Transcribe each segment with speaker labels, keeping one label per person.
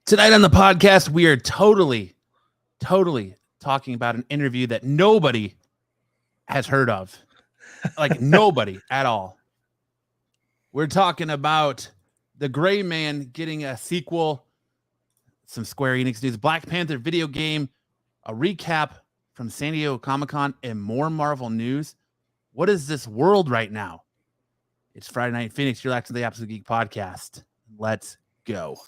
Speaker 1: Tonight on the podcast, we are totally talking about an interview that nobody has heard of. Like nobody at all. We're talking about the Gray Man getting a sequel, some Square Enix news, Black Panther video game, a recap from San Diego Comic-Con, and more Marvel news. What is this world right now? It's Friday Night in Phoenix. You're back to the Absolute Geek Podcast. Let's go.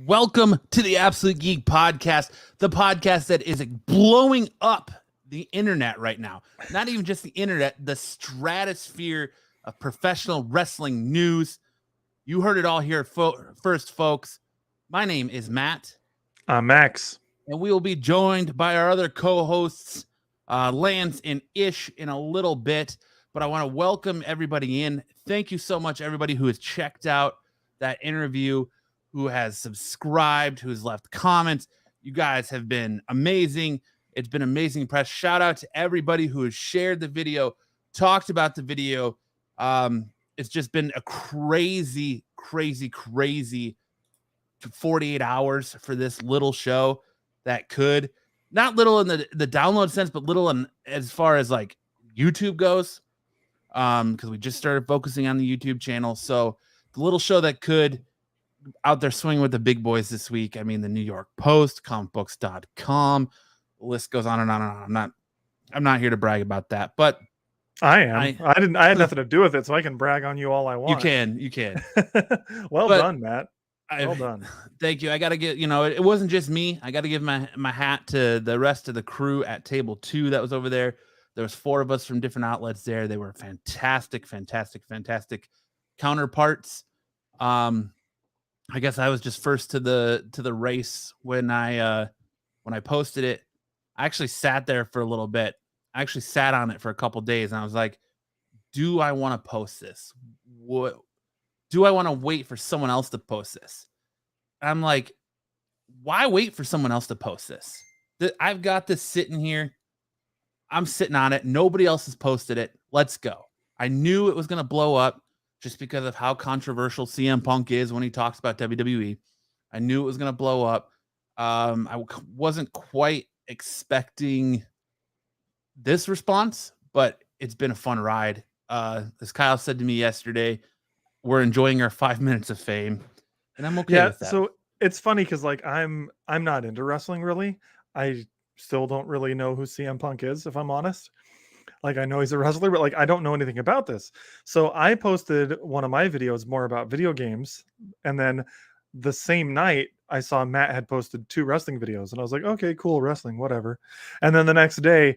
Speaker 1: Welcome to the Absolute Geek Podcast, the podcast that is blowing up the internet right now. Not even just the internet, the stratosphere of professional wrestling news. You heard it all here first, folks. My name is Matt.
Speaker 2: I'm Max.
Speaker 1: And we will be joined by our other co-hosts, Lance and Ish, in a little bit. But I want to welcome everybody in. Thank you so much, everybody who has checked out that interview, who has subscribed, who has left comments. You guys have been amazing. It's been amazing press. Shout out to everybody who has shared the video, talked about the video. It's just been a crazy 48 hours for this little show that could, not little in the download sense, but little in as far as like YouTube goes. Because we just started focusing on the YouTube channel. So the little show that could, out there swinging with the big boys this week. I mean, the New York Post, comicbooks.com, the list goes on and on and on. I'm not here to brag about that, but
Speaker 2: I am. I had nothing to do with it, so I can brag on you all I want.
Speaker 1: You can.
Speaker 2: Well done, Matt. Well done.
Speaker 1: Thank you. I got to get, it wasn't just me. I got to give my hat to the rest of the crew at table 2 that was over there. There was 4 of us from different outlets there. They were fantastic counterparts. I guess I was just first to the race when I posted it. I actually sat there for a little bit. I actually sat on it for a couple days, and I was like, do I want to post this? What do I want to wait for someone else to post this? I'm like, why wait for someone else to post this? I've got this sitting here. I'm sitting on it. Nobody else has posted it. Let's go. I knew it was going to blow up, just because of how controversial CM Punk is when he talks about WWE. I knew it was going to blow up. I wasn't quite expecting this response, but it's been a fun ride. As Kyle said to me yesterday, we're enjoying our 5 minutes of fame, and I'm okay with that.
Speaker 2: So it's funny because like I'm not into wrestling really. I still don't really know who CM Punk is, if I'm honest. Like, I know he's a wrestler, but like, I don't know anything about this. So I posted one of my videos more about video games. And then the same night I saw Matt had posted 2 wrestling videos, and I was like, okay, cool, wrestling, whatever. And then the next day,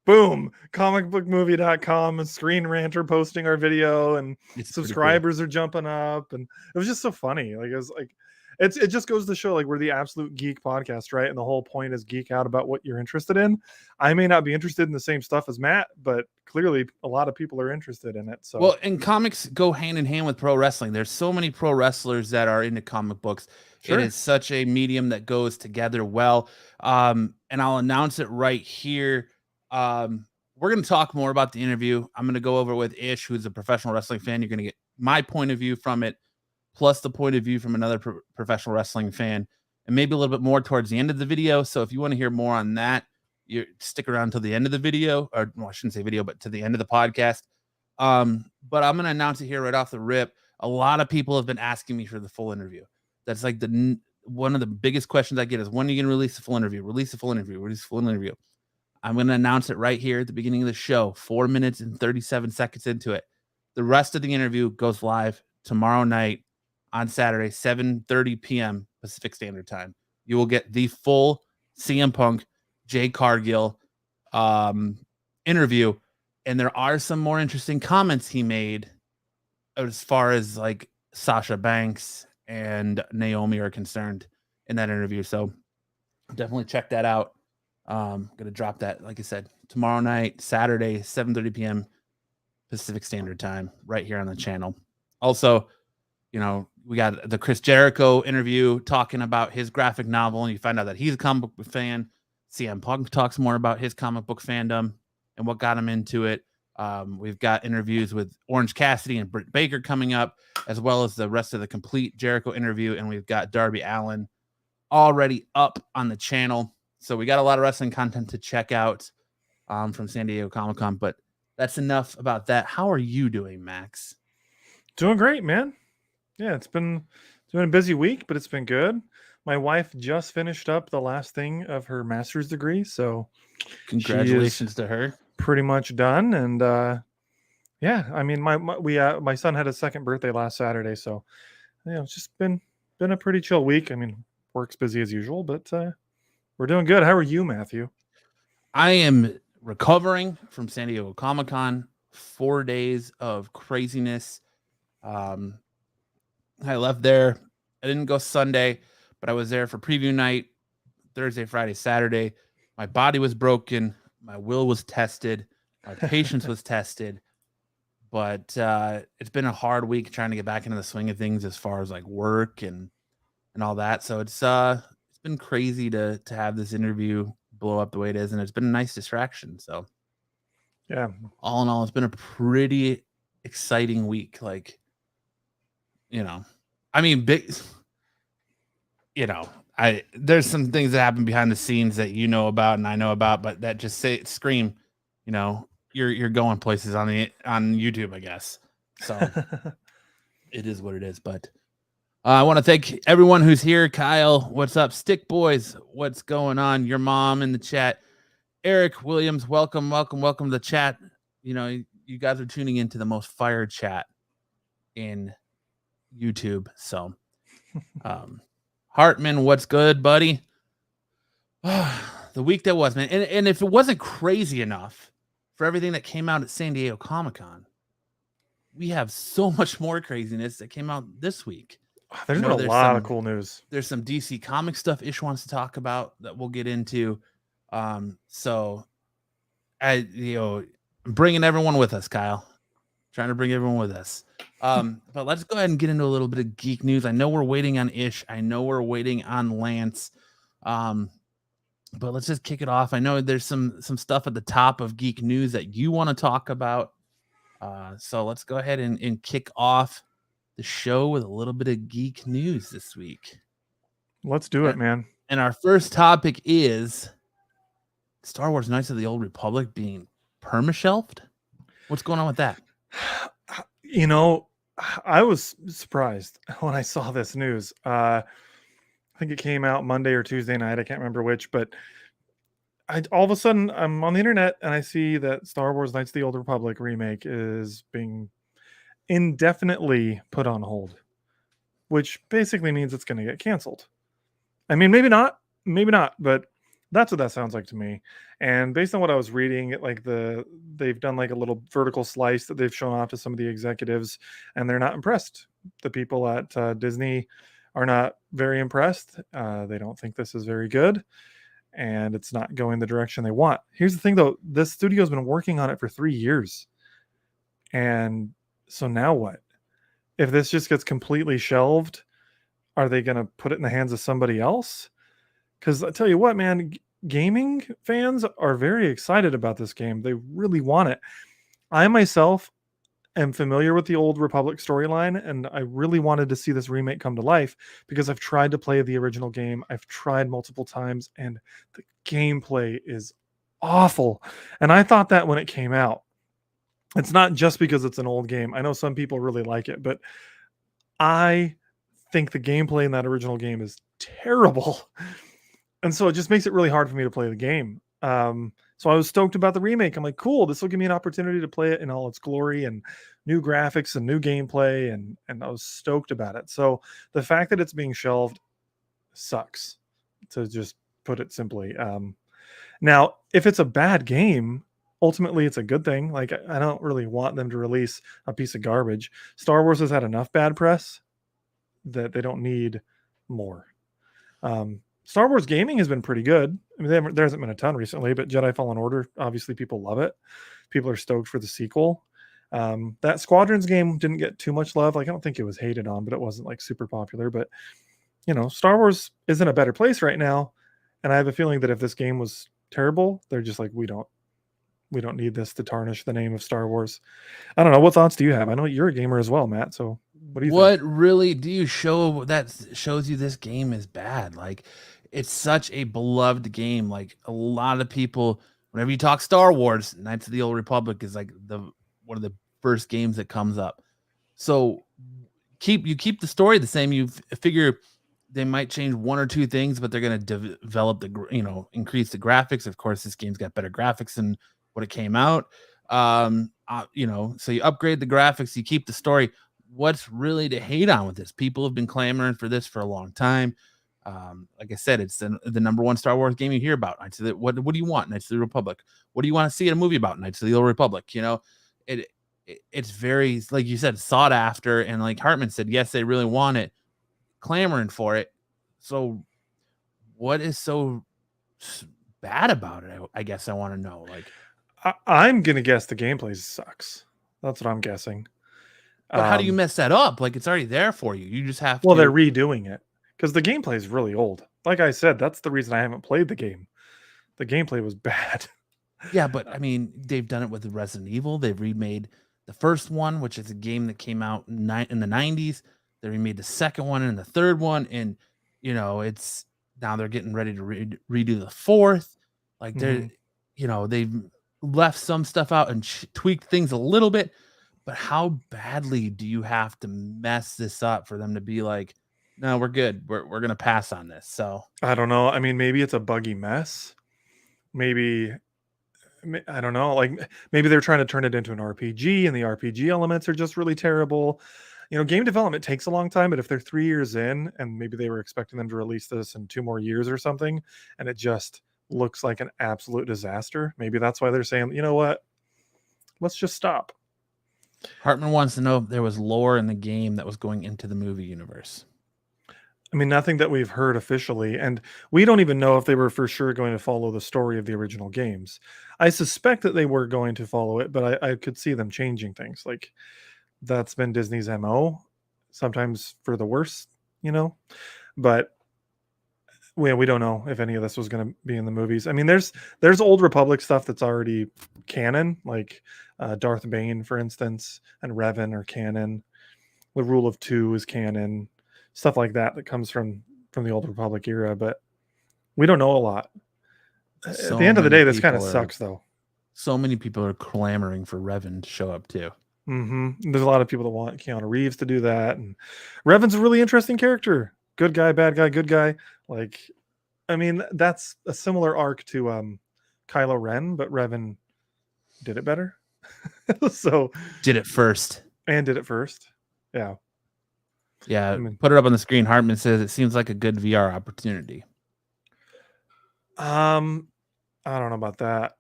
Speaker 2: boom, comicbookmovie.com and Screen Ranter posting our video, and subscribers are jumping up. And it was just so funny. Like, it was like, it just goes to show, like, we're the Absolute Geek Podcast, right? And the whole point is geek out about what you're interested in. I may not be interested in the same stuff as Matt, but clearly a lot of people are interested in it. So,
Speaker 1: well, and comics go hand in hand with pro wrestling. There's so many pro wrestlers that are into comic books. Sure. It is such a medium that goes together well. And I'll announce it right here. We're going to talk more about the interview. I'm going to go over with Ish, who's a professional wrestling fan. You're going to get my point of view from it, plus the point of view from another professional wrestling fan, and maybe a little bit more towards the end of the video. So if you want to hear more on that, you stick around till the end of the video, or well, I shouldn't say video, but to the end of the podcast. But I'm going to announce it here right off the rip. A lot of people have been asking me for the full interview. That's like one of the biggest questions I get is, when are you going to release the full interview? Release the full interview. Release the full interview. I'm going to announce it right here at the beginning of the show, 4 minutes and 37 seconds into it. The rest of the interview goes live tomorrow night on Saturday, 7:30 p.m. Pacific Standard Time. You will get the full CM Punk, Jay Cargill interview. And there are some more interesting comments he made as far as like Sasha Banks and Naomi are concerned in that interview. So definitely check that out. Gonna drop that, like I said, tomorrow night, Saturday, 7:30 p.m. Pacific Standard Time, right here on the channel. Also, we got the Chris Jericho interview talking about his graphic novel, and you find out that he's a comic book fan. CM Punk talks more about his comic book fandom and what got him into it. We've got interviews with Orange Cassidy and Britt Baker coming up, as well as the rest of the complete Jericho interview, and we've got Darby Allin already up on the channel. So we got a lot of wrestling content to check out from San Diego Comic-Con, but that's enough about that. How are you doing, Max?
Speaker 2: Doing great, man. Yeah, it's been a busy week, but it's been good. My wife just finished up the last thing of her master's degree, so
Speaker 1: congratulations to her.
Speaker 2: Pretty much done, and yeah, I mean, my son had his second birthday last Saturday, so it's just been a pretty chill week. I mean, work's busy as usual, but we're doing good. How are you, Matthew?
Speaker 1: I am recovering from San Diego Comic-Con. 4 days of craziness. I left there. I didn't go Sunday, but I was there for preview night, Thursday, Friday, Saturday. My body was broken. My will was tested. My patience was tested. But it's been a hard week trying to get back into the swing of things as far as like work and all that. So it's been crazy to have this interview blow up the way it is, and it's been a nice distraction. So
Speaker 2: yeah,
Speaker 1: all in all, it's been a pretty exciting week. Like, I mean, big, there's some things that happen behind the scenes that you know about and I know about, but that just scream, you're going places on YouTube, I guess. So it is what it is. But I want to thank everyone who's here. Kyle, what's up? Stick Boys, what's going on? Your mom in the chat. Eric Williams, welcome to the chat. You guys are tuning into the most fire chat in YouTube. So Hartman, what's good, buddy? The week that was, man. And if it wasn't crazy enough for everything that came out at San Diego Comic-Con, we have so much more craziness that came out this week.
Speaker 2: There's been a lot of cool news.
Speaker 1: There's some DC comic stuff Ish wants to talk about that we'll get into. So I'm bringing everyone with us, Kyle. Trying to bring everyone with us. But let's go ahead and get into a little bit of geek news. I know we're waiting on Ish. I know we're waiting on Lance. But let's just kick it off. I know there's some stuff at the top of geek news that you want to talk about. So let's go ahead and kick off the show with a little bit of geek news this week.
Speaker 2: Let's do it, man.
Speaker 1: And our first topic is Star Wars Knights of the Old Republic being perma-shelved. What's going on with that?
Speaker 2: I was surprised when I saw this news. I think it came out Monday or Tuesday night. I can't remember which, but all of a sudden I'm on the internet and I see that Star Wars Knights of the Old Republic remake is being indefinitely put on hold, which basically means it's going to get canceled. I mean, maybe not, but that's what that sounds like to me. And based on what I was reading, like they've done like a little vertical slice that they've shown off to some of the executives, and they're not impressed. The people at Disney are not very impressed. They don't think this is very good, and it's not going the direction they want. Here's the thing, though: this studio has been working on it for 3 years, and so now what? If this just gets completely shelved, are they going to put it in the hands of somebody else? Because I tell you what, man, gaming fans are very excited about this game. They really want it. I myself am familiar with the Old Republic storyline, and I really wanted to see this remake come to life because I've tried to play the original game. I've tried multiple times, and the gameplay is awful. And I thought that when it came out. It's not just because it's an old game. I know some people really like it, but I think the gameplay in that original game is terrible. And so it just makes it really hard for me to play the game. So I was stoked about the remake. I'm like, cool, this will give me an opportunity to play it in all its glory and new graphics and new gameplay. And I was stoked about it. So the fact that it's being shelved sucks, to just put it simply. Now, if it's a bad game, ultimately it's a good thing. Like, I don't really want them to release a piece of garbage. Star Wars has had enough bad press that they don't need more. Star Wars gaming has been pretty good. I mean, there hasn't been a ton recently, but Jedi Fallen Order, obviously people love it. People are stoked for the sequel. That Squadrons game didn't get too much love. Like, I don't think it was hated on, but it wasn't like super popular. But Star Wars is in a better place right now, and I have a feeling that if this game was terrible, they're just like, we don't need this to tarnish the name of Star Wars. I don't know. What thoughts do you have? I know you're a gamer as well, Matt. So what do you think?
Speaker 1: What really do you show that shows you this game is bad? Like, it's such a beloved game. Like, a lot of people, whenever you talk Star Wars, Knights of the Old Republic is like one of the first games that comes up. So keep the story the same. You figure they might change one or two things, but they're going to develop increase the graphics. Of course, this game's got better graphics than what it came out. So you upgrade the graphics, you keep the story. What's really to hate on with this? People have been clamoring for this for a long time. Like I said, it's the number one Star Wars game you hear about. What do you want? Knights of the Republic. What do you want to see in a movie about? Knights of the Old Republic. It's very, like you said, sought after, and like Hartman said, yes, they really want it, clamoring for it. So what is so bad about it? I guess I want to know. Like,
Speaker 2: I'm gonna guess the gameplay sucks. That's what I'm guessing.
Speaker 1: But how do you mess that up? Like, it's already there for you. You just have
Speaker 2: to. Well, they're redoing it because the gameplay is really old. Like I said, that's the reason I haven't played the game. The gameplay was bad.
Speaker 1: Yeah, but I mean, they've done it with the Resident Evil. They've remade the first one, which is a game that came out in the 90s. They remade the second one and the third one, and it's now they're getting ready to redo the fourth. Like, they've left some stuff out and tweaked things a little bit. But how badly do you have to mess this up for them to be like, no, we're good. We're going to pass on this. So
Speaker 2: I don't know. I mean, maybe it's a buggy mess. Maybe, I don't know. Like, maybe they're trying to turn it into an RPG and the RPG elements are just really terrible. Game development takes a long time, but if they're 3 years in and maybe they were expecting them to release this in 2 more years or something, and it just looks like an absolute disaster, maybe that's why they're saying, you know what? Let's just stop.
Speaker 1: Hartman wants to know if there was lore in the game that was going into the movie universe.
Speaker 2: I mean, nothing that we've heard officially, and we don't even know if they were for sure going to follow the story of the original games. I suspect that they were going to follow it, but I could see them changing things. Like, that's been Disney's MO, sometimes for the worse, but we don't know if any of this was going to be in the movies. I mean, there's Old Republic stuff that's already canon, like Darth Bane, for instance, and Revan are canon. The Rule of Two is canon. Stuff like that comes from the Old Republic era, but we don't know a lot. At the end of the day, this kind of sucks, though.
Speaker 1: So many people are clamoring for Revan to show up too.
Speaker 2: There's a lot of people that want Keanu Reeves to do that, and Revan's a really interesting character. Good guy, bad guy, good guy. Like, I mean, that's a similar arc to Kylo Ren, but Revan did it better. So
Speaker 1: did it first.
Speaker 2: Yeah.
Speaker 1: Yeah, put it up on the screen. Hartman says it seems like a good VR opportunity.
Speaker 2: I don't know about that.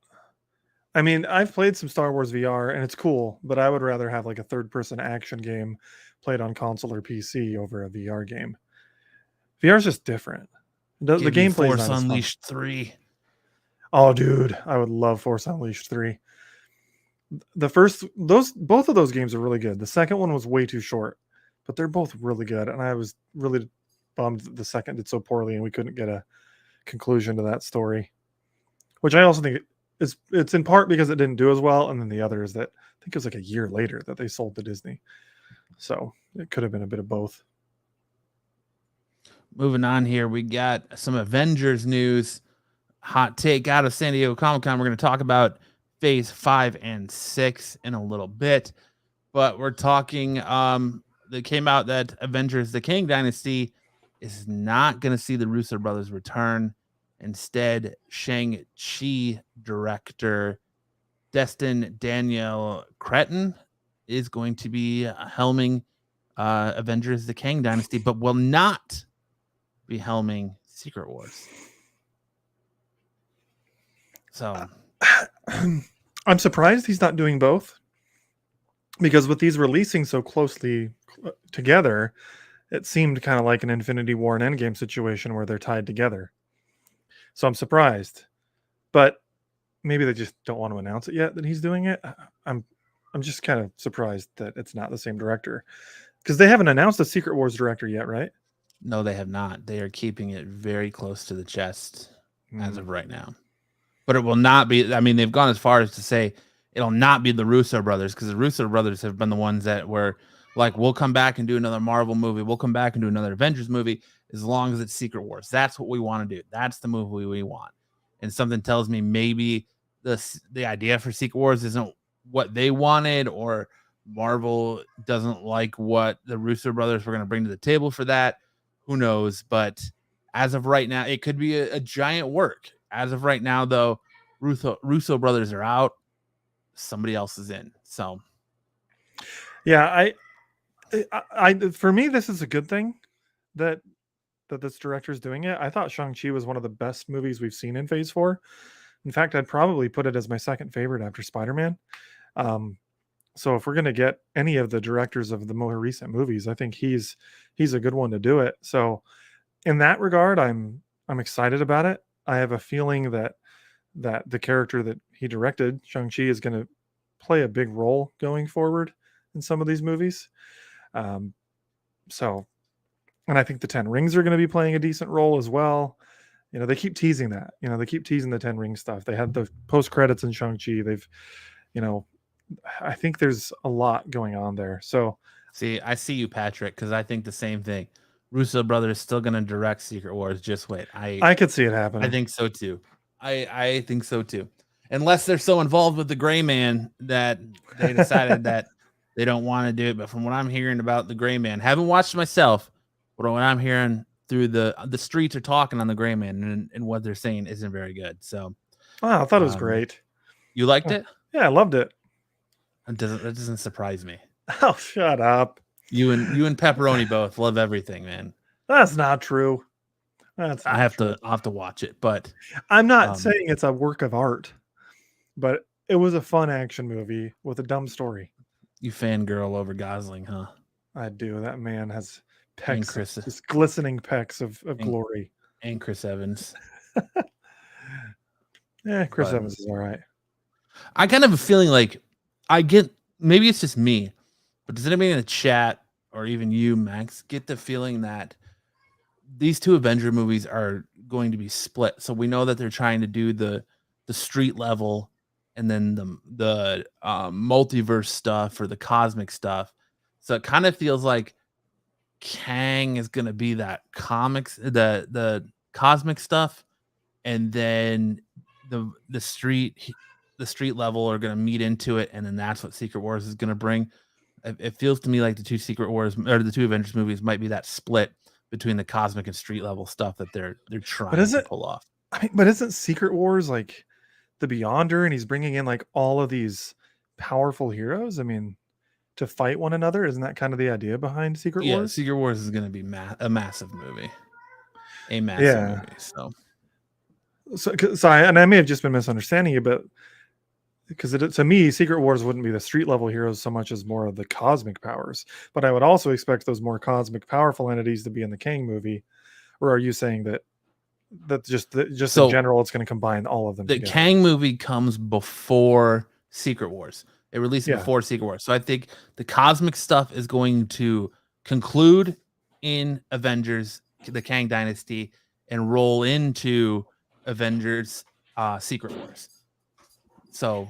Speaker 2: I mean, I've played some Star Wars VR and it's cool, but I would rather have like a third-person action game played on console or PC over a VR game. VR is just different. The gameplay is
Speaker 1: Force Unleashed 3.
Speaker 2: Oh, dude, I would love Force Unleashed 3. Both of those games are really good. The second one was way too short, but they're both really good. And I was really bummed that the second did so poorly and we couldn't get a conclusion to that story, which I also think it's in part because it didn't do as well. And then the other is that I think it was like a year later that they sold to Disney. So it could have been a bit of both.
Speaker 1: Moving on here, we got some Avengers news. Hot take out of San Diego Comic-Con. We're going to talk about Phase 5 and 6 in a little bit. But we're talking, that came out that Avengers, the Kang Dynasty, is not going to see the Russo brothers return. Instead, Shang-Chi director Destin Daniel Cretton is going to be helming Avengers, the Kang Dynasty, but will not be helming Secret Wars. So
Speaker 2: I'm surprised he's not doing both, because with these releasing so closely together, it seemed kind of like an Infinity War and Endgame situation where they're tied together. So I'm surprised, but maybe they just don't want to announce it yet that he's doing it. I'm just kind of surprised that it's not the same director, because they haven't announced a Secret Wars director yet, right?
Speaker 1: No, they have not. They are keeping it very close to the chest as of right now. But it will not be. I mean, they've gone as far as to say it'll not be the Russo brothers, because the Russo brothers have been the ones that were like, we'll come back and do another Marvel movie. We'll come back and do another Avengers movie as long as it's Secret Wars. That's what we want to do. That's the movie we want. And something tells me maybe the idea for Secret Wars isn't what they wanted, or Marvel doesn't like what the Russo brothers were going to bring to the table for that. Who knows? But as of right now, it could be a giant work. As of right now, though, Russo brothers are out. Somebody else is in. So,
Speaker 2: yeah, I for me, this is a good thing that this director is doing it. I thought Shang-Chi was one of the best movies we've seen in Phase 4. In fact, I'd probably put it as my second favorite after Spider-Man. So if we're going to get any of the directors of the more recent movies, I think he's a good one to do it. So in that regard, I'm excited about it. I have a feeling that the character that he directed, Shang-Chi, is going to play a big role going forward in some of these movies. So, and I think the 10 Rings are going to be playing a decent role as well. You know, they keep teasing that. You know, they keep teasing the 10 Rings stuff. They had the post credits in Shang-Chi. They've, you know, I think there's a lot going on there. So,
Speaker 1: see, I see you, Patrick, because I think the same thing. Russo brothers still going to direct Secret Wars. Just wait.
Speaker 2: I could see it happening.
Speaker 1: I think so too. I think so too. Unless they're so involved with the Gray Man that they decided that they don't want to do it. But from what I'm hearing about the Gray Man, haven't watched myself, but what I'm hearing through the streets are talking on the Gray Man, and what they're saying isn't very good. So,
Speaker 2: wow, I thought it was great.
Speaker 1: You liked it?
Speaker 2: Yeah, I loved it.
Speaker 1: That doesn't surprise me.
Speaker 2: Oh, shut up.
Speaker 1: You and Pepperoni both love everything, man.
Speaker 2: That's not true.
Speaker 1: I'll have to watch it, but
Speaker 2: I'm not saying it's a work of art, but it was a fun action movie with a dumb story.
Speaker 1: You fangirl over Gosling, huh?
Speaker 2: I do. That man has pecs, just glistening pecs of glory.
Speaker 1: And Chris Evans.
Speaker 2: Yeah, Chris Evans is all right.
Speaker 1: I kind of have a feeling like maybe it's just me, but does anybody in the chat or even you, Max, get the feeling that these two Avenger movies are going to be split? So we know that they're trying to do the street level and then the multiverse stuff or the cosmic stuff. So it kind of feels like Kang is going to be that the cosmic stuff, and then the street level are going to meet into it, and then that's what Secret Wars is going to bring. It feels to me like the two Secret Wars or the two Avengers movies might be that split between the cosmic and street level stuff that they're trying to pull off.
Speaker 2: I mean, but isn't Secret Wars like the Beyonder, and he's bringing in like all of these powerful heroes? I mean, to fight one another, isn't that kind of the idea behind Secret Wars?
Speaker 1: Yeah, Secret Wars is going to be a massive movie. A massive movie.
Speaker 2: So I may have just been misunderstanding you, but because to me, Secret Wars wouldn't be the street level heroes so much as more of the cosmic powers. But I would also expect those more cosmic, powerful entities to be in the Kang movie. Or are you saying that just in general, it's going to combine all of them?
Speaker 1: The Kang movie comes before Secret Wars. It released before Secret Wars. So I think the cosmic stuff is going to conclude in Avengers, the Kang Dynasty, and roll into Avengers Secret Wars. So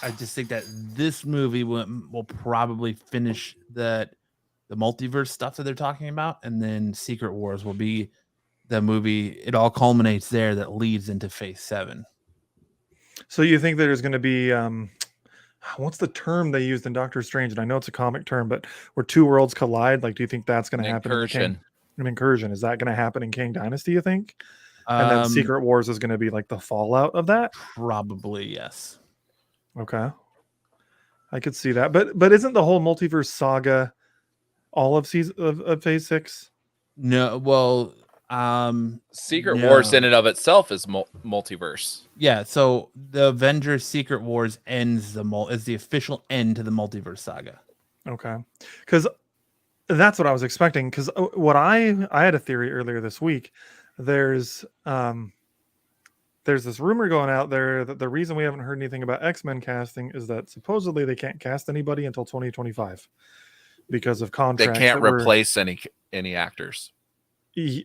Speaker 1: I just think that this movie will probably finish the multiverse stuff that they're talking about, and then Secret Wars will be the movie. It all culminates there that leads into Phase 7.
Speaker 2: So you think there's going to be what's the term they used in Doctor Strange? And I know it's a comic term, but where two worlds collide. Like, do you think that's going to happen? An incursion. Is that going to happen in Kang Dynasty, you think? And then Secret Wars is going to be like the fallout of that?
Speaker 1: Probably, yes.
Speaker 2: Okay. I could see that. But isn't the whole multiverse saga all of Phase 6?
Speaker 1: No, well,
Speaker 3: Secret Wars in and of itself is multiverse.
Speaker 1: Yeah, so the Avengers Secret Wars ends is the official end to the multiverse saga.
Speaker 2: Okay. Because that's what I was expecting. Because what I had a theory earlier this week. There's there's this rumor going out there that the reason we haven't heard anything about X-Men casting is that supposedly they can't cast anybody until 2025 because of
Speaker 3: They
Speaker 2: contracts.
Speaker 3: can't replace any actors.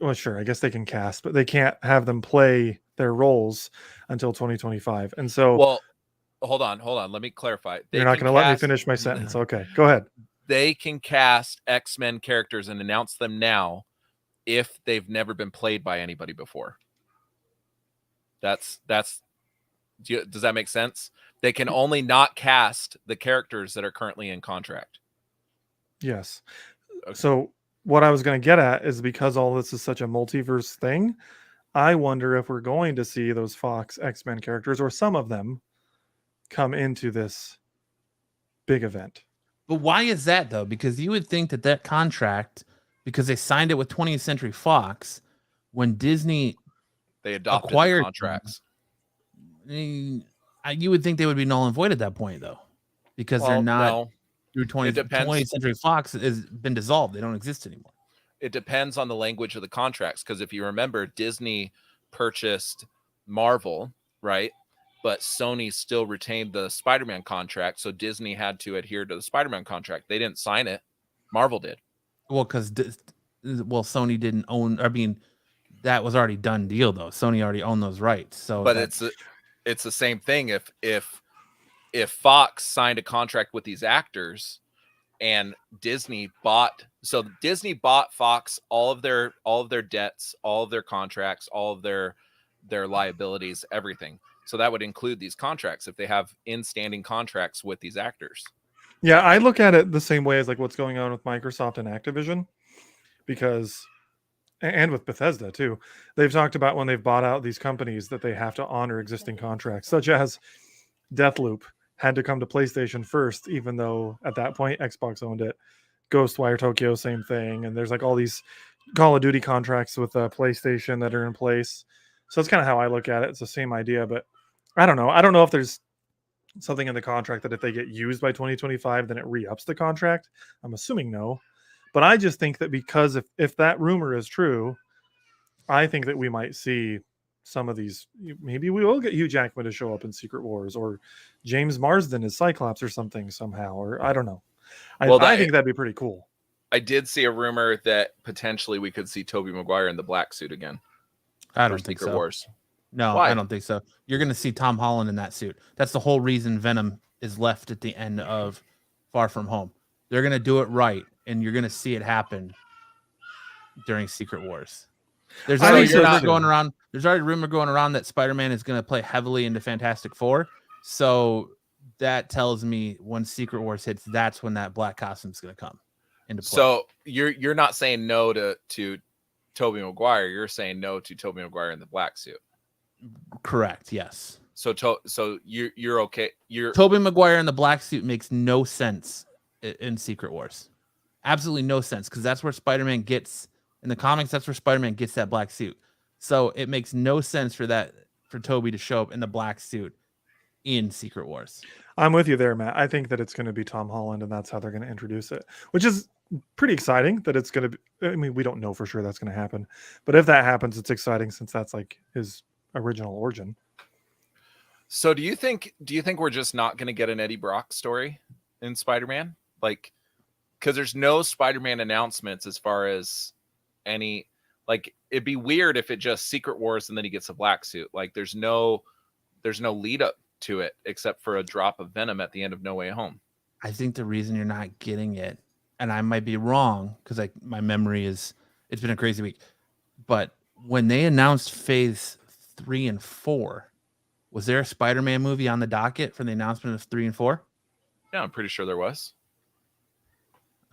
Speaker 2: Well, sure, I guess they can cast, but they can't have them play their roles until 2025. And so,
Speaker 3: well, hold on. Let me clarify.
Speaker 2: You're not going to let me finish my sentence. Okay, go ahead.
Speaker 3: They can cast X-Men characters and announce them now if they've never been played by anybody before. Does that make sense? They can only not cast the characters that are currently in contract.
Speaker 2: Yes.
Speaker 3: Okay.
Speaker 2: So what I was going to get at is because all this is such a multiverse thing, I wonder if we're going to see those Fox X-Men characters or some of them come into this big event.
Speaker 1: But why is that though? Because you would think that contract, because they signed it with 20th Century Fox, when Disney
Speaker 3: they adopted
Speaker 1: acquired
Speaker 3: the contracts,
Speaker 1: you would think they would be null and void at that point though, because they're not.
Speaker 3: No.
Speaker 1: Through 20th Century Fox has been dissolved. They don't exist anymore.
Speaker 3: It depends on the language of the contracts. Because if you remember, Disney purchased Marvel, right? But Sony still retained the Spider-Man contract. So Disney had to adhere to the Spider-Man contract. They didn't sign it. Marvel did.
Speaker 1: Well, because Sony didn't own. I mean, that was already done deal though. Sony already owned those rights. So,
Speaker 3: but it's the same thing. If Fox signed a contract with these actors and Disney bought Fox all of their debts, all of their contracts, all of their liabilities, everything. So that would include these contracts if they have in-standing contracts with these actors.
Speaker 2: Yeah, I look at it the same way as like what's going on with Microsoft and Activision, and with Bethesda too. They've talked about when they've bought out these companies that they have to honor existing contracts, such as Deathloop had to come to PlayStation first, even though at that point Xbox owned it. Ghostwire Tokyo, same thing. And there's like all these Call of Duty contracts with PlayStation that are in place. So that's kind of how I look at it. It's the same idea, but I don't know. I don't know if there's something in the contract that if they get used by 2025, then it re-ups the contract. I'm assuming no. But I just think that because if that rumor is true, I think that we might see some of these. Maybe we will get Hugh Jackman to show up in Secret Wars, or James Marsden as Cyclops or something somehow, or I don't know. I think that'd be pretty cool.
Speaker 3: I did see a rumor that potentially we could see Tobey Maguire in the black suit again.
Speaker 1: I don't think
Speaker 3: Secret
Speaker 1: so.
Speaker 3: Wars.
Speaker 1: No, why? I don't think so. You're going to see Tom Holland in that suit. That's the whole reason Venom is left at the end of Far From Home. They're going to do it right, and you're going to see it happen during Secret Wars. There's already rumor going around. There's already rumor going around that Spider-Man is going to play heavily into Fantastic Four. So that tells me when Secret Wars hits, that's when that black costume is going to come into play.
Speaker 3: So you're not saying no to Tobey Maguire. You're saying no to Tobey Maguire in the black suit.
Speaker 1: Correct. Yes.
Speaker 3: So you're okay.
Speaker 1: Tobey Maguire in the black suit makes no sense in Secret Wars. Absolutely no sense, because that's where Spider-Man gets in the comics. That's where Spider-Man gets that black suit. So it makes no sense for Tobey to show up in the black suit in Secret Wars.
Speaker 2: I'm with you there, Matt. I think that it's going to be Tom Holland, and that's how they're going to introduce it, which is pretty exciting. That it's going to be. I mean, we don't know for sure that's going to happen, but if that happens, it's exciting since that's like his original origin.
Speaker 3: So do you think we're just not going to get an Eddie Brock story in Spider-Man? Like, because there's no Spider-Man announcements as far as any, like, it'd be weird if it just Secret Wars and then he gets a black suit. Like, there's no lead up to it except for a drop of Venom at the end of No Way Home.
Speaker 1: I think the reason you're not getting it, and I might be wrong because my memory it's been a crazy week, but when they announced Phase 3 and 4, was there a Spider-Man movie on the docket for the announcement of 3 and 4?
Speaker 3: Yeah, I'm pretty sure there was.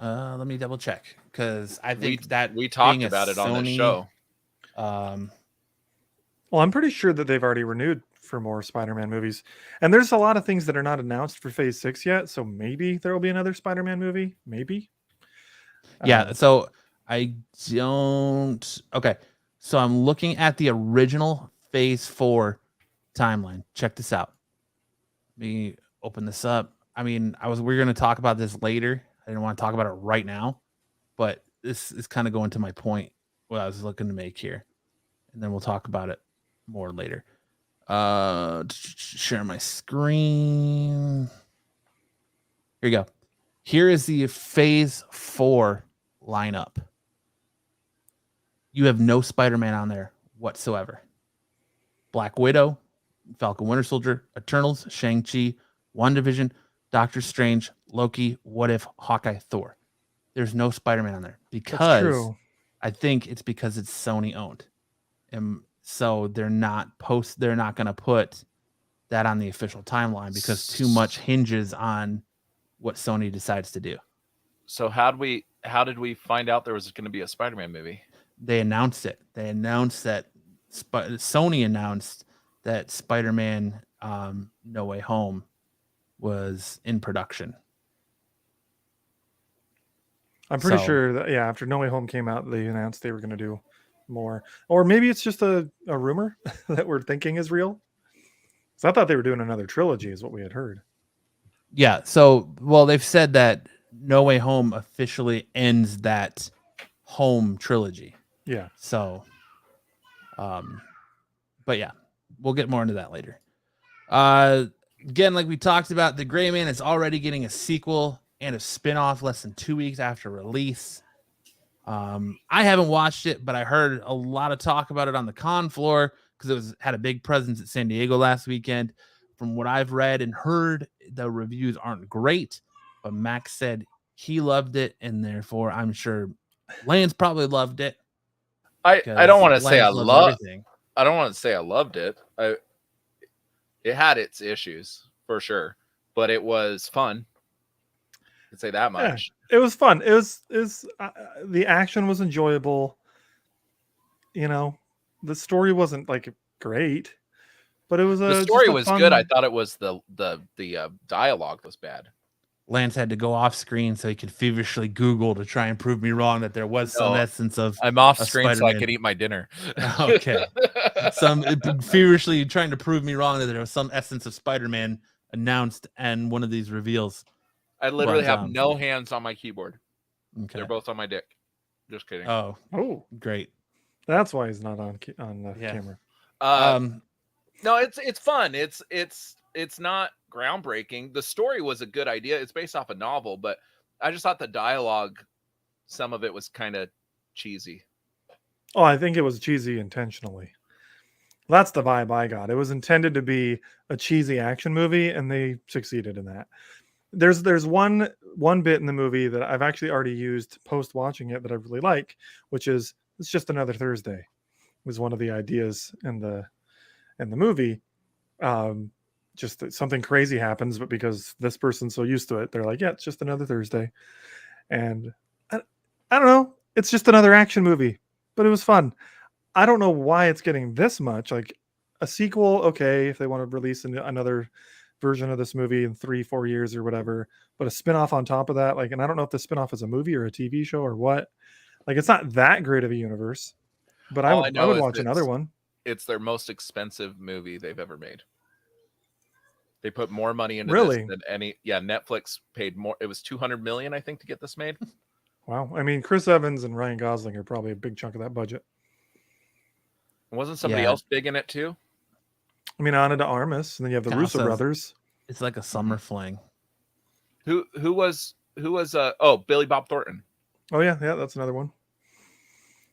Speaker 1: Let me double check, because I think that
Speaker 3: we talked about it on this show.
Speaker 2: Well, I'm pretty sure that they've already renewed for more Spider-Man movies, and there's a lot of things that are not announced for Phase 6 yet. So maybe there will be another Spider-Man movie. Maybe.
Speaker 1: Yeah. So I don't. Okay. So I'm looking at the original Phase 4 timeline. Check this out. Let me open this up. I mean, we're going to talk about this later. I didn't want to talk about it right now, but this is kind of going to my point, what I was looking to make here, and then we'll talk about it more later. Share my screen. Here you go. Here is the Phase 4 lineup. You have no Spider-Man on there whatsoever. Black Widow, Falcon Winter Soldier, Eternals, Shang-Chi, WandaVision, Doctor Strange, Loki, What If, Hawkeye, Thor. There's no Spider-Man on there because I think it's because it's Sony owned. And so they're not going to put that on the official timeline because too much hinges on what Sony decides to do.
Speaker 3: So how did we find out there was going to be a Spider-Man movie?
Speaker 1: They announced it. They announced that Sony announced that Spider-Man No Way Home was in production.
Speaker 2: I'm pretty sure that after No Way Home came out, they announced they were going to do more. Or maybe it's just a rumor that we're thinking is real. So I thought they were doing another trilogy is what we had heard.
Speaker 1: Yeah. So, well, they've said that No Way Home officially ends that home trilogy.
Speaker 2: Yeah.
Speaker 1: So, but yeah, we'll get more into that later. Again, like we talked about, The Gray Man is already getting a sequel and a spinoff less than 2 weeks after release. I haven't watched it, but I heard a lot of talk about it on the con floor because it had a big presence at San Diego last weekend. From what I've read and heard, the reviews aren't great, but Max said he loved it, and therefore I'm sure Lance probably loved it.
Speaker 3: I don't want to say I love
Speaker 1: everything.
Speaker 3: I don't want to say I loved it. It had its issues for sure, but it was fun. I can say that much.
Speaker 2: Yeah, it was fun. It was the action was enjoyable. You know, the story wasn't like great, but it was
Speaker 3: the story was good. I thought it was the dialogue was bad.
Speaker 1: Lance had to go off screen so he could feverishly Google to try and prove me wrong that there was some essence of.
Speaker 3: I'm off screen so I could eat my dinner.
Speaker 1: Okay. Some feverishly trying to prove me wrong that there was some essence of Spider-Man announced and one of these reveals.
Speaker 3: I literally have no hands on my keyboard.
Speaker 1: Okay.
Speaker 3: They're both on my dick. Just kidding.
Speaker 1: Oh, great.
Speaker 2: That's why he's not on the camera.
Speaker 3: No, it's fun. It's not groundbreaking. The story was a good idea. It's based off a novel, but I just thought the dialogue, some of it was kind of cheesy.
Speaker 2: Oh, I think it was cheesy intentionally. That's the vibe I got. It was intended to be a cheesy action movie, and they succeeded in that. There's one bit in the movie that I've actually already used post watching it that I really like, which is it's just another Thursday. Was one of the ideas in the movie. Just that something crazy happens, but because this person's so used to it, they're like, yeah, it's just another Thursday. And I don't know. It's just another action movie, but it was fun. I don't know why it's getting this much. Like a sequel, okay, if they want to release another version of this movie in 3-4 years or whatever, but a spinoff on top of that, like, and I don't know if the spinoff is a movie or a TV show or what. Like, it's not that great of a universe, but I would watch another one.
Speaker 3: It's their most expensive movie they've ever made. They put more money into this than any. Yeah, Netflix paid more. It was $200 million, I think, to get this made.
Speaker 2: Wow. I mean, Chris Evans and Ryan Gosling are probably a big chunk of that budget.
Speaker 3: Wasn't somebody else big in it too?
Speaker 2: I mean, Ana de Armas, and then you have the Russo brothers.
Speaker 1: It's like a summer fling.
Speaker 3: Who was Billy Bob Thornton.
Speaker 2: Oh yeah, that's another one.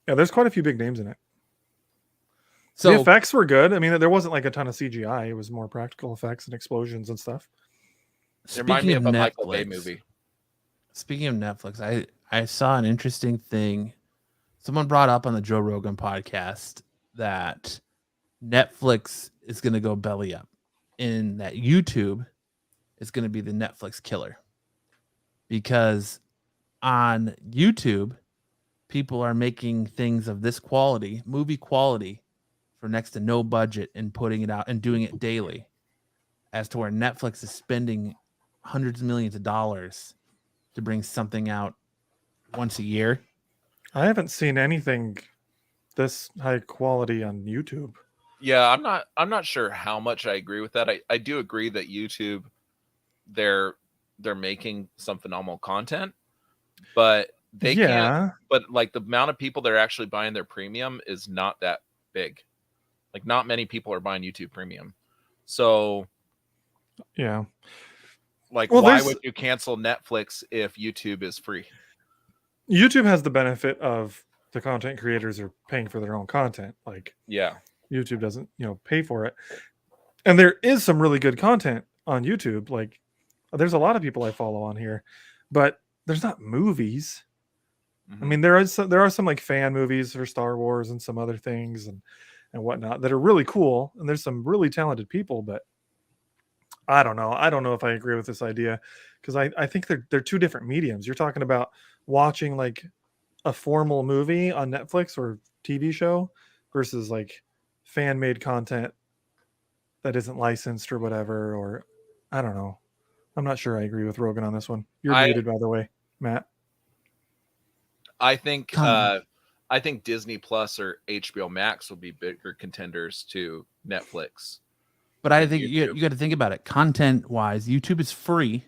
Speaker 2: Yeah, there's quite a few big names in it.
Speaker 1: So
Speaker 2: the effects were good. I mean, there wasn't like a ton of CGI. It was more practical effects and explosions and stuff.
Speaker 3: It reminded me of a Michael Bay movie.
Speaker 1: Speaking of Netflix, I saw an interesting thing. Someone brought up on the Joe Rogan podcast that Netflix is going to go belly up, and that YouTube is going to be the Netflix killer. Because on YouTube, people are making things of this quality, movie quality, for next to no budget and putting it out and doing it daily, as to where Netflix is spending hundreds of millions of dollars to bring something out once a year.
Speaker 2: I haven't seen anything this high quality on YouTube.
Speaker 3: Yeah, I'm not sure how much I agree with that. I do agree that YouTube, they're making some phenomenal content, but they can't. But like the amount of people that are actually buying their premium is not that big. Like, not many people are buying YouTube Premium. So,
Speaker 2: yeah.
Speaker 3: like,
Speaker 2: Well,
Speaker 3: why would you cancel Netflix if YouTube is free?
Speaker 2: YouTube has the benefit of the content creators are paying for their own content. Like,
Speaker 3: Yeah.
Speaker 2: YouTube doesn't, pay for it. And there is some really good content on YouTube. Like, there's a lot of people I follow on here, but there's not movies. I mean, there are some like fan movies for Star Wars and some other things and whatnot that are really cool. And there's some really talented people, but I don't know. I don't know if I agree with this idea because I think they're two different mediums. You're talking about watching like a formal movie on Netflix or TV show versus like fan made content that isn't licensed or whatever. Or I don't know. I'm not sure I agree with Rogan on this one. You're muted, by the way, Matt.
Speaker 3: I think Disney Plus or HBO Max will be bigger contenders to Netflix.
Speaker 1: But I think you got to think about it. Content wise, YouTube is free.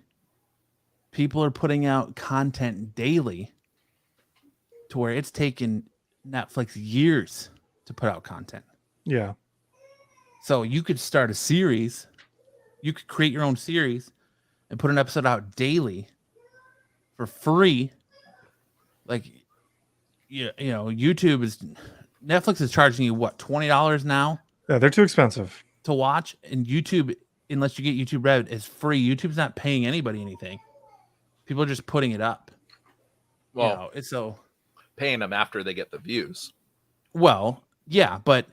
Speaker 1: People are putting out content daily to where it's taken Netflix years to put out content.
Speaker 2: Yeah.
Speaker 1: So you could start a series. You could create your own series and put an episode out daily for free. Like, Netflix is charging you what, $20 now?
Speaker 2: Yeah, they're too expensive
Speaker 1: to watch, and YouTube, unless you get YouTube Red, is free. YouTube's not paying anybody anything. People are just putting it up.
Speaker 3: Well,
Speaker 1: it's so
Speaker 3: paying them after they get the views.
Speaker 1: Well, yeah, but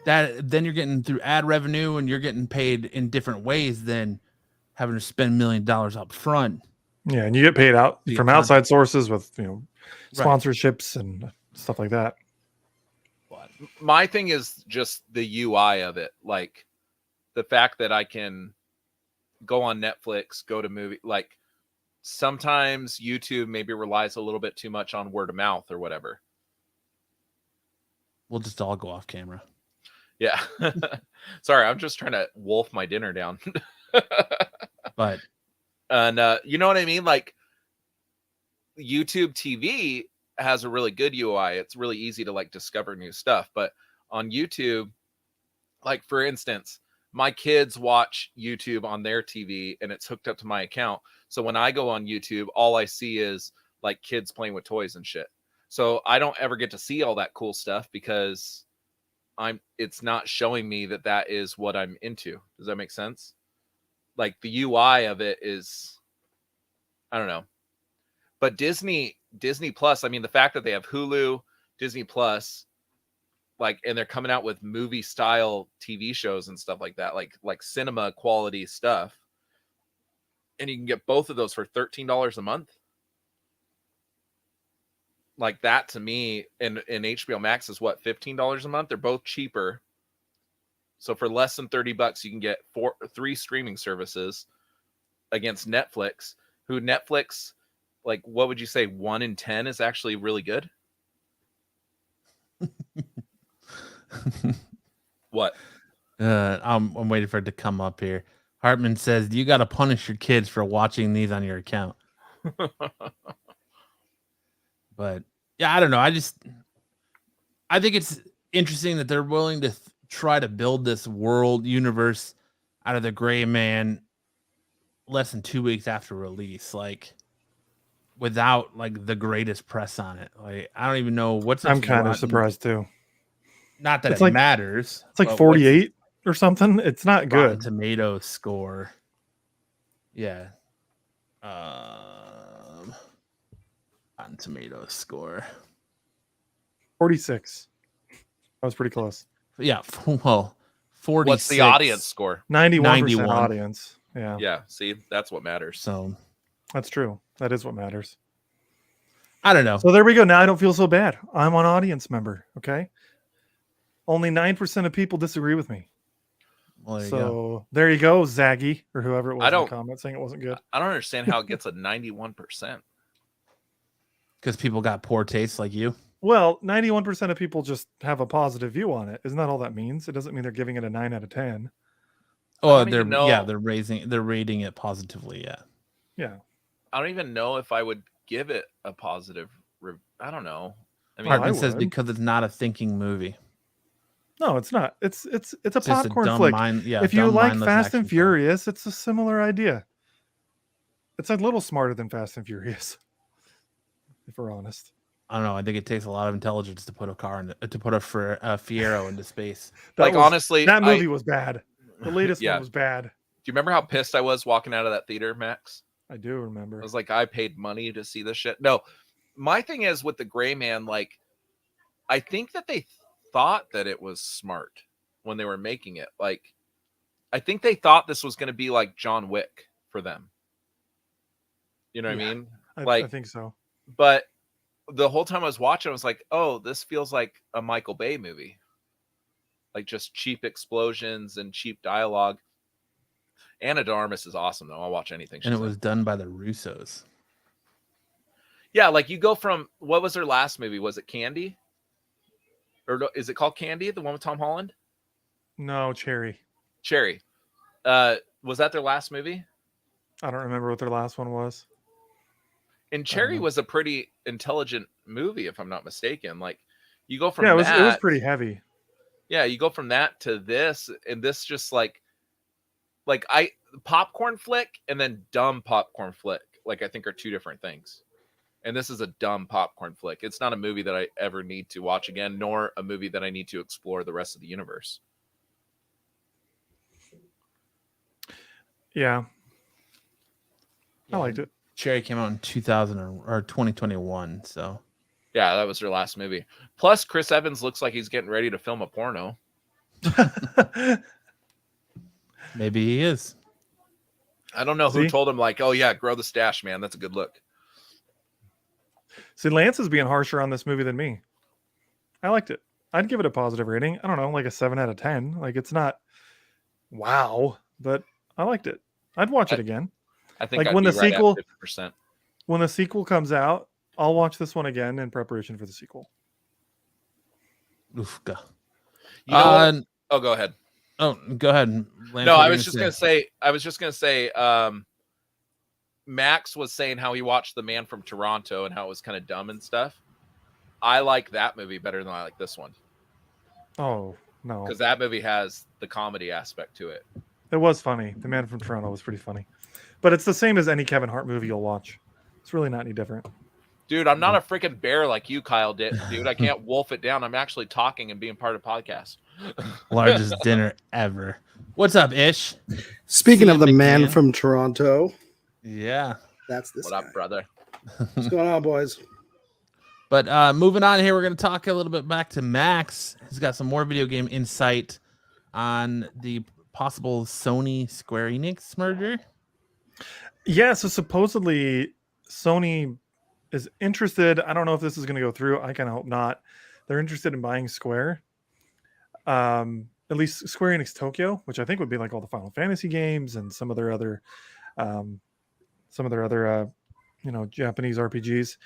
Speaker 1: then you're getting through ad revenue, and you're getting paid in different ways than having to spend $1 million up front.
Speaker 2: Yeah, and you get paid out from outside sources with sponsorships and stuff like that.
Speaker 3: My thing is just the UI of it, like the fact that I can go on Netflix, go to movie. Like sometimes YouTube maybe relies a little bit too much on word of mouth or whatever.
Speaker 1: We'll just all go off camera.
Speaker 3: Yeah. Sorry, I'm just trying to wolf my dinner down.
Speaker 1: But
Speaker 3: you know what I mean? Like YouTube TV has a really good UI. It's really easy to like discover new stuff. But on YouTube, like for instance, my kids watch YouTube on their TV and it's hooked up to my account. So when I go on YouTube, all I see is like kids playing with toys and shit. So I don't ever get to see all that cool stuff because it's not showing me that is what I'm into. Does that make sense? Like the UI of it is, I don't know. But Disney Plus, I mean, the fact that they have Hulu, Disney Plus, like, and they're coming out with movie style TV shows and stuff like that, like cinema quality stuff. And you can get both of those for $13 a month. Like that to me, and HBO Max is what, $15 a month? They're both cheaper. So for less than $30, you can get 3 streaming services against Netflix, who Netflix, like, what would you say, 1 in 10 is actually really good? What?
Speaker 1: I'm waiting for it to come up here. Hartman says, you got to punish your kids for watching these on your account. But yeah, I don't know. I think it's interesting that they're willing to try to build this world universe out of the Gray Man less than 2 weeks after release, like without like the greatest press on it. Like I don't even know what's.
Speaker 2: I'm kind of surprised too.
Speaker 1: Not that
Speaker 2: it's
Speaker 1: it matters.
Speaker 2: It's like 48 or something. It's not good.
Speaker 1: Rotten Tomatoes score. Yeah. Rotten Tomatoes score.
Speaker 2: 46. That was pretty close.
Speaker 1: Yeah. Well, 46.
Speaker 3: What's the audience score?
Speaker 2: 91% audience. Yeah.
Speaker 3: Yeah. See, that's what matters.
Speaker 1: So
Speaker 2: that's true. That is what matters.
Speaker 1: I don't know.
Speaker 2: So there we go. Now I don't feel so bad. I'm an audience member. Okay. Only 9% of people disagree with me.
Speaker 1: Well,
Speaker 2: there you go, Zaggy, or whoever it was in the comment saying it wasn't good.
Speaker 3: I don't understand how it gets a 91%.
Speaker 1: Because people got poor taste like you.
Speaker 2: Well, 91% of people just have a positive view on it. Isn't that all that means? It doesn't mean they're giving it a 9 out of 10.
Speaker 1: Oh, they're rating it positively. Yeah.
Speaker 2: Yeah.
Speaker 3: I don't even know if I would give it a positive. I don't know.
Speaker 1: I mean, Hartman says because it's not a thinking movie.
Speaker 2: No, it's not. It's a
Speaker 1: It's just a
Speaker 2: popcorn
Speaker 1: dumb
Speaker 2: flick. If you
Speaker 1: dumb,
Speaker 2: like
Speaker 1: mindless
Speaker 2: Fast
Speaker 1: action
Speaker 2: and
Speaker 1: film.
Speaker 2: Furious, it's a similar idea. It's a little smarter than Fast and Furious, if we're honest.
Speaker 1: I don't know. I think it takes a lot of intelligence to put a Fiero into space.
Speaker 3: Honestly,
Speaker 2: that movie was bad. The latest
Speaker 3: Yeah.
Speaker 2: one was bad.
Speaker 3: Do you remember how pissed I was walking out of that theater, Max?
Speaker 2: I do remember.
Speaker 3: I was like, I paid money to see this shit. No, my thing is with the Gray Man, like, I think that they thought that it was smart when they were making it. Like, I think they thought this was going to be like John Wick for them. You know what I mean?
Speaker 2: I think so.
Speaker 3: But the whole time I was watching, I was like, oh, this feels like a Michael Bay movie. Like just cheap explosions and cheap dialogue. Anna de Armas is awesome, though. I'll watch anything.
Speaker 1: And it was done by the Russos.
Speaker 3: Yeah, like you go from, what was her last movie? Was it Candy? Or is it called Candy, the one with Tom Holland?
Speaker 2: No, Cherry.
Speaker 3: Was that their last movie?
Speaker 2: I don't remember what their last one was.
Speaker 3: And Cherry was a pretty intelligent movie, if I'm not mistaken. Like you go from
Speaker 2: it was pretty heavy.
Speaker 3: Yeah, you go from that to this, and this just like popcorn flick and then dumb popcorn flick. Like I think are two different things. And this is a dumb popcorn flick. It's not a movie that I ever need to watch again, nor a movie that I need to explore the rest of the universe.
Speaker 2: Yeah. I liked it.
Speaker 1: Cherry came out in 2000 or 2021, so
Speaker 3: yeah, that was her last movie. Plus, Chris Evans looks like he's getting ready to film a porno.
Speaker 1: Maybe he is.
Speaker 3: I don't know who told him, like, oh yeah, grow the stash, man. That's a good look.
Speaker 2: See, Lance is being harsher on this movie than me. I liked it. I'd give it a positive rating. I don't know, like a 7 out of 10. Like it's not wow, but I liked it. I'd watch it again.
Speaker 3: I think
Speaker 2: like when the sequel,
Speaker 3: 50%.
Speaker 2: When the sequel comes out, I'll watch this one again in preparation for the sequel.
Speaker 1: Oof,
Speaker 3: you know oh, go ahead.
Speaker 1: Oh, go ahead. Lance,
Speaker 3: no, I was just gonna say. Max was saying how he watched The Man from Toronto and how it was kind of dumb and stuff. I like that movie better than I like this one.
Speaker 2: Oh no,
Speaker 3: because that movie has the comedy aspect to it.
Speaker 2: It was funny. The Man from Toronto was pretty funny. But it's the same as any Kevin Hart movie you'll watch. It's really not any different.
Speaker 3: Dude, I'm not a freaking bear like you, Kyle, did. Dude, I can't wolf it down. I'm actually talking and being part of the podcast.
Speaker 1: Largest dinner ever. What's up, Ish?
Speaker 4: Speaking of the Man from Toronto.
Speaker 1: Yeah.
Speaker 4: That's this
Speaker 3: What up, brother?
Speaker 4: What's going on, boys?
Speaker 1: But moving on here, we're going to talk a little bit back to Max. He's got some more video game insight on the possible Sony Square Enix merger.
Speaker 2: Yeah, so supposedly Sony is interested. I don't know if this is going to go through. I kind of hope not. They're interested in buying Square. At least Square Enix Tokyo, which I think would be like all the Final Fantasy games and some of their other Japanese RPGs.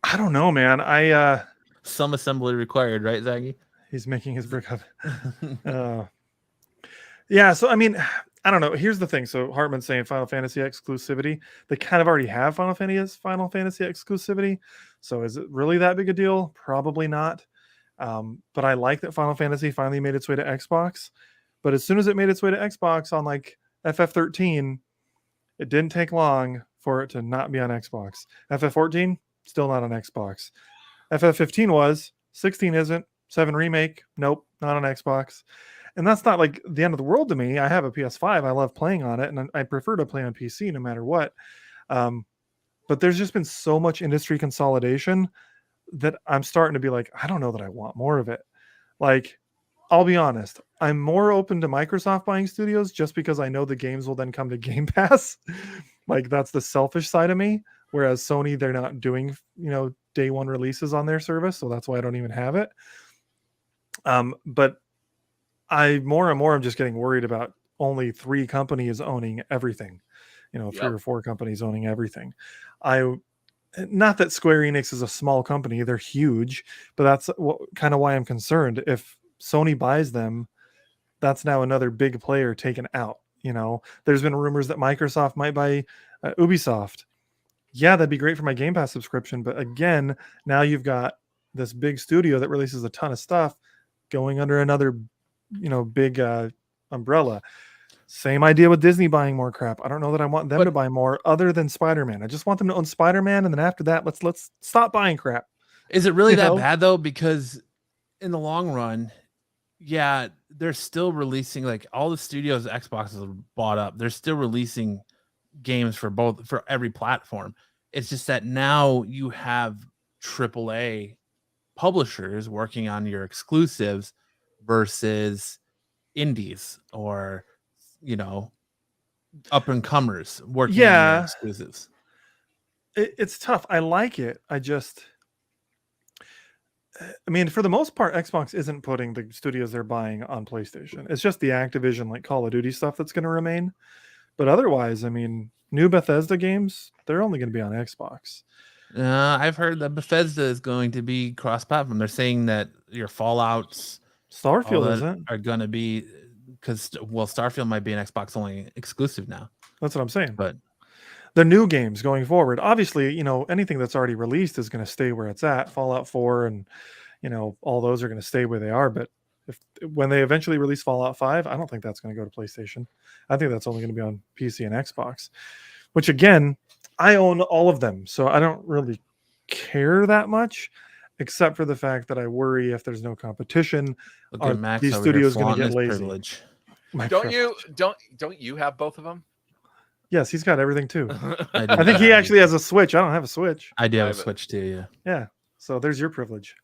Speaker 2: I don't know, man.
Speaker 1: Some assembly required, right, Zaggy?
Speaker 2: He's making his brick up. Yeah, so I mean, I don't know. Here's the thing. So Hartman's saying Final Fantasy exclusivity. They kind of already have Final Fantasy exclusivity. So is it really that big a deal? Probably not. But I like that Final Fantasy finally made its way to Xbox. But as soon as it made its way to Xbox on like FF13, it didn't take long for it to not be on Xbox. FF14, still not on Xbox. FF15 was, 16 isn't, 7 Remake, nope, not on Xbox. And that's not like the end of the world to me. I have a PS5. I love playing on it, and I prefer to play on PC no matter what. But there's just been so much industry consolidation that I'm starting to be like, I don't know that I want more of it. Like, I'll be honest. I'm more open to Microsoft buying studios just because I know the games will then come to Game Pass. Like, that's the selfish side of me. Whereas Sony, they're not doing, day one releases on their service. So that's why I don't even have it. But I more and more I'm just getting worried about only 3 companies owning everything, 3 or 4 companies owning everything. Not that Square Enix is a small company, they're huge, but that's kind of why I'm concerned. If Sony buys them, that's now another big player taken out. There's been rumors that Microsoft might buy Ubisoft. Yeah, that'd be great for my Game Pass subscription. But again, now you've got this big studio that releases a ton of stuff. going under another, big umbrella. Same idea with Disney buying more crap. I don't know that I want them to buy more other than Spider-Man. I just want them to own Spider-Man, and then after that, let's stop buying crap.
Speaker 1: Is it really that bad though? Because in the long run, yeah, they're still releasing, like, all the studios Xbox has bought up. They're still releasing games for every platform. It's just that now you have AAA publishers working on your exclusives versus indies or up and comers working on your exclusives.
Speaker 2: It's tough. I like it. I mean, for the most part, Xbox isn't putting the studios they're buying on PlayStation. It's just the Activision, like Call of Duty stuff that's going to remain. But otherwise, I mean, new Bethesda games, they're only going to be on Xbox.
Speaker 1: I've heard that Bethesda is going to be cross-platform. They're saying that your Fallouts,
Speaker 2: Starfield isn't,
Speaker 1: are going to be, because Starfield might be an Xbox only exclusive now.
Speaker 2: That's what I'm saying.
Speaker 1: But
Speaker 2: the new games going forward, obviously, anything that's already released is going to stay where it's at. Fallout 4 and all those are going to stay where they are. But when they eventually release Fallout 5, I don't think that's going to go to PlayStation. I think that's only going to be on PC and Xbox, which, again, I own all of them, so I don't really care that much, except for the fact that I worry if there's no competition, are these studios going to get lazy?
Speaker 3: Privilege. Don't you have both of them?
Speaker 2: Yes, he's got everything too. I think he actually has a Switch. I don't have a Switch.
Speaker 1: I do have a Switch too, yeah.
Speaker 2: Yeah. So there's your privilege.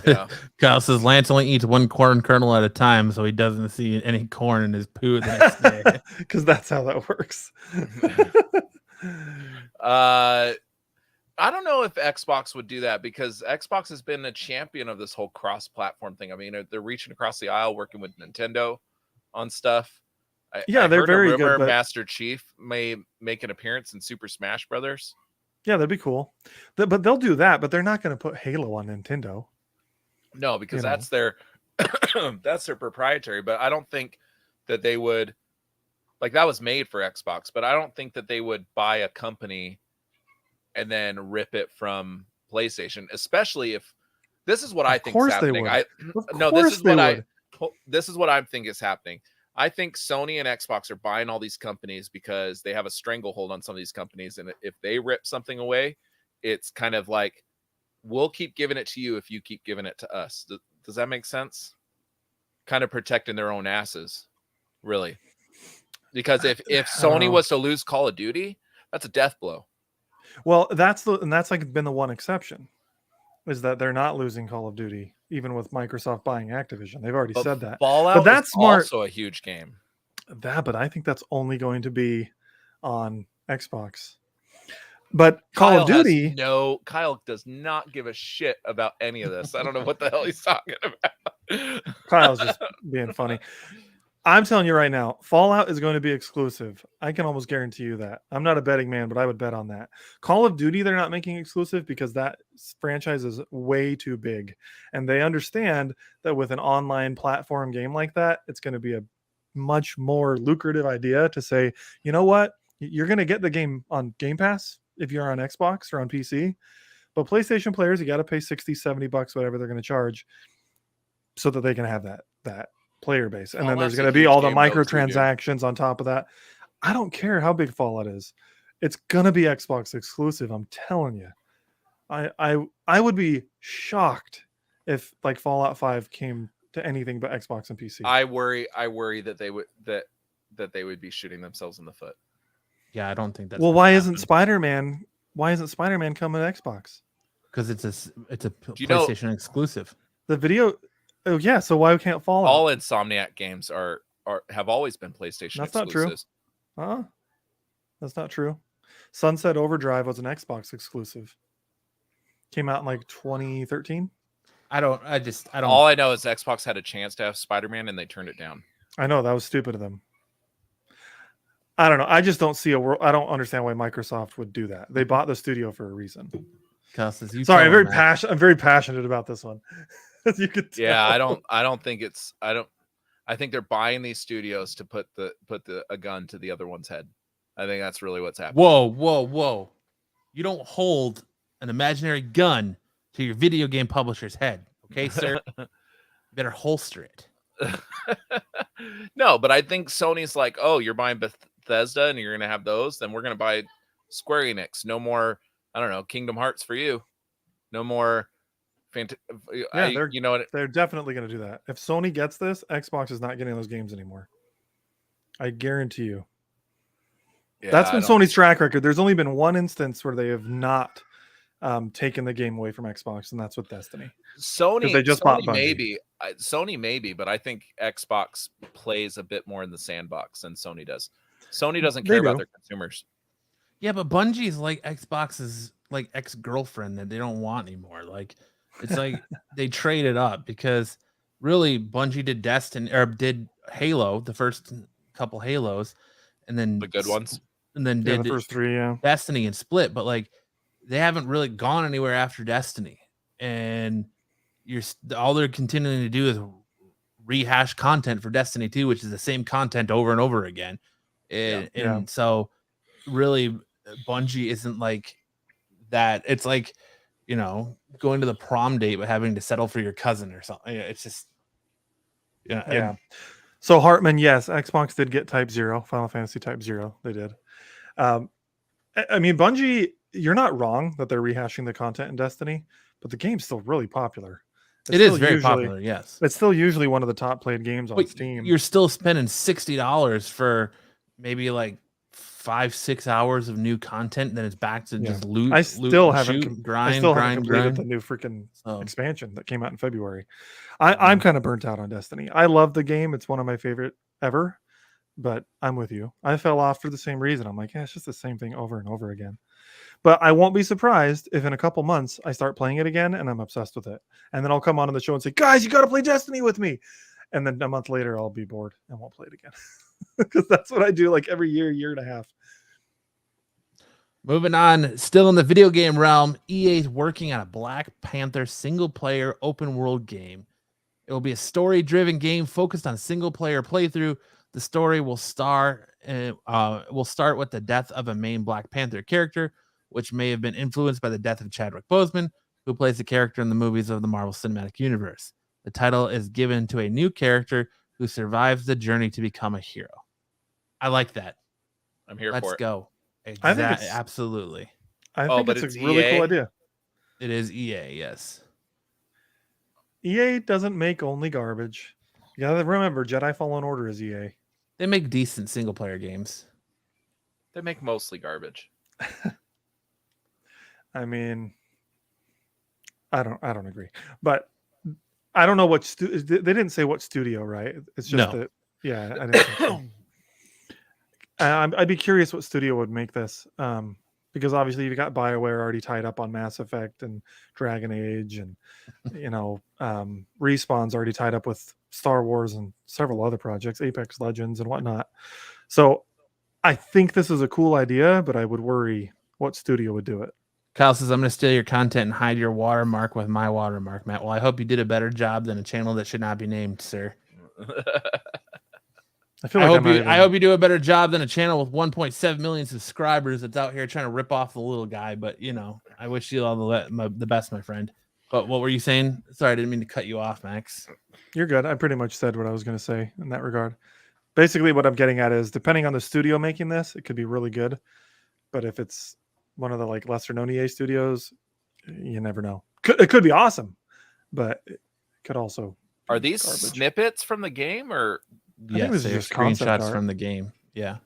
Speaker 3: Yeah.
Speaker 1: Kyle says Lance only eats one corn kernel at a time, so he doesn't see any corn in his poo the next day.
Speaker 2: Because that's how that works.
Speaker 3: I don't know if Xbox would do that, because Xbox has been a champion of this whole cross-platform thing. I mean, they're reaching across the aisle, working with Nintendo on stuff.
Speaker 2: They're very good. But
Speaker 3: Master Chief may make an appearance in Super Smash Brothers.
Speaker 2: Yeah, that'd be cool. But they'll do that, but they're not going to put Halo on Nintendo.
Speaker 3: No, because that's their that's their proprietary. But I don't think that they would, like, that was made for Xbox, but I don't think that they would buy a company and then rip it from PlayStation, especially if this is what I think is happening. This is what I think is happening. I think Sony and Xbox are buying all these companies because they have a stranglehold on some of these companies. And if they rip something away, it's kind of like, we'll keep giving it to you if you keep giving it to us. Does that make sense? Kind of protecting their own asses, really. Because if Sony was to lose Call of Duty, that's a death blow.
Speaker 2: Well, that's like been the one exception, is that they're not losing Call of Duty, even with Microsoft buying Activision. They've already said that.
Speaker 3: Fallout, but that's also a huge game.
Speaker 2: But I think that's only going to be on Xbox. But Call of Duty,
Speaker 3: Kyle does not give a shit about any of this. I don't know what the hell he's talking about.
Speaker 2: Kyle's just being funny. I'm telling you right now, Fallout is going to be exclusive. I can almost guarantee you that. I'm not a betting man, but I would bet on that. Call of Duty, they're not making exclusive because that franchise is way too big. And they understand that with an online platform game like that, it's going to be a much more lucrative idea to say, you know what? You're going to get the game on Game Pass if you're on Xbox or on PC. But PlayStation players, you got to pay $60, $70, whatever they're going to charge, so that they can have that player base. And then there's going to be all the microtransactions on top of that. I don't care how big Fallout is. It's going to be Xbox exclusive. I'm telling you. I would be shocked if like Fallout 5 came to anything but Xbox and PC.
Speaker 3: I worry that they would that they would be shooting themselves in the foot.
Speaker 1: Yeah, I don't think that's
Speaker 2: why isn't Spider-Man coming to Xbox?
Speaker 1: Because it's a PlayStation exclusive.
Speaker 2: The video. Oh yeah, so why can't Fallout?
Speaker 3: All Insomniac games have always been PlayStation
Speaker 2: That's
Speaker 3: exclusives.
Speaker 2: Not true. That's not true. Sunset Overdrive was an Xbox exclusive. Came out in like 2013.
Speaker 1: I don't.
Speaker 3: All I know is Xbox had a chance to have Spider-Man and they turned it down.
Speaker 2: I know, that was stupid of them. I don't know. I just don't see a world. I don't understand why Microsoft would do that. They bought the studio for a reason. Sorry, I'm very passionate about this one. As you could tell.
Speaker 3: Yeah, I think they're buying these studios to put a gun to the other one's head. I think that's really what's happening.
Speaker 1: Whoa. You don't hold an imaginary gun to your video game publisher's head. Okay, sir? better holster it.
Speaker 3: No, but I think Sony's like, oh, you're buying Bethesda and you're gonna have those, then we're gonna buy Square Enix. No more, I don't know, Kingdom Hearts for you. No more.
Speaker 2: They're definitely going to do that. If Sony gets this, Xbox is not getting those games anymore. I guarantee you.
Speaker 3: Yeah,
Speaker 2: that's been Sony's track record. There's only been one instance where they have not taken the game away from Xbox, and that's with Destiny.
Speaker 3: Sony,
Speaker 2: they just bought Bungie.
Speaker 3: maybe. Sony maybe, but I think Xbox plays a bit more in the sandbox than Sony does. Sony doesn't care about their consumers.
Speaker 1: Yeah, but Bungie is like Xbox's like ex-girlfriend that they don't want anymore. Like it's like they traded up because really Bungie did Destiny or did Halo, the first couple Halos, and then
Speaker 3: the good ones,
Speaker 2: and then did the first 3,
Speaker 1: Destiny and Split, but like they haven't really gone anywhere after Destiny, and all they're continuing to do is rehash content for Destiny 2, which is the same content over and over again, and so really Bungie isn't like that. It's like, you know, going to the prom date but having to settle for your cousin or something. It's just
Speaker 2: yeah. So Hartman, yes, Xbox did get Type 0, Final Fantasy Type 0. They did. I mean, Bungie, you're not wrong that they're rehashing the content in Destiny, but the game's still really popular.
Speaker 1: It is very popular, yes.
Speaker 2: It's still usually one of the top played games on Steam.
Speaker 1: You're still spending $60 for maybe like 5-6 hours of new content, then it's back to just loot.
Speaker 2: I still haven't completed
Speaker 1: grind.
Speaker 2: the new freaking expansion that came out in February. I'm kind of burnt out on Destiny. I love the game. It's one of my favorite ever, but I'm with you. I fell off for the same reason. I'm like, it's just the same thing over and over again. But I won't be surprised if in a couple months I start playing it again and I'm obsessed with it. And then I'll come on the show and say, guys, you got to play Destiny with me. And then a month later, I'll be bored and won't play it again. Because that's what I do like every year and a half.
Speaker 1: Moving on, still in the video game realm, EA is working on a Black Panther single-player open-world game. It will be a story-driven game focused on single-player playthrough. The story will start with the death of a main Black Panther character, which may have been influenced by the death of Chadwick Boseman, who plays the character in the movies of the Marvel Cinematic Universe. The title is given to a new character who survives the journey to become a hero. I like that.
Speaker 3: I'm here for it.
Speaker 1: Let's go.
Speaker 2: I think
Speaker 1: absolutely.
Speaker 2: I think it's a really cool idea.
Speaker 1: It is EA, yes.
Speaker 2: EA doesn't make only garbage. You gotta remember, Jedi Fallen Order is EA.
Speaker 1: They make decent single player games.
Speaker 3: They make mostly garbage.
Speaker 2: I mean, I don't agree, but I don't know what they didn't say what studio, right? It's just that, yeah. I didn't think so. I'd be curious what studio would make this, because obviously you've got BioWare already tied up on Mass Effect and Dragon Age, and Respawn's already tied up with Star Wars and several other projects, Apex Legends and whatnot. So I think this is a cool idea, but I would worry what studio would do it.
Speaker 1: Kyle says, I'm going to steal your content and hide your watermark with my watermark, Matt. Well, I hope you did a better job than a channel that should not be named, sir. I hope you do a better job than a channel with 1.7 million subscribers that's out here trying to rip off the little guy. But, I wish you all the best, my friend. But what were you saying? Sorry, I didn't mean to cut you off, Max.
Speaker 2: You're good. I pretty much said what I was going to say in that regard. Basically, what I'm getting at is, depending on the studio making this, it could be really good. But if it's one of the lesser known EA studios, you never know. It could be awesome, but it could also.
Speaker 3: Are these snippets from the game, or?
Speaker 1: Yes, they're screenshots from the game. Yeah.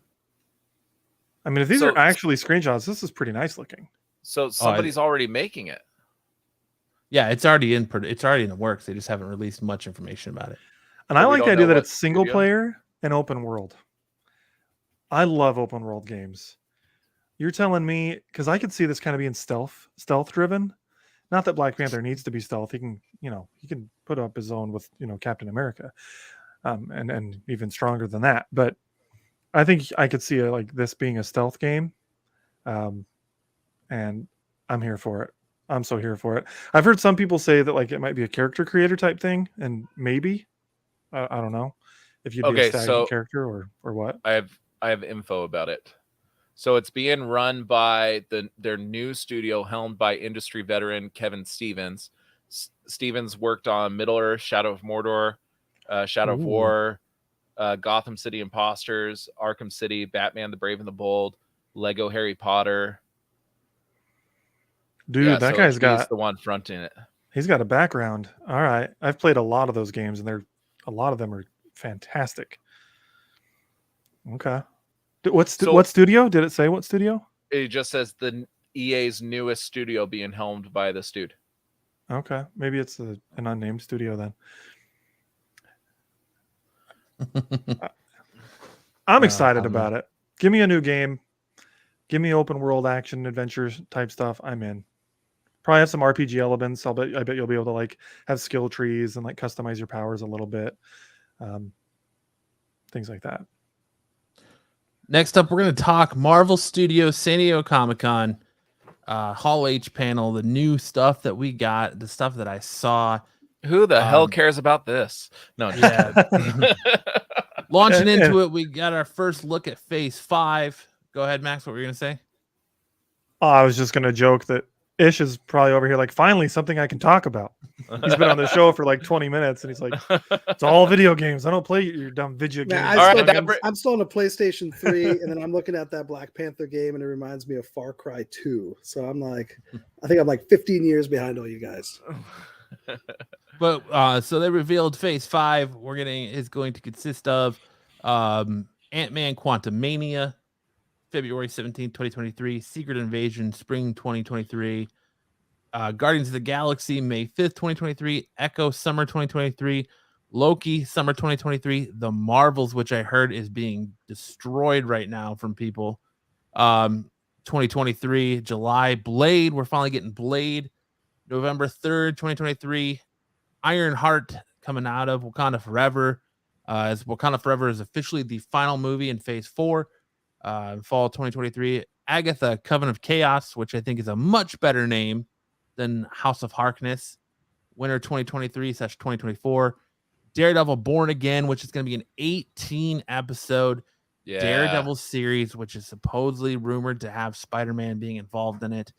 Speaker 2: I mean, if these are actually screenshots, this is pretty nice looking.
Speaker 3: So somebody's already making it.
Speaker 1: Yeah, it's already in the works. They just haven't released much information about it.
Speaker 2: And I like the idea that it's single player and open world. I love open world games. You're telling me, because I could see this kind of being stealth driven. Not that Black Panther needs to be stealth. He can, he can put up his own with, Captain America. And even stronger than that. But I think I could see this being a stealth game. And I'm here for it. I'm so here for it. I've heard some people say that it might be a character creator type thing, and maybe I don't know if you'd be a stagnant character or what.
Speaker 3: I have info about it. So it's being run by their new studio, helmed by industry veteran Kevin Stevens. Stevens worked on Middle Earth, Shadow of Mordor, Shadow of War, Gotham City Imposters, Arkham City, Batman the Brave and the Bold, Lego Harry Potter.
Speaker 2: Dude, that guy's
Speaker 3: he's
Speaker 2: got
Speaker 3: the one fronting it.
Speaker 2: He's got a background. All right. I've played a lot of those games, and a lot of them are fantastic. Okay. What studio? Did it say what studio?
Speaker 3: It just says the EA's newest studio being helmed by this dude.
Speaker 2: Okay. Maybe it's an unnamed studio then. I'm excited about it. Give me a new game. Give me open world action adventures type stuff. I'm in. Probably have some RPG elements. I bet you'll be able to like have skill trees and like customize your powers a little bit. Things like that.
Speaker 1: Next up, we're going to talk Marvel Studios San Diego Comic-Con Hall H panel, the new stuff that we got, the stuff that I saw.
Speaker 3: Who the hell cares about this? No,
Speaker 1: yeah. Launching into it, we got our first look at Phase 5. Go ahead, Max. What were you going to say?
Speaker 2: Oh, I was just going to joke that Ish is probably over here like, finally, something I can talk about. He's been on the show for like 20 minutes, and he's like, it's all video games. I don't play your dumb video games.
Speaker 4: I'm still on a PlayStation 3, and then I'm looking at that Black Panther game, and it reminds me of Far Cry 2. So I'm like, I think I'm like 15 years behind all you guys.
Speaker 1: But so they revealed Phase 5. Is going to consist of Ant-Man Quantumania, February 17th, 2023, Secret Invasion, spring 2023, Guardians of the Galaxy, May 5th, 2023, Echo, summer 2023, Loki, summer 2023, The Marvels, which I heard is being destroyed right now from people, 2023, July, Blade, we're finally getting Blade, November 3rd, 2023, Ironheart coming out of Wakanda Forever, as Wakanda Forever is officially the final movie in Phase 4, fall 2023, Agatha, Coven of Chaos, which I think is a much better name than House of Harkness, winter 2023/2024, Daredevil Born Again, which is going to be an 18 episode Daredevil series, which is supposedly rumored to have Spider-Man being involved in it,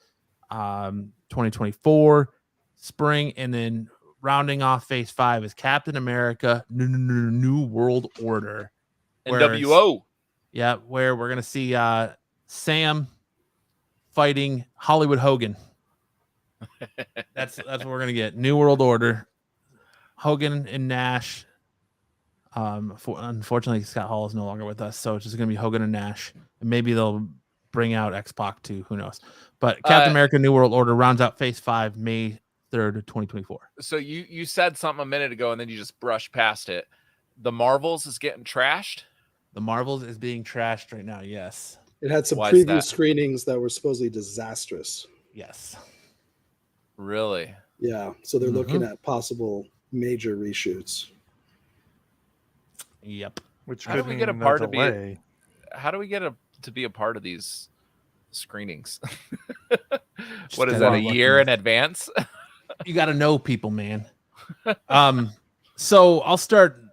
Speaker 1: 2024 spring, and then rounding off Phase 5 is Captain America New World Order,
Speaker 3: NWO.
Speaker 1: Yeah, where we're gonna see Sam fighting Hollywood Hogan. That's what we're gonna get. New World Order, Hogan and Nash. Unfortunately, Scott Hall is no longer with us, so it's just gonna be Hogan and Nash, and maybe they'll bring out X-Pac too. Who knows? But Captain America: New World Order rounds out Phase 5, May 3rd, 2024.
Speaker 3: So you said something a minute ago, and then you just brushed past it. The Marvels is getting trashed.
Speaker 1: The Marvels is being trashed right now. Yes,
Speaker 4: it had some preview screenings that were supposedly disastrous.
Speaker 1: Yes,
Speaker 3: really.
Speaker 4: Yeah, so they're looking at possible major reshoots.
Speaker 1: Yep.
Speaker 2: Which
Speaker 3: how do we get a part to be? How do we get to be a part of these screenings? What is that? A year in advance?
Speaker 1: You got to know people, man. So I'll start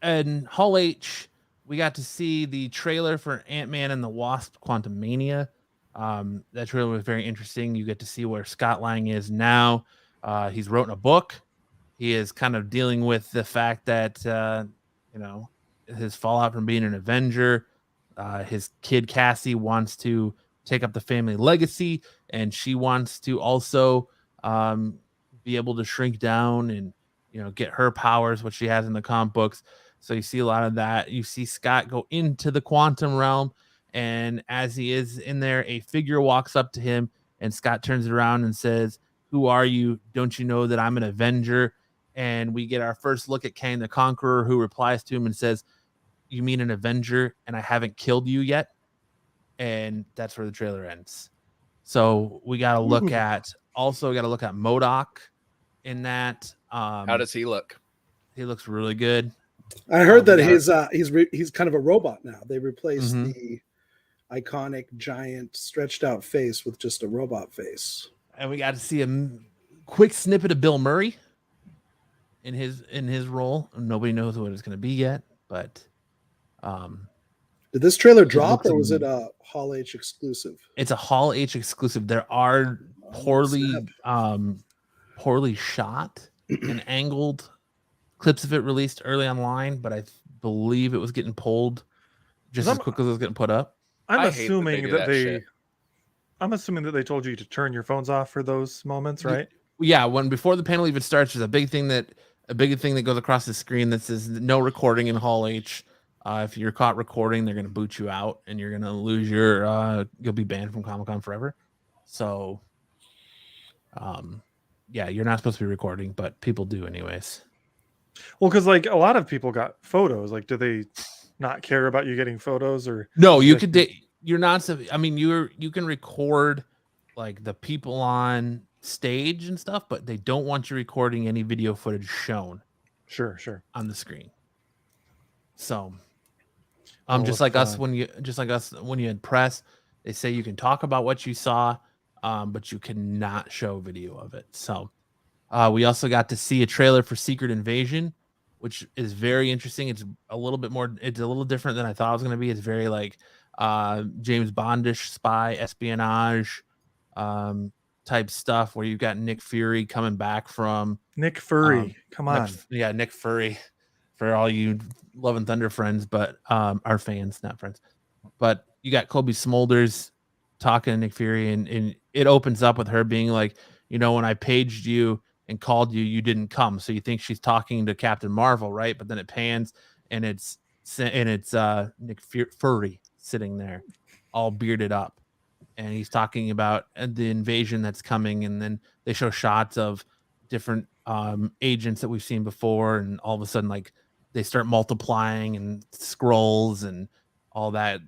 Speaker 1: in Hall H. We got to see the trailer for Ant-Man and the Wasp Quantumania. That trailer was very interesting. You get to see where Scott Lang is now. He's written a book. He is kind of dealing with the fact that, his fallout from being an Avenger. His kid, Cassie, wants to take up the family legacy, and she wants to also be able to shrink down and, get her powers, what she has in the comic books. So you see a lot of that. You see Scott go into the quantum realm, and as he is in there, a figure walks up to him, and Scott turns around and says, "Who are you? Don't you know that I'm an Avenger?" And we get our first look at Kang the Conqueror, who replies to him and says, "You mean an Avenger, and I haven't killed you yet?" And that's where the trailer ends. So we got to look at MODOK in that.
Speaker 3: How does he look?
Speaker 1: He looks really good.
Speaker 4: I heard that he's kind of a robot now. They replaced the iconic giant stretched out face with just a robot face.
Speaker 1: And we got to see a quick snippet of Bill Murray in his role. Nobody knows what it's going to be yet, but
Speaker 4: did this trailer drop, or was it a Hall H exclusive?
Speaker 1: It's a Hall H exclusive. There are poorly poorly shot and angled clips of it released early online, but I believe it was getting pulled just as quick as it was getting put up.
Speaker 2: I'm
Speaker 3: I hate that they
Speaker 2: assuming
Speaker 3: do
Speaker 2: that
Speaker 3: that shit.
Speaker 2: I'm assuming that they told you to turn your phones off for those moments, right?
Speaker 1: Yeah, before the panel even starts, there's a big thing that goes across the screen that says no recording in Hall H. If you're caught recording, they're gonna boot you out, and you're gonna lose your. You'll be banned from Comic-Con forever. So, yeah, you're not supposed to be recording, but people do anyways.
Speaker 2: Well, because like a lot of people got photos. Like, do they not care about you getting photos or?
Speaker 1: No, you could. You're not. I mean, you can record like the people on stage and stuff, but they don't want you recording any video footage shown.
Speaker 2: Sure.
Speaker 1: On the screen. So,
Speaker 2: Oh,
Speaker 1: just like us when you had press, they say you can talk about what you saw, but you cannot show video of it. So, we also got to see a trailer for Secret Invasion, which is very interesting. It's a little different than I thought it was going to be. It's very like James Bondish spy espionage type stuff where you've got Nick Fury coming back from
Speaker 2: Nick Fury. Come on.
Speaker 1: Nick Fury for all you Love and Thunder friends, but our fans, not friends. But you got Kobe Smulders talking to Nick Fury, and it opens up with her being like, when I paged you and called you, you didn't come. So you think she's talking to Captain Marvel, right? But then it pans and it's Nick Fury sitting there, all bearded up, and he's talking about the invasion that's coming. And then they show shots of different agents that we've seen before, and all of a sudden, like, they start multiplying and scrolls and all that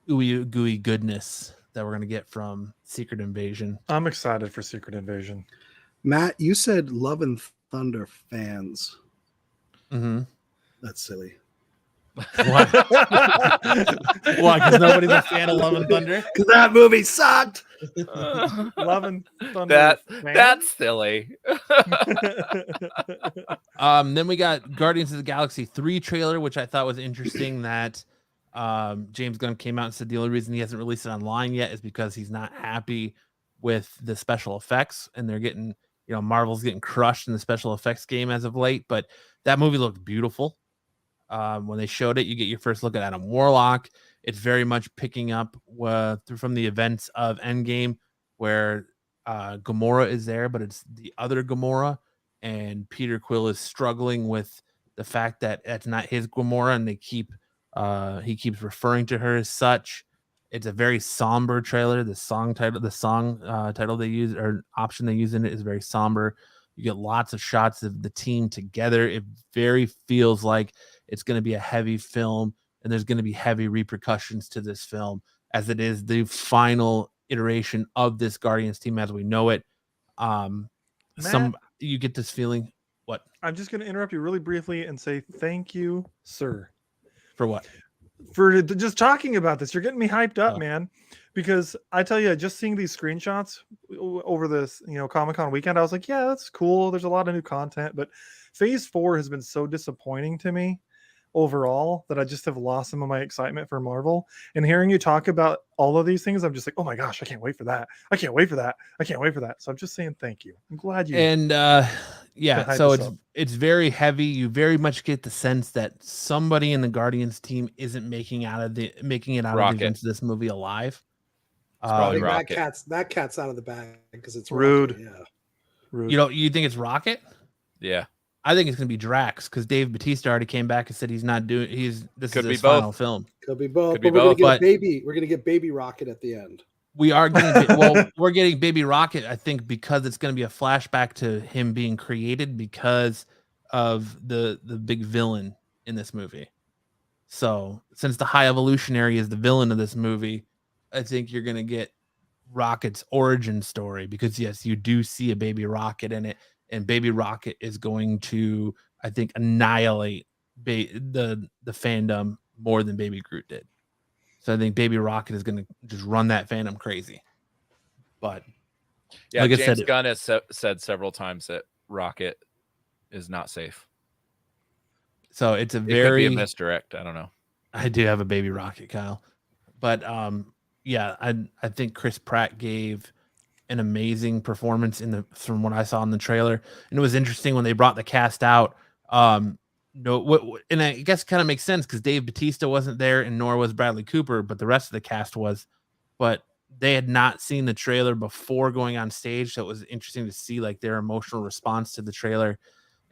Speaker 1: ooey gooey goodness that we're gonna get from Secret Invasion.
Speaker 2: I'm excited for Secret Invasion.
Speaker 4: Matt, you said Love and Thunder fans.
Speaker 1: Mm-hmm.
Speaker 4: That's silly.
Speaker 1: Why? Because nobody's a fan of Love and Thunder?
Speaker 4: Because that movie sucked.
Speaker 2: Love and Thunder.
Speaker 3: That's silly.
Speaker 1: Then we got Guardians of the Galaxy 3 trailer, which I thought was interesting that James Gunn came out and said the only reason he hasn't released it online yet is because he's not happy with the special effects, and they're getting, Marvel's getting crushed in the special effects game as of late. But that movie looked beautiful. When they showed it, you get your first look at Adam Warlock. It's very much picking up from the events of Endgame, where Gamora is there, but it's the other Gamora, and Peter Quill is struggling with the fact that that's not his Gamora, and he keeps referring to her as such. It's a very somber trailer. The song title they use, or option they use in it, is very somber. You get lots of shots of the team together. It very feels like it's going to be a heavy film, and there's going to be heavy repercussions to this film, as it is the final iteration of this Guardians team as we know it.
Speaker 2: Matt,
Speaker 1: you get this feeling. What?
Speaker 2: I'm just going to interrupt you really briefly and say thank you, sir.
Speaker 1: For what?
Speaker 2: For just talking about this. You're getting me hyped up, man. Because I tell you, just seeing these screenshots over this, Comic-Con weekend, I was like, yeah, that's cool. There's a lot of new content, but Phase 4 has been so disappointing to me overall that I just have lost some of my excitement for Marvel. And hearing you talk about all of these things, I'm just like, oh my gosh, I can't wait for that. I can't wait for that. I can't wait for that. So I'm just saying thank you. I'm glad you.
Speaker 1: And so it's very heavy. You very much get the sense that somebody in the Guardians team isn't making it out of the events of this movie alive.
Speaker 3: Probably
Speaker 4: that cat's out of the bag because it's
Speaker 2: Rude.
Speaker 4: Rocket, yeah.
Speaker 2: Rude.
Speaker 1: You think it's Rocket?
Speaker 3: Yeah.
Speaker 1: I think it's gonna be Drax, because Dave Bautista already came back and said he's not doing. This
Speaker 3: Could
Speaker 1: is his
Speaker 3: be both.
Speaker 1: final film.
Speaker 4: Could be both.
Speaker 3: Could be
Speaker 4: We're
Speaker 3: both.
Speaker 4: gonna get Baby Rocket at the end.
Speaker 1: We are getting we're getting Baby Rocket, I think, because it's going to be a flashback to him being created because of the big villain in this movie. So since the High Evolutionary is the villain of this movie, I think you're going to get Rocket's origin story, because yes, you do see a Baby Rocket in it, and Baby Rocket is going to, I think, annihilate the fandom more than Baby Groot did. So I think Baby Rocket is going to just run that fandom crazy. But
Speaker 3: yeah,
Speaker 1: like
Speaker 3: James Gunn has said several times that Rocket is not safe.
Speaker 1: So it could be
Speaker 3: a misdirect. I don't know.
Speaker 1: I do have a Baby Rocket, Kyle. But yeah, I think Chris Pratt gave an amazing performance from what I saw in the trailer. And it was interesting when they brought the cast out. And I guess it kind of makes sense because Dave Bautista wasn't there, and nor was Bradley Cooper, but the rest of the cast was. But they had not seen the trailer before going on stage, so it was interesting to see like their emotional response to the trailer.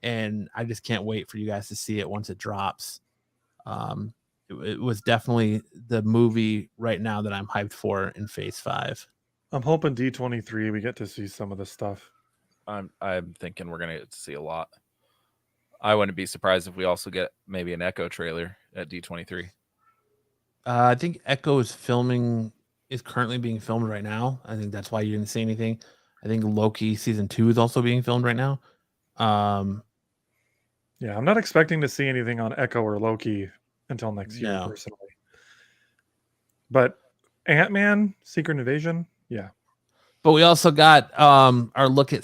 Speaker 1: And I just can't wait for you guys to see it once it drops. It was definitely the movie right now that I'm hyped for in Phase 5.
Speaker 2: I'm hoping D23 we get to see some of this stuff.
Speaker 3: I'm thinking we're gonna get to see a lot. I wouldn't be surprised if we also get maybe an Echo trailer at D23.
Speaker 1: I think Echo is currently being filmed right now. I think that's why you didn't see anything. I think Loki season 2 is also being filmed right now.
Speaker 2: Yeah, I'm not expecting to see anything on Echo or Loki until next year, personally. But Ant-Man, Secret Invasion, yeah.
Speaker 1: But we also got our look at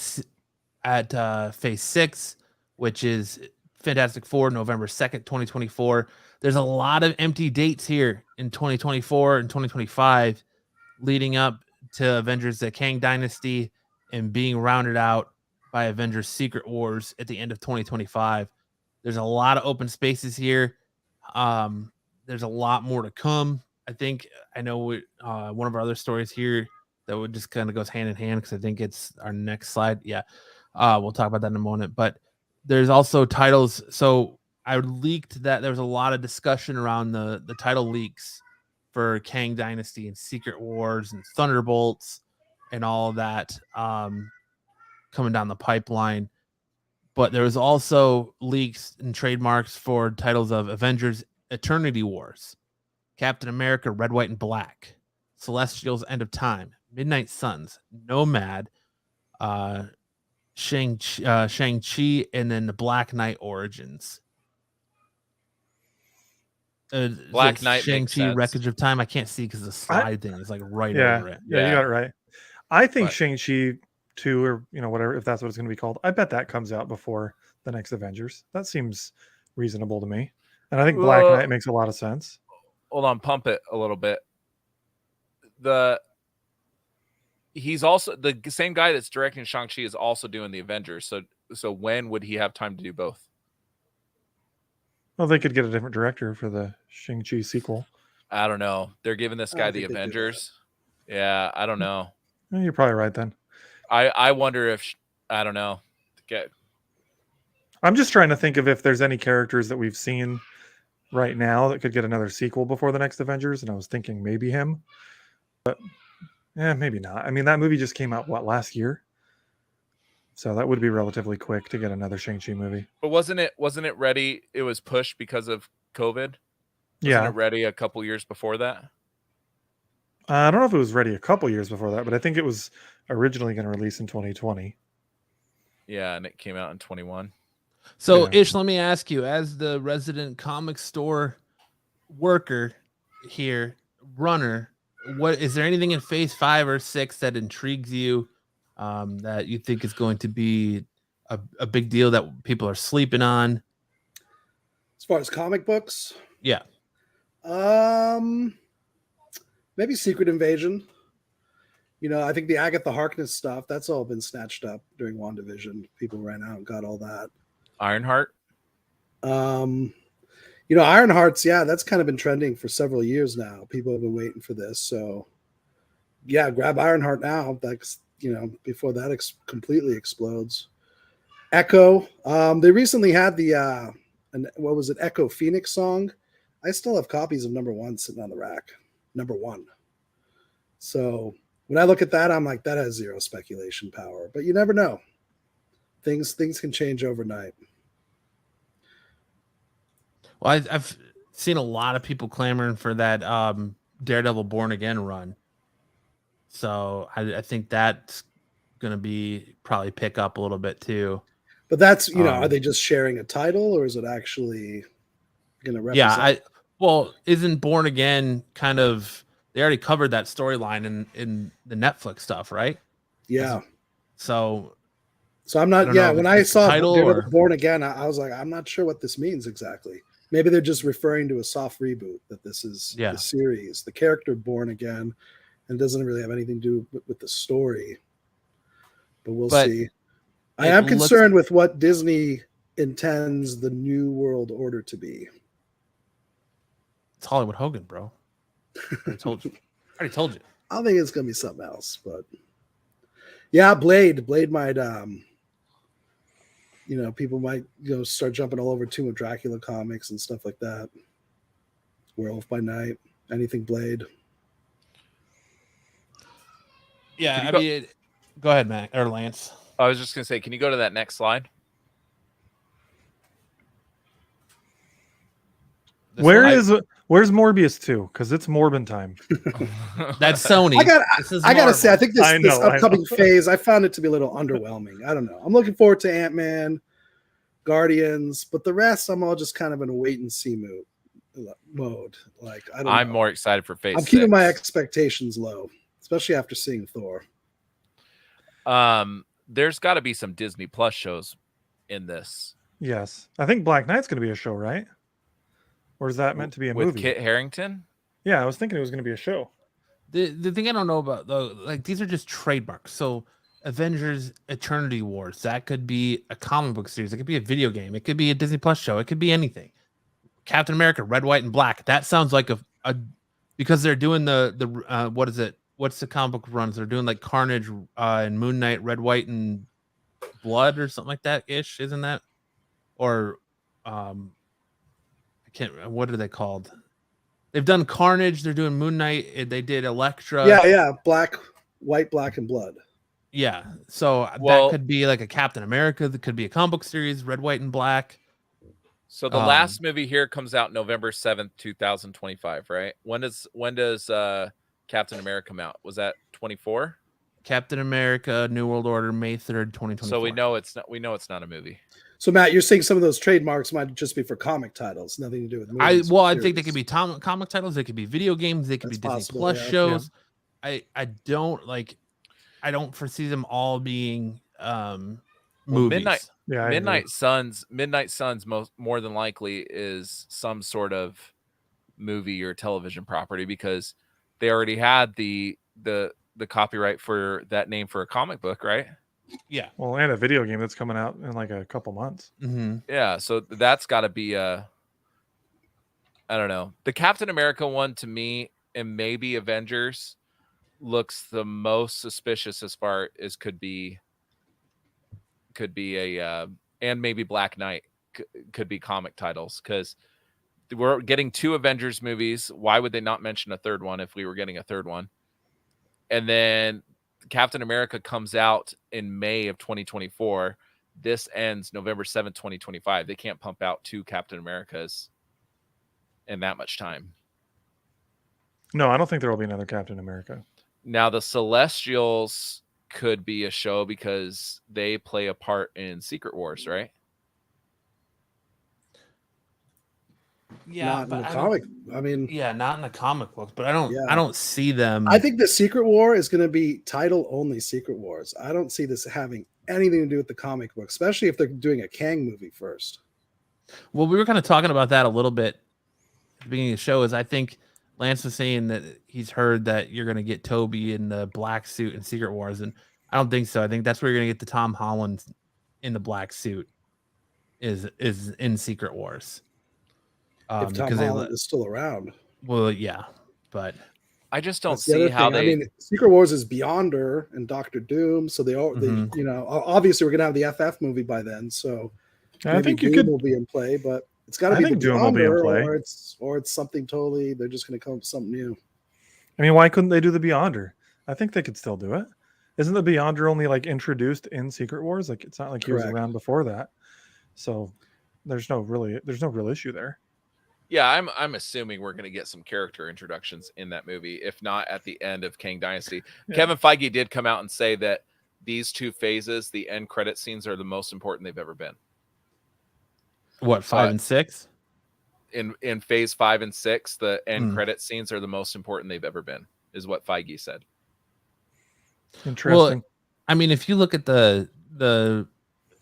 Speaker 1: Phase 6, which is Fantastic Four, November 2nd, 2024. There's a lot of empty dates here in 2024 and 2025 leading up to Avengers, the Kang Dynasty, and being rounded out by Avengers Secret Wars at the end of 2025. There's a lot of open spaces here. There's a lot more to come. I know one of our other stories here that would just kind of goes hand in hand because I think it's our next slide. Yeah. We'll talk about that in a moment. But there's also titles. So I leaked that there was a lot of discussion around the title leaks for Kang Dynasty and Secret Wars and Thunderbolts and all of that coming down the pipeline. But there was also leaks and trademarks for titles of Avengers Eternity Wars, Captain America Red, White, and Black, Celestials End of Time, Midnight Suns, Nomad, Shang-Chi, and then the Black Knight Origins.
Speaker 3: Black Knight
Speaker 1: Shang-Chi Wreckage of Time. I can't see because the slide thing is like right over it.
Speaker 2: Yeah, you got it right. I think Shang-Chi 2 or whatever, if that's what it's going to be called, I bet that comes out before the next Avengers. That seems reasonable to me. And I think Black Knight makes a lot of sense.
Speaker 3: Hold on, pump it a little bit. He's also the same guy that's directing Shang-Chi is also doing the Avengers. So when would he have time to do both?
Speaker 2: Well, they could get a different director for the Shang-Chi sequel.
Speaker 3: I don't know. They're giving this guy the Avengers. Yeah, I don't know.
Speaker 2: You're probably right then.
Speaker 3: I wonder if I don't know.
Speaker 2: I'm just trying to think of if there's any characters that we've seen right now that could get another sequel before the next Avengers, and I was thinking maybe him. But maybe not. I mean, that movie just came out last year? So that would be relatively quick to get another Shang-Chi movie.
Speaker 3: But wasn't it ready? It was pushed because of COVID. Wasn't it ready a couple years before that?
Speaker 2: I don't know if it was ready a couple years before that, but I think it was originally going to release in 2020.
Speaker 3: Yeah, and it came out in 21.
Speaker 1: So, Ish, let me ask you, as the resident comic store worker here, runner, is there anything in Phase 5 or 6 that intrigues you, that you think is going to be a big deal that people are sleeping on?
Speaker 4: As far as comic books?
Speaker 1: Yeah.
Speaker 4: Maybe Secret Invasion. I think the Agatha Harkness stuff, that's all been snatched up during WandaVision. People ran out and got all that.
Speaker 3: Ironheart?
Speaker 4: Ironheart's, that's kind of been trending for several years now. People have been waiting for this. So, grab Ironheart now. That's, before that completely explodes. Echo. They recently had the, what was it, Echo Phoenix song. I still have copies of number 1 sitting on the rack. Number 1. So when I look at that, I'm like, that has zero speculation power. But you never know. Things can change overnight.
Speaker 1: Well, I've seen a lot of people clamoring for that Daredevil Born Again run. So I think that's going to be probably pick up a little bit too.
Speaker 4: But that's, are they just sharing a title or is it actually going to represent?
Speaker 1: Yeah, isn't Born Again kind of, they already covered that storyline in the Netflix stuff, right?
Speaker 4: Yeah.
Speaker 1: So
Speaker 4: I'm not, when I saw Born Again, I was like, I'm not sure what this means exactly. Maybe they're just referring to a soft reboot, that this is the series, the character Born Again, and doesn't really have anything to do with the story. but we'll
Speaker 1: But
Speaker 4: see. I
Speaker 1: it
Speaker 4: am
Speaker 1: looks-
Speaker 4: concerned with what Disney intends the new world order to be.
Speaker 1: It's Hollywood Hogan, bro. I already told you.
Speaker 4: I think it's gonna be something else, but yeah, Blade might people might start jumping all over Tomb of Dracula comics and stuff like that. Werewolf by Night, anything Blade.
Speaker 1: Yeah, I mean, go ahead, Mac or Lance.
Speaker 3: I was just gonna say, can you go to that next slide?
Speaker 2: Where's Morbius 2? Because it's Morbin time.
Speaker 1: That's Sony.
Speaker 4: I gotta say, I think this
Speaker 2: I know.
Speaker 4: upcoming phase, I found it to be a little underwhelming. I don't know. I'm looking forward to Ant-Man, Guardians, but the rest, I'm all just kind of in a wait and see mode. Like I'm
Speaker 3: more excited for Phase.
Speaker 4: I'm keeping my expectations low, especially after seeing Thor.
Speaker 3: There's got to be some Disney Plus shows in this.
Speaker 2: Yes, I think Black Knight's going to be a show, right? Or is that meant to be a
Speaker 3: with
Speaker 2: movie?
Speaker 3: Kit Harington?
Speaker 2: Yeah, I was thinking it was going to be a show.
Speaker 1: The thing I don't know about though, like these are just trademarks. So Avengers Eternity Wars, that could be a comic book series, it could be a video game, it could be a Disney Plus show, it could be anything. Captain America, Red, White, and Black. That sounds like a because they're doing the what is it? What's the comic book runs? They're doing like Carnage and Moon Knight, Red, White, and Blood or something like that ish, isn't that? Or I can't. What are they called? They've done Carnage. They're doing Moon Knight. They did Elektra.
Speaker 4: Yeah. Black, White, Black, and Blood.
Speaker 1: Yeah. So that could be like a Captain America. That could be a comic book series, Red, White, and Black.
Speaker 3: So the last movie here comes out November 7th, 2025, right? When does Captain America come out? Was that 24?
Speaker 1: Captain America, New World Order, May 3rd, 2024.
Speaker 3: So we know it's not a movie.
Speaker 4: So Matt, you're saying some of those trademarks might just be for comic titles, nothing to do with movies.
Speaker 1: I think they could be comic titles, they could be video games, they could be Disney Plus shows. Yeah. I don't foresee them all being movies.
Speaker 3: Midnight Suns more than likely is some sort of movie or television property because they already had the copyright for that name for a comic book, right?
Speaker 1: Yeah.
Speaker 2: Well, and a video game that's coming out in like a couple months.
Speaker 1: Mm-hmm.
Speaker 3: Yeah, so that's got to be I don't know. The Captain America one to me, and maybe Avengers, looks the most suspicious as far as could be a and maybe Black Knight could be comic titles because we're getting 2 Avengers movies. Why would they not mention a third one if we were getting a third one? And then Captain America comes out in May of 2024. This ends November 7th, 2025. They can't pump out 2 Captain Americas in that much time.
Speaker 2: No, I don't think there will be another Captain America.
Speaker 3: Now the Celestials could be a show because they play a part in Secret Wars, right?
Speaker 1: Yeah,
Speaker 4: not in the comic. I mean,
Speaker 1: yeah, not in the comic books, but I don't see them.
Speaker 4: I think the Secret War is going to be title only Secret Wars. I don't see this having anything to do with the comic book, especially if they're doing a Kang movie first.
Speaker 1: Well, we were kind of talking about that a little bit at the beginning of the show. Is I think Lance was saying that he's heard that you're going to get Toby in the black suit in Secret Wars, and I don't think so. I think that's where you're going to get the Tom Holland in the black suit is in Secret Wars.
Speaker 4: If Tom Holland is still around.
Speaker 1: Well, yeah, but
Speaker 3: I just don't see how they.
Speaker 4: I mean, Secret Wars is Beyonder and Doctor Doom, so they all, obviously we're gonna have the FF movie by then. So
Speaker 2: I think
Speaker 4: Doom will be in play, but it's got to be the
Speaker 2: Doom will be in play,
Speaker 4: or it's something totally. They're just gonna come up with something new.
Speaker 2: I mean, why couldn't they do the Beyonder? I think they could still do it. Isn't the Beyonder only like introduced in Secret Wars? Like it's not like he was around before that, so there's no real issue there.
Speaker 3: Yeah, I'm assuming we're going to get some character introductions in that movie, if not at the end of Kang Dynasty. Yeah. Kevin Feige did come out and say that these 2 phases, the end credit scenes, are the most important they've ever been.
Speaker 1: What, 5 and 6?
Speaker 3: In phase 5 and 6, the end credit scenes are the most important they've ever been, is what Feige said.
Speaker 2: Interesting.
Speaker 1: Well, I mean, if you look at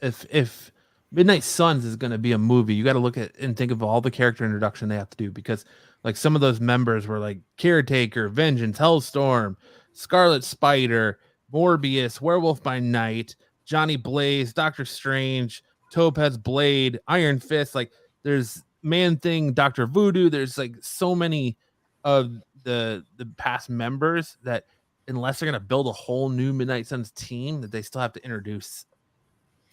Speaker 1: if Midnight Suns is going to be a movie, you got to look at and think of all the character introduction they have to do, because like some of those members were like Caretaker, Vengeance, Hellstorm, Scarlet Spider, Morbius, Werewolf by Night, Johnny Blaze, Doctor Strange, Topaz Blade, Iron Fist. Like there's Man Thing, Dr. Voodoo. There's like so many of the past members that unless they're gonna build a whole new Midnight Suns team, that they still have to introduce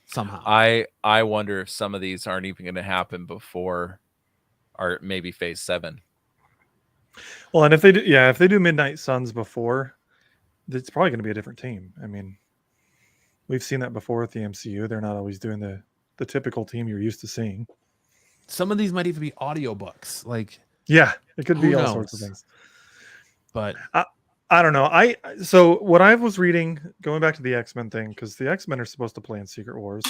Speaker 1: somehow.
Speaker 3: I wonder if some of these aren't even going to happen before, or maybe Phase 7.
Speaker 2: Well, and if they do Midnight Suns before, it's probably going to be a different team. I mean, we've seen that before with the MCU. They're not always doing the typical team you're used to seeing.
Speaker 1: Some of these might even be audiobooks. Like,
Speaker 2: yeah, it could be
Speaker 1: who
Speaker 2: all
Speaker 1: knows?
Speaker 2: sorts of things.
Speaker 1: But
Speaker 2: I don't know. So what I was reading, going back to the X-Men thing, because the X-Men are supposed to play in Secret Wars.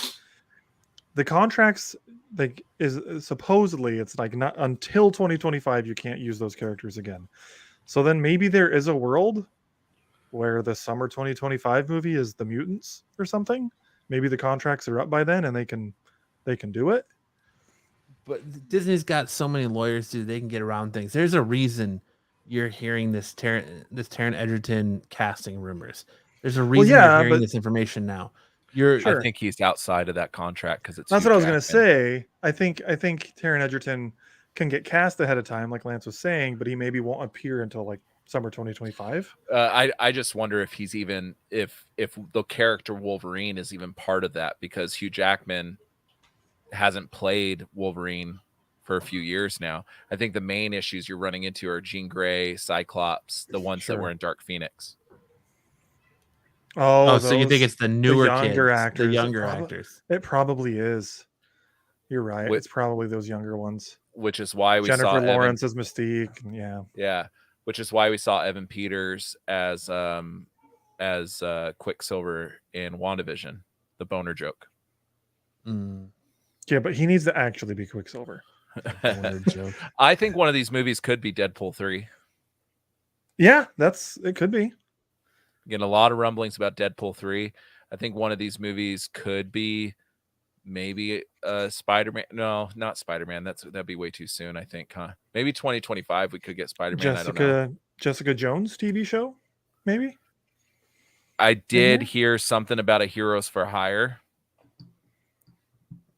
Speaker 2: The contracts, like, is supposedly it's like not until 2025 you can't use those characters again. So then maybe there is a world where the summer 2025 movie is the Mutants or something. Maybe the contracts are up by then and they can do it.
Speaker 1: But Disney's got so many lawyers, dude. They can get around things. There's a reason you're hearing this Taron Egerton casting rumors. There's a reason you're hearing this information now.
Speaker 3: I think he's outside of that contract because it's.
Speaker 2: That's what I was going to say. I think Taron Egerton can get cast ahead of time, like Lance was saying, but he maybe won't appear until like summer 2025.
Speaker 3: I just wonder if he's even if the character Wolverine is even part of that, because Hugh Jackman hasn't played Wolverine for a few years now. I think the main issues you're running into are Jean Grey, Cyclops, the ones that were in Dark Phoenix.
Speaker 1: Oh, so you think it's the newer
Speaker 2: younger
Speaker 1: kids,
Speaker 2: actors,
Speaker 1: the younger actors?
Speaker 2: It probably is. You're right. It's probably those younger ones.
Speaker 3: Which is why we
Speaker 2: Jennifer
Speaker 3: saw
Speaker 2: Lawrence as Mystique.
Speaker 3: Yeah. Which is why we saw Evan Peters as Quicksilver in WandaVision, the boner joke.
Speaker 2: Yeah, but he needs to actually be Quicksilver.
Speaker 3: I think one of these movies could be Deadpool 3.
Speaker 2: Yeah, it could be.
Speaker 3: Getting a lot of rumblings about Deadpool 3. I think one of these movies could be maybe Spider-Man. No, not Spider-Man. That'd be way too soon, I think, huh? Maybe 2025 we could get Spider-Man. I don't know.
Speaker 2: Jessica Jones TV show, maybe?
Speaker 3: I did hear something about a Heroes for Hire.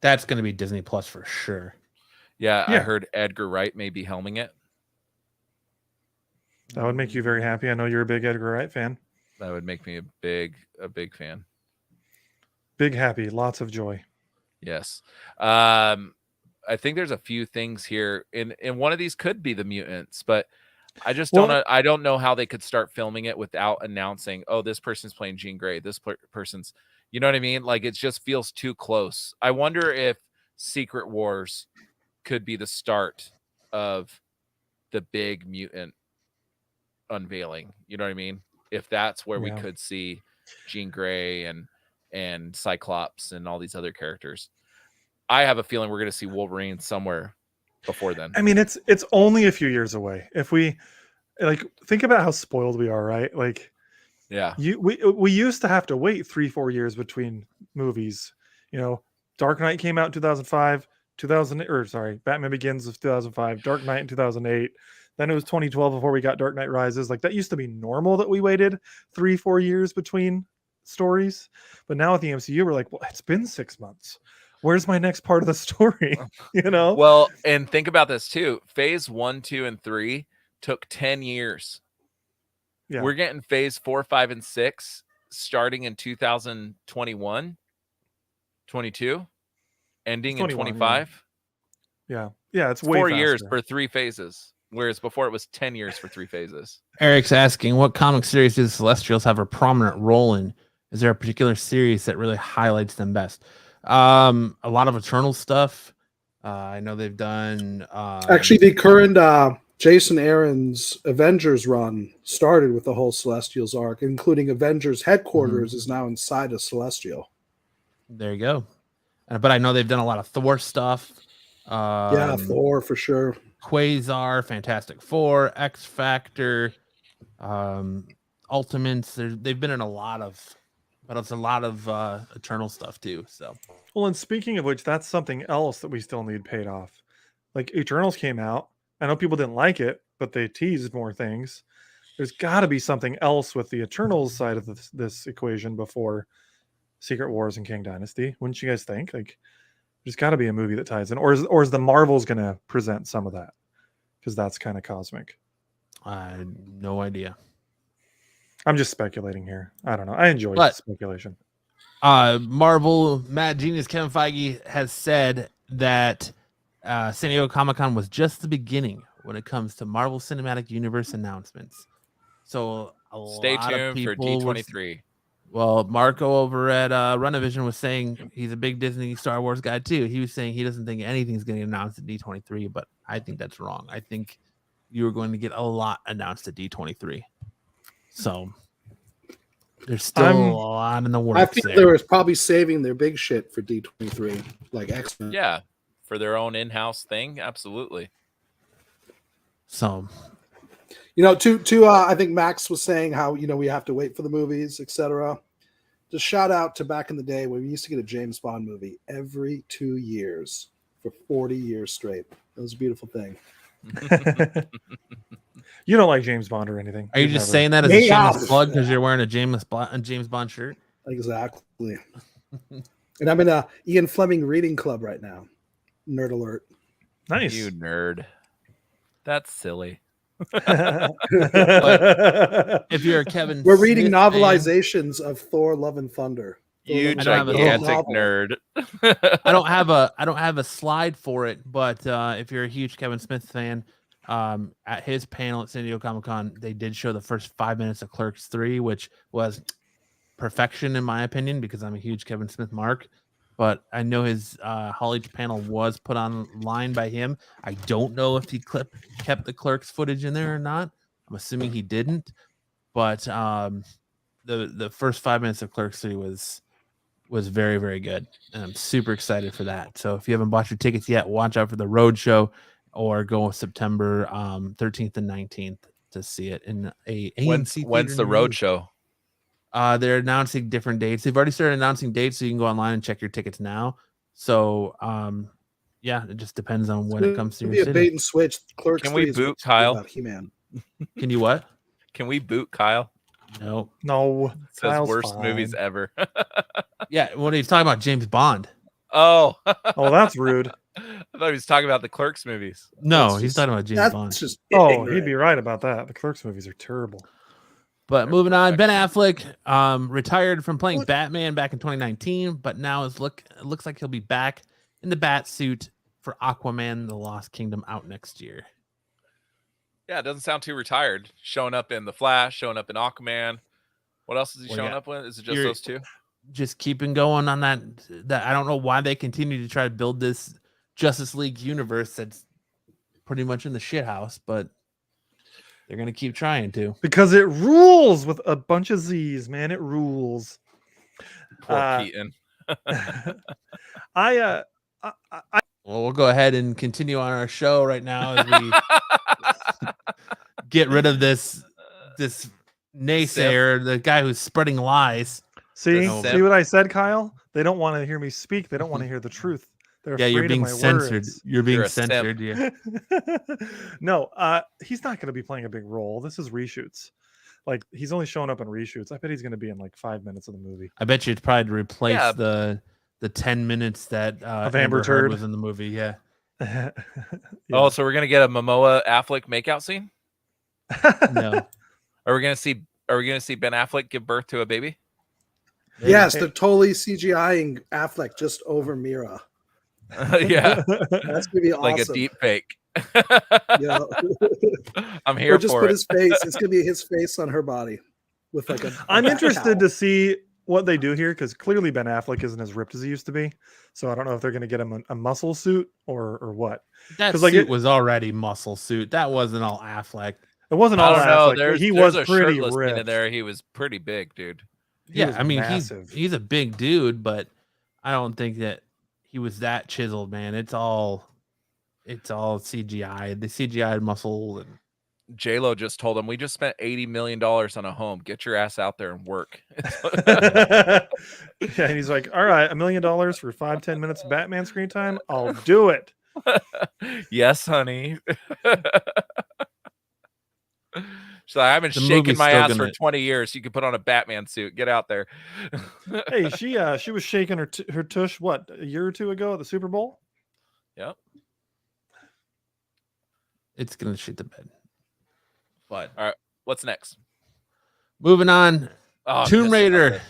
Speaker 1: That's going to be Disney Plus for sure.
Speaker 3: Yeah, I heard Edgar Wright may be helming it.
Speaker 2: That would make you very happy. I know you're a big Edgar Wright fan.
Speaker 3: That would make me a big fan.
Speaker 2: Big happy, lots of joy.
Speaker 3: Yes. I think there's a few things here, and one of these could be the Mutants, but I just don't know. I don't know how they could start filming it without announcing, oh, this person's playing Jean Grey, this person's, you know what I mean? Like, it just feels too close. I wonder if Secret Wars could be the start of the big mutant unveiling. You know what I mean? If that's where we could see Jean Grey and Cyclops and all these other characters. I have a feeling we're going to see Wolverine somewhere before then.
Speaker 2: I mean, it's only a few years away. If we think about how spoiled we are, right? Like,
Speaker 3: yeah,
Speaker 2: we used to have to wait 3-4 years between movies. You know, Dark Knight came out in 2005, Batman Begins of 2005, Dark Knight in 2008. Then it was 2012 before we got Dark Knight Rises. Like, that used to be normal that we waited 3-4 years between stories. But now with the MCU, we're like, well, it's been 6 months. Where's my next part of the story? You know?
Speaker 3: Well, and think about this too. Phase 1, 2, and 3 took 10 years. Yeah. We're getting phase 4, 5, and 6 starting in 2021, 22, ending in 25.
Speaker 2: Yeah. It's
Speaker 3: way 4 years for 3 phases. Whereas before it was 10 years for 3 phases.
Speaker 1: Eric's asking, what comic series do the Celestials have a prominent role in? Is there a particular series that really highlights them best? A lot of Eternal stuff. I know they've done.
Speaker 4: Actually, the current Jason Aaron's Avengers run started with the whole Celestials arc, including Avengers headquarters is now inside a Celestial.
Speaker 1: There you go. But I know they've done a lot of Thor stuff.
Speaker 4: Thor for sure.
Speaker 1: Quasar, Fantastic Four, X Factor, Ultimates. They've been in a lot of, but it's a lot of Eternal stuff too. So,
Speaker 2: well, and speaking of which, that's something else that we still need paid off. Like, Eternals came out. I know people didn't like it, but they teased more things. there's got to be something else with the Eternals side of this equation before Secret Wars and King Dynasty. Wouldn't you guys think? Like, there's got to be a movie that ties in, or is the Marvels going to present some of that? Because that's kind of cosmic.
Speaker 1: I had no idea.
Speaker 2: I'm just speculating here. I don't know. I enjoy speculation.
Speaker 1: Marvel Mad Genius Kevin Feige has said that San Diego Comic-Con was just the beginning when it comes to Marvel Cinematic Universe announcements. So
Speaker 3: stay tuned for D23.
Speaker 1: Well, Marco over at Runavision was saying he's a big Disney Star Wars guy too. He was saying he doesn't think anything's going to get announced at D23, but I think that's wrong. I think you are going to get a lot announced at D23. So there's still a lot in the works.
Speaker 4: I think they were probably saving their big shit for D23, like X-Men.
Speaker 3: Yeah, for their own in-house thing. Absolutely.
Speaker 1: So,
Speaker 4: I think Max was saying how, we have to wait for the movies, etc. Just shout out to back in the day when we used to get a James Bond movie every 2 years for 40 years straight. It was a beautiful thing.
Speaker 2: You don't like James Bond or anything.
Speaker 1: Are you just saying that as a shameless plug because you're wearing a James Bond shirt?
Speaker 4: Exactly. And I'm in a Ian Fleming reading club right now. Nerd alert.
Speaker 2: Nice.
Speaker 3: You nerd. That's silly.
Speaker 1: If you're a Kevin,
Speaker 4: we're reading
Speaker 1: Smith
Speaker 4: novelizations of Thor: Love and Thunder.
Speaker 3: You gigantic nerd.
Speaker 1: I don't have a slide for it, but if you're a huge Kevin Smith fan, at his panel at San Diego Comic-Con, they did show the first 5 minutes of Clerks 3, which was perfection in my opinion because I'm a huge Kevin Smith mark. But I know his Hall H panel was put online by him. I don't know if he kept the Clerks footage in there or not. I'm assuming he didn't. But the first 5 minutes of Clerks 3 was very, very good. And I'm super excited for that. So if you haven't bought your tickets yet, watch out for the road show or go September 13th and 19th to see it in a AMC.
Speaker 3: When's the road show?
Speaker 1: They're announcing different dates. They've already started announcing dates, so you can go online and check your tickets now. So, yeah, it just depends on when it comes to your city.
Speaker 4: A bait and switch. Clerks.
Speaker 3: Can we boot Kyle?
Speaker 4: He-Man.
Speaker 1: Can you what?
Speaker 3: Can we boot Kyle?
Speaker 1: No.
Speaker 3: Says worst movies ever.
Speaker 1: Yeah, what are you talking about? James Bond.
Speaker 3: Oh,
Speaker 2: that's rude.
Speaker 3: I thought he was talking about the Clerks movies.
Speaker 1: No, he's talking about James Bond.
Speaker 2: He'd be right about that. The Clerks movies are terrible.
Speaker 1: But moving on, Ben Affleck retired from playing Batman back in 2019, but now it looks like he'll be back in the bat suit for Aquaman: The Lost Kingdom out next year.
Speaker 3: Yeah, it doesn't sound too retired. Showing up in The Flash, showing up in Aquaman. What else is he showing up with? Is it just those two?
Speaker 1: Just keeping going on that. I don't know why they continue to try to build this Justice League universe that's pretty much in the shit house, but they're going to keep trying to.
Speaker 2: Because it rules with a bunch of Z's, man. It rules.
Speaker 3: Poor Keaton.
Speaker 1: Well, we'll go ahead and continue on our show right now as we get rid of this naysayer, the guy who's spreading lies.
Speaker 2: See what I said, Kyle? They don't want to hear me speak. They don't want to hear the truth. They're
Speaker 1: you're being censored.
Speaker 2: Words.
Speaker 1: You're being censored. Yeah.
Speaker 2: No, he's not going to be playing a big role. This is reshoots. Like, he's only showing up in reshoots. I bet he's going to be in like 5 minutes of the movie.
Speaker 1: I bet you it's probably to replace the 10 minutes that
Speaker 2: of Amber Heard
Speaker 1: was in the movie. Yeah.
Speaker 2: Yeah.
Speaker 3: Oh, so we're gonna get a Momoa Affleck makeout scene?
Speaker 1: No.
Speaker 3: Are we gonna see Ben Affleck give birth to a baby?
Speaker 4: Yes, they're totally CGIing Affleck just over Mira.
Speaker 3: Yeah,
Speaker 4: that's gonna be awesome.
Speaker 3: Like a deep fake.
Speaker 4: Yeah.
Speaker 3: I'm here
Speaker 4: or just
Speaker 3: for
Speaker 4: put
Speaker 3: it.
Speaker 4: his face. It's gonna be his face on her body with like a.
Speaker 2: I'm interested to see what they do here because clearly Ben Affleck isn't as ripped as he used to be. So I don't know if they're going to get him a muscle suit or what.
Speaker 1: That suit was already muscle suit. That wasn't all Affleck.
Speaker 2: It wasn't all Affleck.
Speaker 3: There's
Speaker 2: was
Speaker 3: a
Speaker 2: pretty
Speaker 3: shirtless
Speaker 2: ripped.
Speaker 3: in there. He was pretty big, dude.
Speaker 1: Yeah, I mean he's a big dude, but I don't think that he was that chiseled, man. It's all CGI. The CGI muscle and
Speaker 3: J-Lo just told him, we just spent $80 million on a home. Get your ass out there and work.
Speaker 2: Yeah, and he's like, all right, $1 million for 5-10 minutes of Batman screen time. I'll do it.
Speaker 3: Yes, honey. She's like, I've been
Speaker 1: The
Speaker 3: shaking
Speaker 1: movie's
Speaker 3: my
Speaker 1: still
Speaker 3: ass for
Speaker 1: gonna-
Speaker 3: 20 years. You can put on a Batman suit. Get out there.
Speaker 2: Hey, she was shaking her tush what, a year or two ago at the Super Bowl?
Speaker 3: Yep.
Speaker 1: It's gonna shit the bed. But
Speaker 3: All right. What's next?
Speaker 1: moving on,
Speaker 3: Oh, I'm
Speaker 1: Tomb
Speaker 3: pissed about
Speaker 1: Raider.
Speaker 3: this.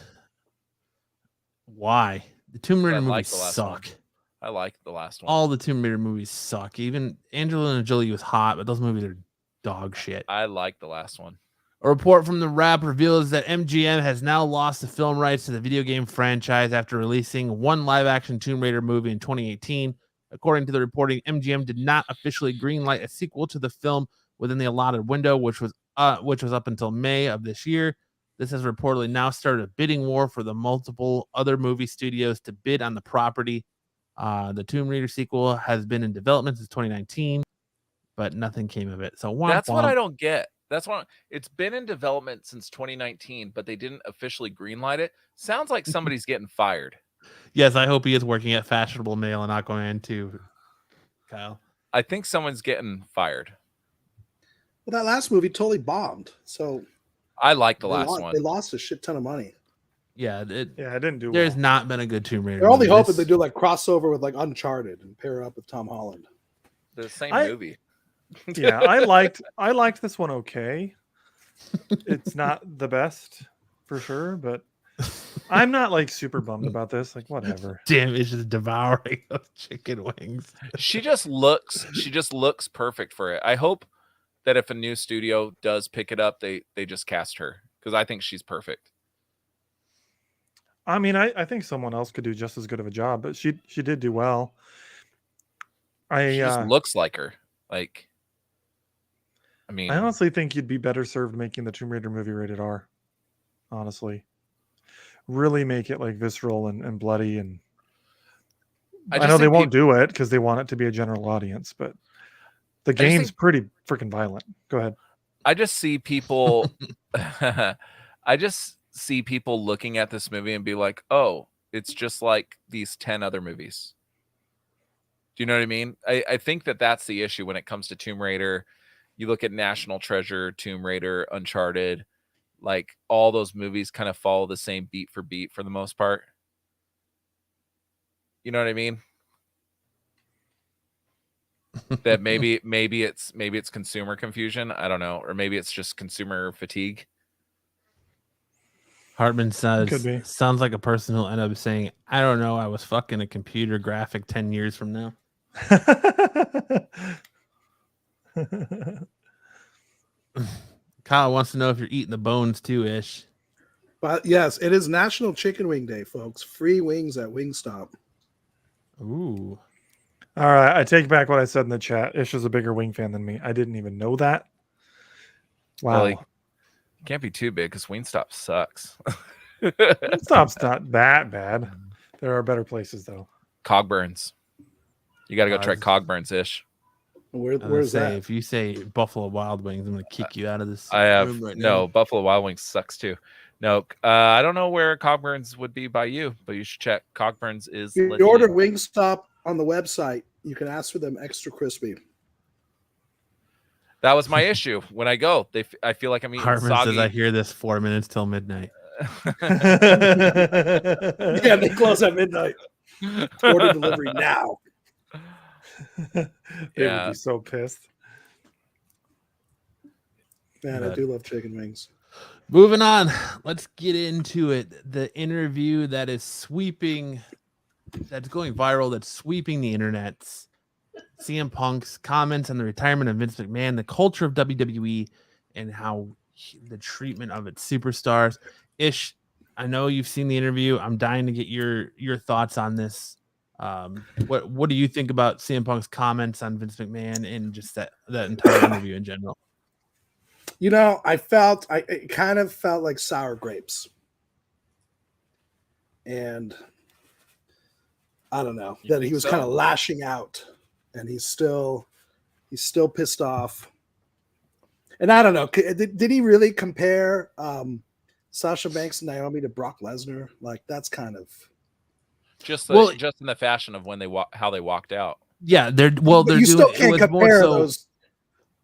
Speaker 1: Why? The Tomb Raider
Speaker 3: I like
Speaker 1: movies
Speaker 3: the last
Speaker 1: suck.
Speaker 3: one. I like the last one.
Speaker 1: All the Tomb Raider movies suck. Even Angelina Jolie was hot, but those movies are dog shit.
Speaker 3: I like the last one.
Speaker 1: A report from the Wrap reveals that MGM has now lost the film rights to the video game franchise after releasing one live-action Tomb Raider movie in 2018. According to the reporting, MGM did not officially greenlight a sequel to the film within the allotted window, which was up until May of this year. This has reportedly now started a bidding war for the multiple other movie studios to bid on the property. The Tomb Raider sequel has been in development since 2019, but nothing came of it. So
Speaker 3: That's what I don't get. That's why it's been in development since 2019, but they didn't officially greenlight it. Sounds like somebody's getting fired.
Speaker 1: Yes, I hope he is working at Fashionable Mail and Aquaman too, Kyle.
Speaker 3: I think someone's getting fired.
Speaker 4: Well, that last movie totally bombed. So
Speaker 3: I like the
Speaker 4: they
Speaker 3: last
Speaker 4: lost,
Speaker 3: one.
Speaker 4: They lost a shit ton of money.
Speaker 1: Yeah,
Speaker 2: It didn't do
Speaker 1: there's
Speaker 2: well.
Speaker 1: not been a good Tomb Raider.
Speaker 4: They're only
Speaker 1: movie.
Speaker 4: hoping they do like crossover with like Uncharted and pair up with Tom Holland.
Speaker 3: They're the same
Speaker 2: I-
Speaker 3: movie.
Speaker 2: Yeah, I liked this one okay. It's not the best for sure, but I'm not like super bummed about this. Like whatever.
Speaker 1: Damn, it's just devouring those chicken wings.
Speaker 3: She just looks perfect for it. I hope that if a new studio does pick it up, they just cast her because I think she's perfect.
Speaker 2: I mean, I think someone else could do just as good of a job, but she did do well.
Speaker 3: She just looks like her. Like, I mean,
Speaker 2: I honestly think you'd be better served making the Tomb Raider movie rated R. Honestly, really make it like visceral and bloody, and I know they won't do it because they want it to be a general audience, but the game's pretty freaking violent. Go ahead.
Speaker 3: I just see people. I just see people looking at this movie and be like, "Oh, it's just like these 10 other movies." Do you know what I mean? I think that's the issue when it comes to Tomb Raider. You look at National Treasure, Tomb Raider, Uncharted, like all those movies kind of follow the same beat for beat for the most part. You know what I mean? That maybe it's consumer confusion. I don't know, or maybe it's just consumer fatigue.
Speaker 1: Hartman
Speaker 2: Could
Speaker 1: says,
Speaker 2: be.
Speaker 1: sounds like a person who'll end up saying, I don't know, I was fucking a computer graphic 10 years from now. Kyle wants to know if you're eating the bones too, Ish.
Speaker 4: But yes, it is National Chicken Wing Day, folks. Free wings at Wingstop.
Speaker 1: Ooh.
Speaker 2: All right, I take back what I said in the chat. Ish is a bigger Wing fan than me. I didn't even know that. Wow.
Speaker 3: Really? Can't be too big because Wingstop sucks.
Speaker 2: Wingstop's not that bad. There are better places though.
Speaker 3: Cogburns. You got to go try Cogburns Ish.
Speaker 4: Where's that?
Speaker 1: If you say Buffalo Wild Wings, I'm going to kick you out of this
Speaker 3: I have
Speaker 1: room right
Speaker 3: no
Speaker 1: now.
Speaker 3: Buffalo Wild Wings sucks too. No, I don't know where Cogburns would be by you, but you should check. Cogburns is.
Speaker 4: You
Speaker 3: legit.
Speaker 4: order Wingstop on the website. You can ask for them extra crispy.
Speaker 3: That was my issue. When I go, I feel like I'm eating
Speaker 1: Hartman
Speaker 3: soggy.
Speaker 1: says, I hear this 4 minutes till midnight.
Speaker 4: Yeah, they close at midnight. Order delivery now.
Speaker 2: They would be so pissed.
Speaker 4: Man, I do love chicken wings.
Speaker 1: Moving on, let's get into it. The interview that's going viral, that's sweeping the internets. CM Punk's comments on the retirement of Vince McMahon, the culture of WWE, and how the treatment of its superstars. Ish, I know you've seen the interview. I'm dying to get your thoughts on this. What do you think about CM Punk's comments on Vince McMahon and just that entire interview in general?
Speaker 4: You know, it kind of felt like sour grapes. And I don't know, that he was kind of lashing out, and he's still pissed off. And I don't know, did he really compare Sasha Banks and Naomi to Brock Lesnar? Like, that's kind of
Speaker 3: just
Speaker 1: Well,
Speaker 3: in the fashion of when how they walked out.
Speaker 1: Yeah, they're
Speaker 4: you
Speaker 1: doing.
Speaker 4: still
Speaker 1: It
Speaker 4: can't
Speaker 1: was more
Speaker 4: compare
Speaker 1: so.
Speaker 4: those.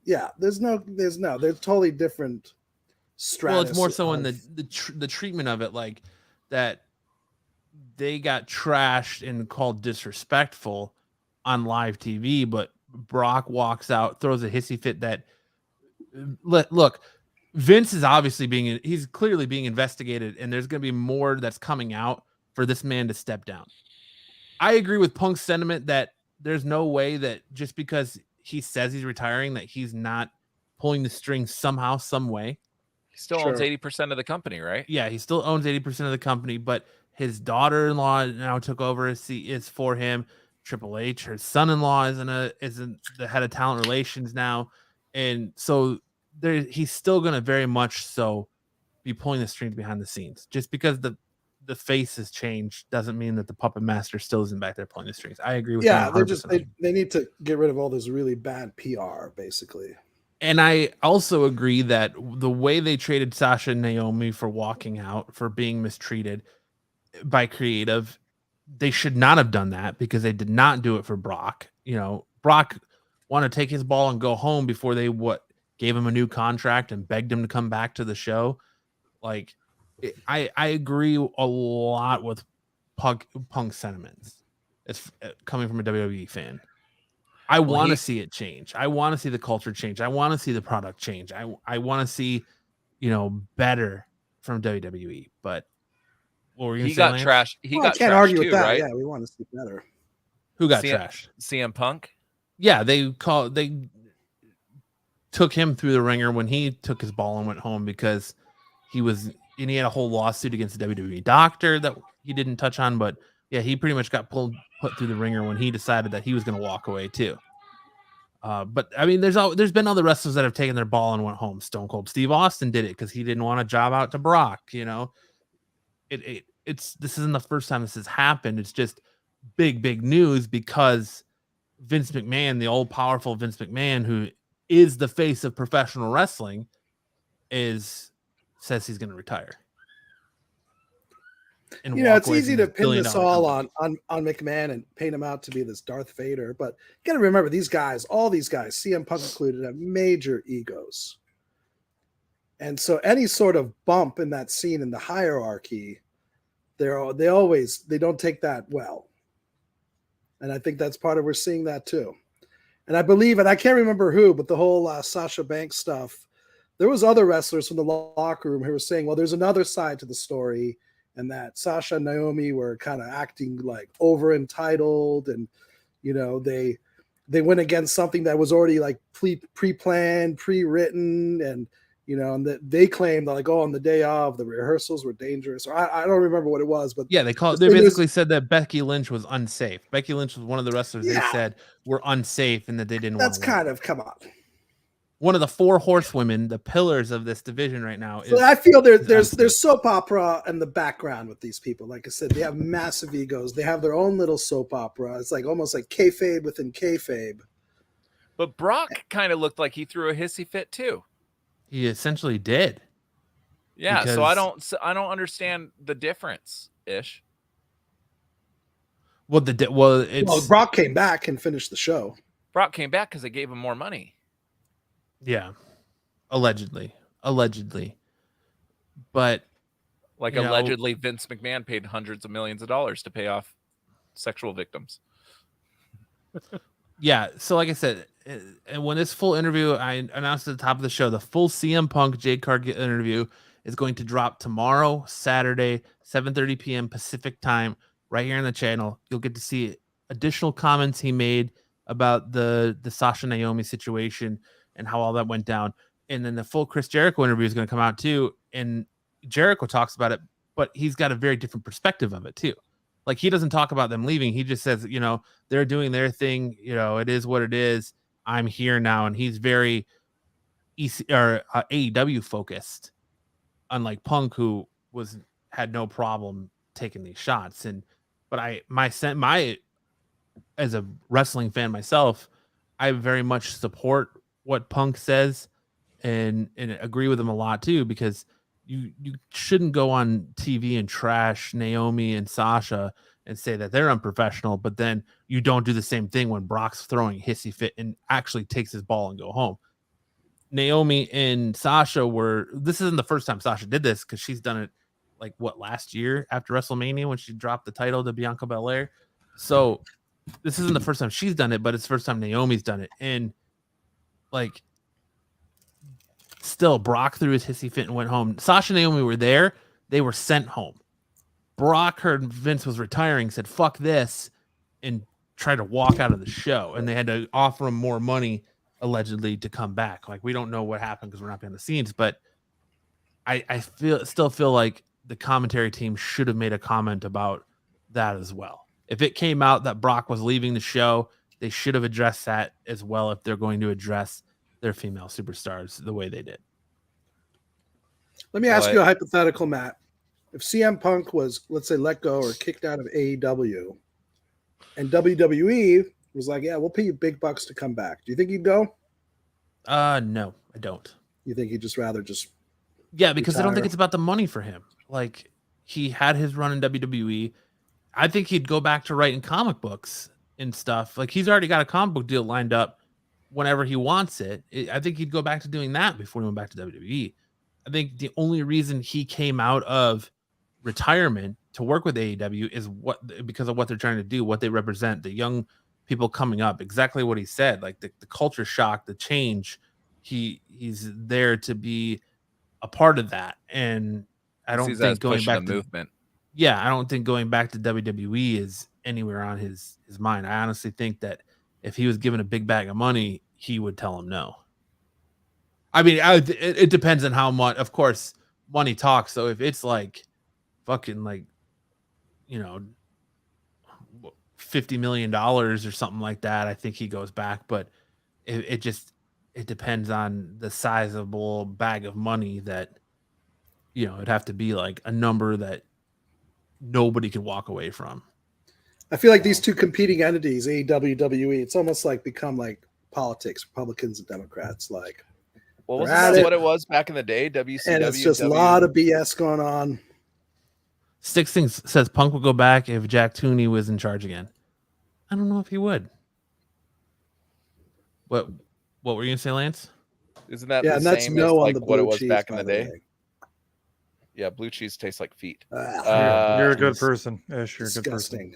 Speaker 4: Yeah, they're totally different stratus.
Speaker 1: Well, it's more so in
Speaker 4: of-
Speaker 1: the treatment of it, like that they got trashed and called disrespectful on live TV, but Brock walks out, throws a hissy fit that look, Vince is obviously he's clearly being investigated, and there's going to be more that's coming out for this man to step down. I agree with Punk's sentiment that there's no way that just because he says he's retiring that he's not pulling the strings somehow, some way.
Speaker 3: He still owns 80% of the company, right?
Speaker 1: Yeah, he still owns 80% of the company, but his daughter-in-law now took over as is for him. Triple H, her son-in-law is the head of talent relations now, and so he's still going to very much so be pulling the strings behind the scenes. Just because the face has changed doesn't mean that the puppet master still isn't back there pulling the strings. I agree with that.
Speaker 4: Yeah, they need to get rid of all this really bad PR, basically.
Speaker 1: And I also agree that the way they traded Sasha and Naomi for walking out, for being mistreated by creative, they should not have done that because they did not do it for Brock. You know, Brock wanted to take his ball and go home before they gave him a new contract and begged him to come back to the show. Like, I agree a lot with Punk's sentiments. It's coming from a WWE fan. I want to see it change. I want to see the culture change. I want to see the product change. I want to see, better from WWE. But what were you
Speaker 3: he got trashed. I can't argue with that. Right?
Speaker 4: Yeah, we want to see better.
Speaker 1: Who got trashed?
Speaker 3: CM Punk.
Speaker 1: Yeah, they took him through the ringer when he took his ball and went home because he had a whole lawsuit against the WWE doctor that he didn't touch on, but yeah, he pretty much got put through the ringer when he decided that he was going to walk away too. But I mean, there's been other wrestlers that have taken their ball and went home. Stone Cold Steve Austin did it because he didn't want to job out to Brock. This isn't the first time this has happened. It's just big news because Vince McMahon, the all powerful Vince McMahon, who is the face of professional wrestling, says he's going to retire.
Speaker 4: And it's easy to pin this all on McMahon and paint him out to be this Darth Vader, but you got to remember all these guys, CM Punk included, have major egos. And so any sort of bump in that scene in the hierarchy, they don't take that well. And I think that's part of we're seeing that too. And I believe, and I can't remember who, but the whole Sasha Banks stuff, there was other wrestlers from the locker room who were saying, well, there's another side to the story, and that Sasha and Naomi were kind of acting like over entitled, and they went against something that was already like pre-planned, pre-written, and and that they claimed that like, on the day of, the rehearsals were dangerous, or I don't remember what it was, but
Speaker 1: yeah, they basically said that Becky Lynch was unsafe. Becky Lynch was one of the wrestlers they said were unsafe and that they didn't.
Speaker 4: That's kind of come on.
Speaker 1: One of the 4 horsewomen, the pillars of this division right now.
Speaker 4: So I feel there's soap opera in the background with these people. Like I said, they have massive egos. They have their own little soap opera. It's like almost like kayfabe within kayfabe.
Speaker 3: But Brock kind of looked like he threw a hissy fit too.
Speaker 1: He essentially did.
Speaker 3: Yeah, so I don't understand the difference, Ish.
Speaker 4: Well, Brock came back and finished the show.
Speaker 3: Brock came back because they gave him more money.
Speaker 1: Yeah, allegedly, but
Speaker 3: allegedly, Vince McMahon paid hundreds of millions of dollars to pay off sexual victims.
Speaker 1: Yeah, so like I said, and when this full interview, I announced at the top of the show, the full CM Punk Jade Cargill interview is going to drop tomorrow, Saturday, 7:30 p.m. Pacific time, right here on the channel. You'll get to see additional comments he made about the Sasha Naomi situation and how all that went down. And then the full Chris Jericho interview is going to come out too. And Jericho talks about it, but he's got a very different perspective of it too. Like, he doesn't talk about them leaving. He just says, they're doing their thing. It is what it is. I'm here now. And he's very AEW focused, unlike Punk, who had no problem taking these shots. But as a wrestling fan myself, I very much support what Punk says and agree with him a lot too, because you shouldn't go on TV and trash Naomi and Sasha and say that they're unprofessional, but then you don't do the same thing when Brock's throwing hissy fit and actually takes his ball and go home. Naomi and Sasha were. This isn't the first time Sasha did this because she's done it like last year after WrestleMania when she dropped the title to Bianca Belair. So this isn't the first time she's done it, but it's the first time Naomi's done it. And like, still, Brock threw his hissy fit and went home. Sasha and Naomi were there. They were sent home. Brock heard Vince was retiring, said, fuck this, and tried to walk out of the show. And they had to offer him more money, allegedly, to come back. Like, we don't know what happened because we're not behind the scenes, but I still feel like the commentary team should have made a comment about that as well. If it came out that Brock was leaving the show, they should have addressed that as well if they're going to address their female superstars the way they did.
Speaker 4: Let me ask you a hypothetical, Matt. If CM Punk was, let's say, let go or kicked out of AEW, and WWE was like, yeah, we'll pay you big bucks to come back, do you think he'd go?
Speaker 1: No, I don't.
Speaker 4: You think he'd just rather
Speaker 1: Yeah, because
Speaker 4: retire?
Speaker 1: I don't think it's about the money for him. Like, he had his run in WWE. I think he'd go back to writing comic books and stuff. Like, he's already got a comic book deal lined up whenever he wants it. I think he'd go back to doing that before he went back to WWE. I think the only reason he came out of retirement to work with AEW is because of what they're trying to do, what they represent, the young people coming up. Exactly what he said, like the culture shock, the change. He's there to be a part of that, and I don't think going back to
Speaker 3: movement.
Speaker 1: Yeah, I don't think going back to WWE is anywhere on his mind. I honestly think that if he was given a big bag of money, he would tell him no. I mean, it depends on how much. Of course, money talks. So if it's like fucking like, $50 million or something like that, I think he goes back. But it depends on the sizable bag of money that, it'd have to be like a number that nobody could walk away from.
Speaker 4: I feel like these two competing entities, AEW, WWE, it's almost like become like politics, Republicans and Democrats. Like,
Speaker 3: well, wasn't that what it was back in the day? WCW,
Speaker 4: and it's just a lot of BS going on.
Speaker 1: Six Things says Punk would go back if Jack Tooney was in charge again. I don't know if he would. What were you gonna say, Lance?
Speaker 3: Isn't that
Speaker 4: and that's
Speaker 3: same
Speaker 4: no
Speaker 3: as
Speaker 4: on the
Speaker 3: what it was
Speaker 4: cheese,
Speaker 3: back in the day?
Speaker 4: way.
Speaker 3: Yeah, blue cheese tastes like feet.
Speaker 2: You're a good person. Ish, you're a good
Speaker 4: Disgusting.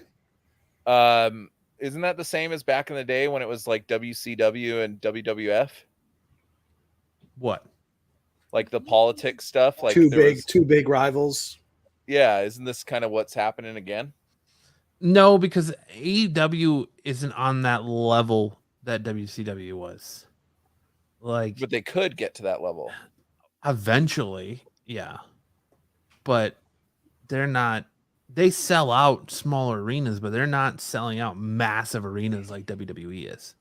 Speaker 2: person.
Speaker 3: Isn't that the same as back in the day when it was like WCW and WWF?
Speaker 1: What?
Speaker 3: Like the politics stuff? Like
Speaker 4: two big rivals.
Speaker 3: Yeah, isn't this kind of what's happening again?
Speaker 1: No, because AEW isn't on that level that WCW was. Like,
Speaker 3: but they could get to that level
Speaker 1: eventually, yeah. But they're not. They sell out smaller arenas, but they're not selling out massive arenas like WWE is.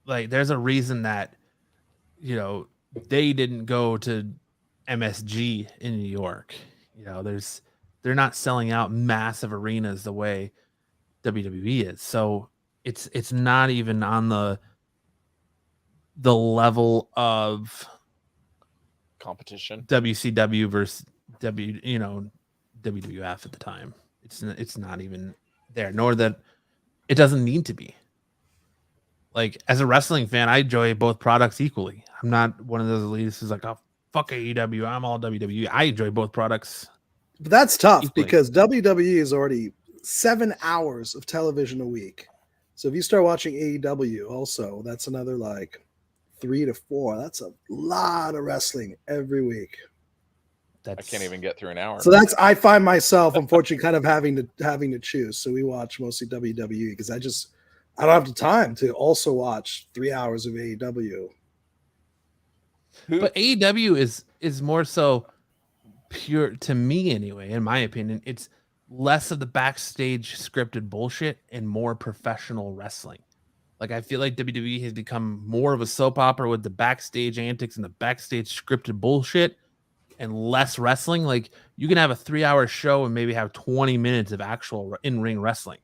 Speaker 1: Like, there's a reason that, they didn't go to MSG in New York. They're not selling out massive arenas the way WWE is. So it's not even on the level of
Speaker 3: competition.
Speaker 1: WCW versus WWF at the time. It's not even there, nor that it doesn't need to be. Like, as a wrestling fan, I enjoy both products equally. I'm not one of those elitists who's like, oh, fuck AEW, I'm all WWE. I enjoy both products.
Speaker 4: But that's tough
Speaker 1: equally.
Speaker 4: Because WWE is already 7 hours of television a week. So if you start watching AEW also, that's another like 3 to 4. That's a lot of wrestling every week.
Speaker 3: I can't even get through an hour.
Speaker 4: So I find myself, unfortunately, kind of having to choose. So we watch mostly WWE because I don't have the time to also watch 3 hours of AEW.
Speaker 1: But AEW is more so pure, to me anyway, in my opinion. It's less of the backstage scripted bullshit and more professional wrestling. Like, I feel like WWE has become more of a soap opera with the backstage antics and the backstage scripted bullshit and less wrestling. Like, you can have a 3-hour show and maybe have 20 minutes of actual in-ring wrestling,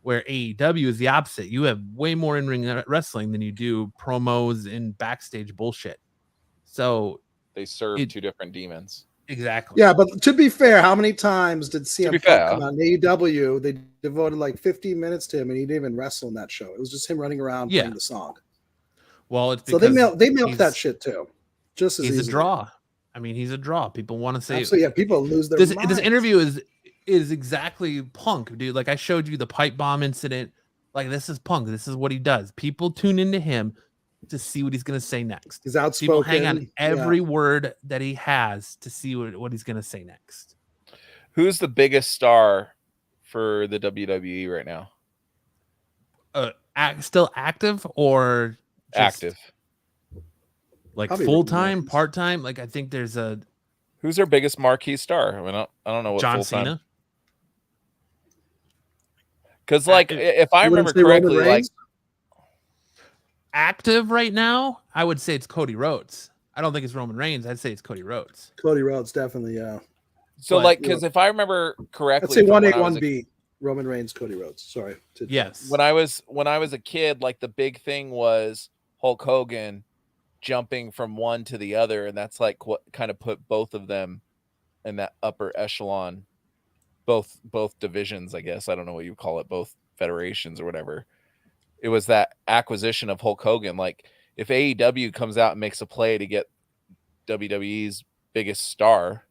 Speaker 1: where AEW is the opposite. You have way more in-ring wrestling than you do promos and backstage bullshit. So
Speaker 3: they serve two different demons.
Speaker 1: Exactly.
Speaker 4: Yeah, but to be fair, how many times did CM Punk come on AEW? They devoted like 15 minutes to him, and he didn't even wrestle in that show. It was just him running around playing the song.
Speaker 1: Well, it's
Speaker 4: So
Speaker 1: because
Speaker 4: they milk that
Speaker 1: he's-
Speaker 4: shit too. Just as
Speaker 1: he's
Speaker 4: easily.
Speaker 1: a draw. I mean, he's a draw. People want to say
Speaker 4: Absolutely, yeah. People lose their
Speaker 1: this
Speaker 4: minds.
Speaker 1: interview is exactly Punk, dude. Like I showed you the pipe bomb incident. Like this is Punk. This is what he does. People tune into him to see what he's gonna say next.
Speaker 4: He's
Speaker 1: People
Speaker 4: outspoken.
Speaker 1: hang on every word that he has to see what he's gonna say next.
Speaker 3: Who's the biggest star for the WWE right now?
Speaker 1: Still active or just,
Speaker 3: Active.
Speaker 1: like
Speaker 4: Probably
Speaker 1: full
Speaker 4: Roman
Speaker 1: time,
Speaker 4: Reigns.
Speaker 1: part time? Like I think there's a
Speaker 3: Who's their biggest marquee star? I mean, I don't know what
Speaker 1: John
Speaker 3: full-time.
Speaker 1: Cena.
Speaker 3: Because like if I
Speaker 4: You wouldn't
Speaker 3: remember
Speaker 4: say Roman
Speaker 3: correctly, like
Speaker 4: Reigns?
Speaker 1: Active right now, I would say it's Cody Rhodes. I don't think it's Roman Reigns. I'd say it's Cody Rhodes.
Speaker 4: Cody Rhodes, definitely, yeah.
Speaker 3: so
Speaker 1: but,
Speaker 3: like because if I remember correctly,
Speaker 4: I'd say
Speaker 3: from when
Speaker 4: 1A,
Speaker 3: I was a-
Speaker 4: 1B. Roman Reigns, Cody Rhodes. Sorry.
Speaker 1: Yes.
Speaker 3: when I was a kid, like the big thing was Hulk Hogan jumping from one to the other, and that's like what kind of put both of them in that upper echelon, both divisions, I guess. I don't know what you call it, both federations or whatever. It was that acquisition of Hulk Hogan. Like if AEW comes out and makes a play to get WWE's biggest star,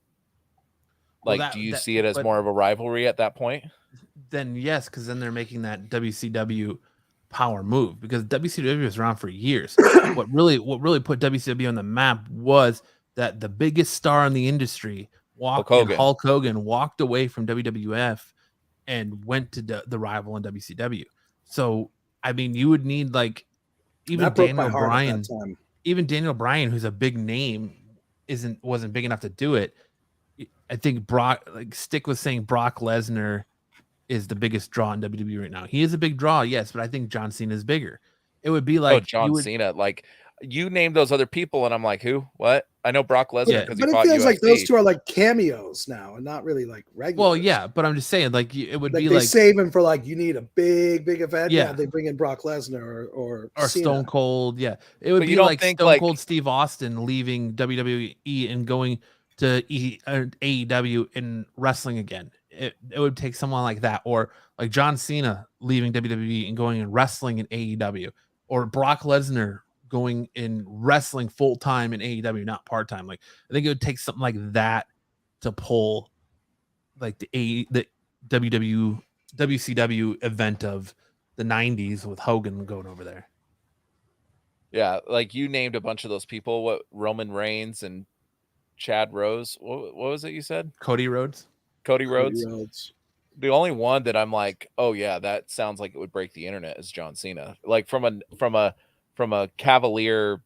Speaker 3: like do you see it as more of a rivalry at that point?
Speaker 1: Then yes, because then they're making that WCW power move because WCW was around for years. what really put WCW on the map was that the biggest star in the industry, Hulk Hogan, walked away from WWF and went to the rival in WCW. So I mean, you would need like even Daniel Bryan, who's a big name, wasn't big enough to do it. I think Stick was saying Brock Lesnar is the biggest draw in WWE right now. He is a big draw, yes, but I think John Cena is bigger. It would be like
Speaker 3: John Cena. Like you named those other people, and I'm like, who? What? I know Brock Lesnar because
Speaker 4: but
Speaker 3: he
Speaker 4: it
Speaker 3: fought
Speaker 4: feels
Speaker 3: UFC.
Speaker 4: like those two are like cameos now, and not really like regular.
Speaker 1: Well, yeah, but I'm just saying, like it would be
Speaker 4: they
Speaker 1: like
Speaker 4: save him for like you need a big event.
Speaker 1: Yeah,
Speaker 4: they bring in Brock Lesnar or Cena.
Speaker 1: Stone Cold. Yeah, it would be like Stone Cold Steve Austin leaving WWE and going to AEW and wrestling again. It would take someone like that, or like John Cena leaving WWE and going and wrestling in AEW, or Brock Lesnar going in wrestling full time in AEW, not part time. Like I think it would take something like that to pull like the WCW event of the 90s with Hogan going over there.
Speaker 3: Yeah, like you named a bunch of those people. What Roman Reigns and Chad Rose? What was it you said?
Speaker 1: Cody Rhodes.
Speaker 3: Cody Rhodes. The only one that I'm like, oh yeah, that sounds like it would break the internet is John Cena. Like from a cavalier,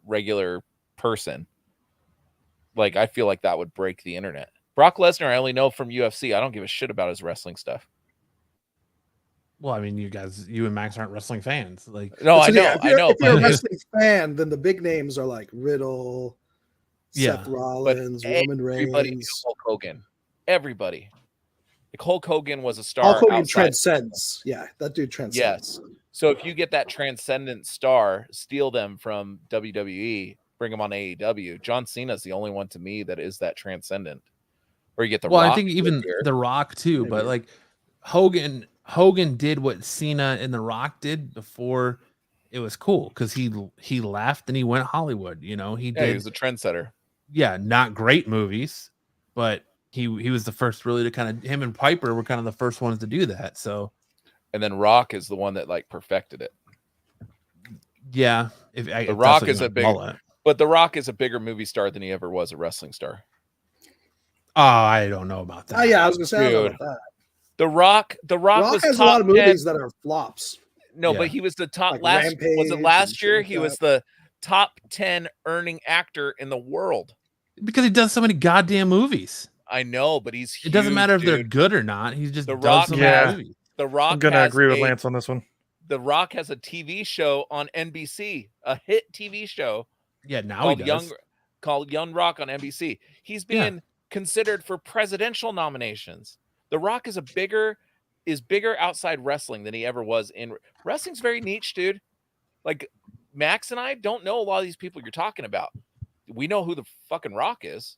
Speaker 3: regular person. Like I feel like that would break the internet. Brock Lesnar, I only know from UFC. I don't give a shit about his wrestling stuff.
Speaker 1: Well, I mean, you and Max aren't wrestling fans. Like
Speaker 3: no, I know,
Speaker 4: yeah,
Speaker 3: I know.
Speaker 4: If you're a wrestling fan, then the big names are like Riddle, Seth Rollins, Roman Reigns,
Speaker 3: Hulk Hogan. Everybody. Like Hulk Hogan was a star.
Speaker 4: Hulk Hogan transcends. Yeah, that dude transcends.
Speaker 3: Yes. So if you get that transcendent star, steal them from WWE, bring them on AEW. John Cena's the only one to me that is that transcendent. Or you get the Rock.
Speaker 1: I think even the Rock too, but like Hogan did what Cena and the Rock did before it was cool because he left and he went Hollywood. He was
Speaker 3: a trendsetter.
Speaker 1: Yeah, not great movies, but he was the first really to kind of, him and Piper were kind of the first ones to do that. So,
Speaker 3: and then Rock is the one that like perfected it.
Speaker 1: Yeah,
Speaker 3: The Rock is but The Rock is a bigger movie star than he ever was a wrestling star.
Speaker 1: Oh, I don't know about that.
Speaker 4: Oh yeah, I was gonna say I don't know about that.
Speaker 3: The Rock was
Speaker 4: has
Speaker 3: top
Speaker 4: a lot of movies
Speaker 3: 10.
Speaker 4: that are flops.
Speaker 3: No, but he was the top
Speaker 4: like
Speaker 3: was it last year? He was the top 10 earning actor in the world.
Speaker 1: Because he does so many goddamn movies.
Speaker 3: I know, but he's huge,
Speaker 1: it doesn't matter if
Speaker 3: dude.
Speaker 1: they're good or not. He just
Speaker 3: The
Speaker 1: does
Speaker 3: Rock,
Speaker 1: so many movies.
Speaker 3: The Rock.
Speaker 2: I'm gonna agree with Lance on this one.
Speaker 3: The Rock has a TV show on NBC, a hit TV show.
Speaker 1: Yeah, now he does.
Speaker 3: Called Young Rock on NBC. He's being considered for presidential nominations. The Rock is bigger outside wrestling than he ever was in wrestling's very niche, dude. Like Max and I don't know a lot of these people you're talking about. We know who the fucking Rock is.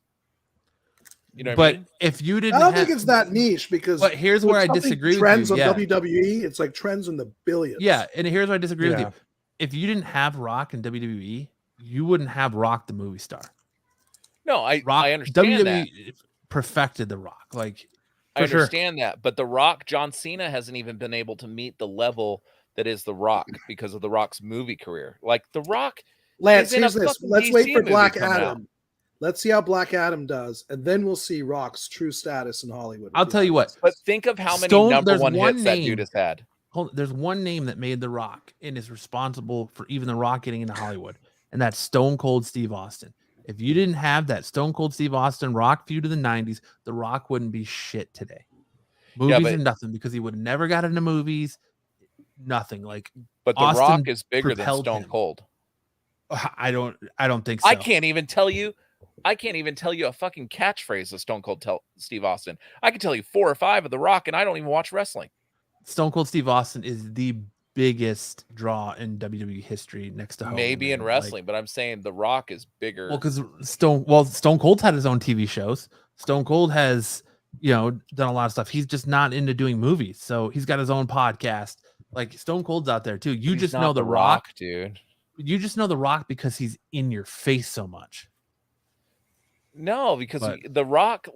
Speaker 3: You know,
Speaker 1: but if you didn't,
Speaker 4: I don't think it's that niche because.
Speaker 1: But here's where I disagree with you.
Speaker 4: Trends on WWE, it's like trends in the billions.
Speaker 1: Yeah, and here's where I disagree with you. if you didn't have Rock in WWE, you wouldn't have Rock the movie star.
Speaker 3: No, I understand that.
Speaker 1: WWE perfected the Rock. Like,
Speaker 3: I understand that, but the Rock, John Cena hasn't even been able to meet the level that is the Rock because of the Rock's movie career. Like the Rock,
Speaker 4: Lance,
Speaker 3: is in a
Speaker 4: here's this.
Speaker 3: fucking
Speaker 4: Let's
Speaker 3: DC
Speaker 4: wait for
Speaker 3: movie
Speaker 4: Black
Speaker 3: coming out.
Speaker 4: Adam. Let's see how Black Adam does, and then we'll see Rock's true status in Hollywood.
Speaker 1: I'll tell you what.
Speaker 3: But think of how many number
Speaker 1: there's
Speaker 3: one hits that
Speaker 1: name-
Speaker 3: dude has had.
Speaker 1: There's one name that made the Rock and is responsible for even the Rock getting into Hollywood, and that's Stone Cold Steve Austin. If you didn't have that Stone Cold Steve Austin Rock feud of the 90s, the Rock wouldn't be shit today. Movies are nothing because he would have never got into movies. Nothing. Like,
Speaker 3: but the
Speaker 1: Austin
Speaker 3: Rock is bigger than
Speaker 1: propelled
Speaker 3: Stone
Speaker 1: him.
Speaker 3: Cold.
Speaker 1: I don't think so.
Speaker 3: I can't even tell you a fucking catchphrase of Stone Cold Steve Austin. I can tell you 4 or 5 of The Rock, and I don't even watch wrestling.
Speaker 1: Stone Cold Steve Austin is the biggest draw in WWE history next to Hogan.
Speaker 3: Maybe in wrestling, but I'm saying The Rock is bigger.
Speaker 1: Well, because Stone Cold's had his own TV shows. Stone Cold has, done a lot of stuff. He's just not into doing movies, so he's got his own podcast. Like, Stone Cold's out there too. You just know The Rock,
Speaker 3: dude.
Speaker 1: You just know The Rock because he's in your face so much.
Speaker 3: No, because The Rock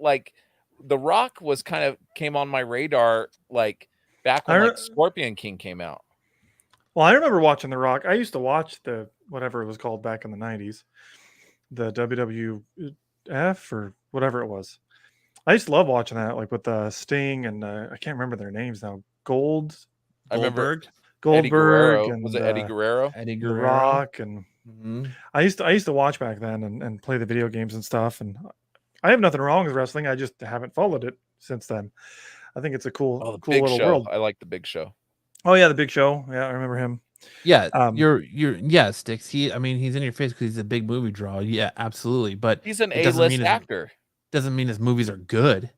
Speaker 3: was kind of came on my radar like back when Scorpion King came out.
Speaker 2: Well, I remember watching The Rock. I used to watch the whatever it was called back in the 90s, the WWF or whatever it was. I used to love watching that, like with Sting and I can't remember their names now. Goldberg.
Speaker 3: Eddie Guerrero.
Speaker 2: And
Speaker 3: was it Eddie Guerrero?
Speaker 1: Eddie
Speaker 2: The
Speaker 1: Guerrero.
Speaker 2: Rock and I used to watch back then and play the video games and stuff. And I have nothing wrong with wrestling. I just haven't followed it since then. I think it's a cool little
Speaker 3: Show.
Speaker 2: world.
Speaker 3: I like the Big Show.
Speaker 2: Oh yeah, the Big Show. Yeah, I remember him.
Speaker 1: Yeah, Sticks. He's in your face because he's a big movie draw. Yeah, absolutely. But
Speaker 3: he's an A-list actor.
Speaker 1: Doesn't mean his movies are good.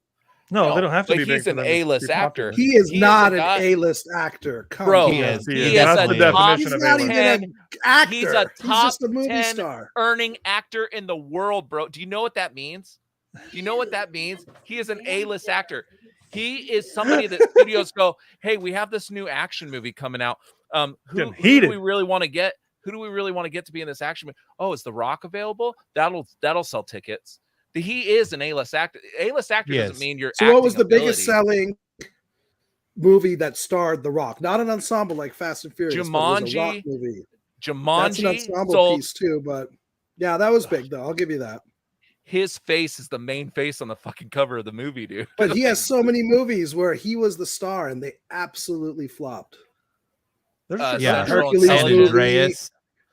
Speaker 2: No, they don't have to be big.
Speaker 3: He's an A-list actor.
Speaker 4: He is not an A-list actor.
Speaker 3: Bro,
Speaker 1: he is.
Speaker 2: That's the definition of A-list.
Speaker 4: He's not even an actor.
Speaker 3: He's a top
Speaker 4: just a movie
Speaker 3: 10
Speaker 4: star.
Speaker 3: earning actor in the world, bro. Do you know what that means? Do you know what that means? He is an A-list actor. He is somebody that studios go, hey, we have this new action movie coming out. Who do we really want to get? Who do we really want to get to be in this action movie? Oh, is The Rock available? That'll sell tickets. He is an A-list actor. A-list actor doesn't mean you're.
Speaker 4: So what was the biggest selling movie that starred The Rock? Not an ensemble like Fast and Furious.
Speaker 3: Jumanji.
Speaker 4: But it was a Rock movie.
Speaker 3: Jumanji.
Speaker 4: That's an ensemble piece too, but yeah, that was big though. I'll give you that.
Speaker 3: His face is the main face on the fucking cover of the movie, dude.
Speaker 4: But he has so many movies where he was the star and they absolutely flopped.
Speaker 2: Hercules,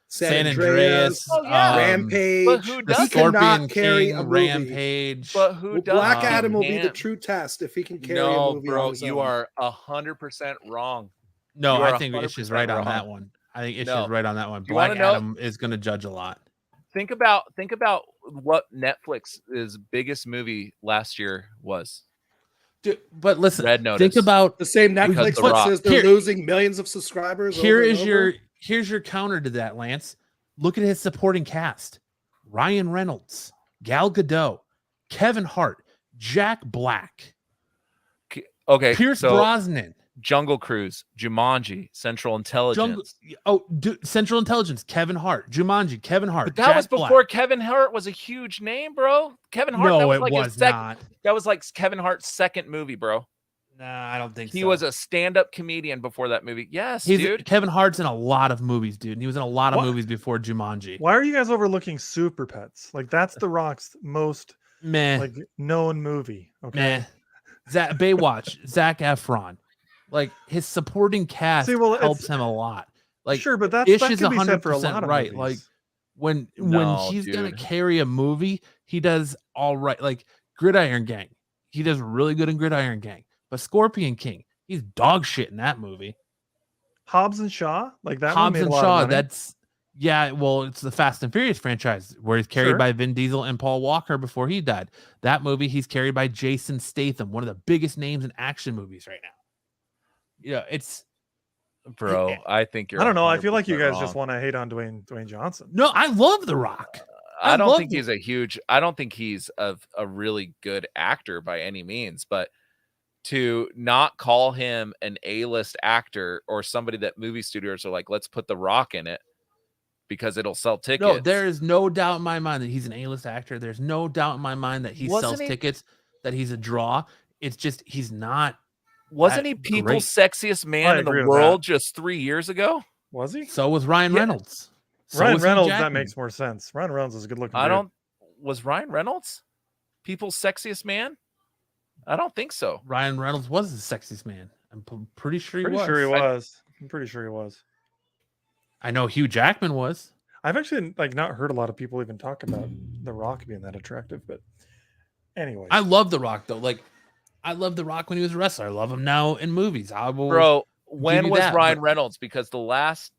Speaker 1: San Andreas,
Speaker 4: Rampage.
Speaker 3: But who does?
Speaker 4: He cannot carry a movie.
Speaker 1: Rampage.
Speaker 3: But who does?
Speaker 4: Black Adam will be the true test if he can carry a movie.
Speaker 3: No, bro,
Speaker 4: on his
Speaker 3: you
Speaker 4: own.
Speaker 3: are 100% wrong.
Speaker 1: No, I think Ish's right on that one. I think Ish's right on that one. Black Adam is going to judge a lot.
Speaker 3: Think about what Netflix's biggest movie last year was.
Speaker 1: Dude, but listen,
Speaker 3: Red Notice.
Speaker 1: think about
Speaker 4: the same Netflix that says they're losing millions of subscribers.
Speaker 1: Here's your counter to that, Lance. Look at his supporting cast: Ryan Reynolds, Gal Gadot, Kevin Hart, Jack Black, Pierce Brosnan,
Speaker 3: Jungle Cruise, Jumanji, Central Intelligence.
Speaker 1: Central Intelligence, Kevin Hart, Jumanji, Kevin Hart.
Speaker 3: But that
Speaker 1: Jack
Speaker 3: was before
Speaker 1: Black.
Speaker 3: Kevin Hart was a huge name, bro. Kevin Hart.
Speaker 1: No,
Speaker 3: that was
Speaker 1: it
Speaker 3: like
Speaker 1: was not.
Speaker 3: That was like Kevin Hart's second movie, bro.
Speaker 1: Nah, I don't think so.
Speaker 3: He was a stand-up comedian before that movie. Yes, dude.
Speaker 1: Kevin Hart's in a lot of movies, dude. And he was in a lot of movies before Jumanji.
Speaker 2: Why are you guys overlooking Super Pets? Like that's The Rock's most known movie. Okay.
Speaker 1: Baywatch, Zac Efron. Like his supporting cast helps him a lot. Like
Speaker 2: sure, but that
Speaker 1: Ish is
Speaker 2: can be said for a lot of
Speaker 1: right.
Speaker 2: movies.
Speaker 1: Like when he's gonna carry a movie, he does all right. Like Gridiron Gang, he does really good in Gridiron Gang. But Scorpion King, he's dog shit in that movie.
Speaker 2: Hobbs and Shaw, like that.
Speaker 1: Hobbs and Shaw, it's the Fast and Furious franchise where he's carried by Vin Diesel and Paul Walker before he died. That movie, he's carried by Jason Statham, one of the biggest names in action movies right now. Yeah, it's
Speaker 3: bro. I think you're.
Speaker 2: I don't know. I feel like you guys
Speaker 3: wrong.
Speaker 2: just want to hate on Dwayne Johnson.
Speaker 1: No, I love The Rock.
Speaker 3: I don't think he's a really good actor by any means, but to not call him an A-list actor or somebody that movie studios are like, let's put The Rock in it because it'll sell tickets.
Speaker 1: No, there is no doubt in my mind that he's an A-list actor. There's no doubt in my mind that he sells tickets, that he's a draw. It's just he's not.
Speaker 3: Wasn't he people's sexiest man in the world just 3 years ago?
Speaker 2: Was he?
Speaker 1: So was Ryan Reynolds. So
Speaker 2: Ryan
Speaker 1: was
Speaker 2: Reynolds,
Speaker 1: Hugh
Speaker 2: that
Speaker 1: Jackman.
Speaker 2: makes more sense. Ryan Reynolds is a good looking dude.
Speaker 3: Was Ryan Reynolds people's sexiest man? I don't think so.
Speaker 1: Ryan Reynolds was the sexiest man. I'm pretty sure he was.
Speaker 2: I'm pretty sure he was.
Speaker 1: I know Hugh Jackman was.
Speaker 2: I've actually not heard a lot of people even talk about The Rock being that attractive, but anyway.
Speaker 1: I love The Rock though. Like, I love The Rock when he was a wrestler. I love him now in movies.
Speaker 3: Bro, when was Ryan Reynolds? Because the last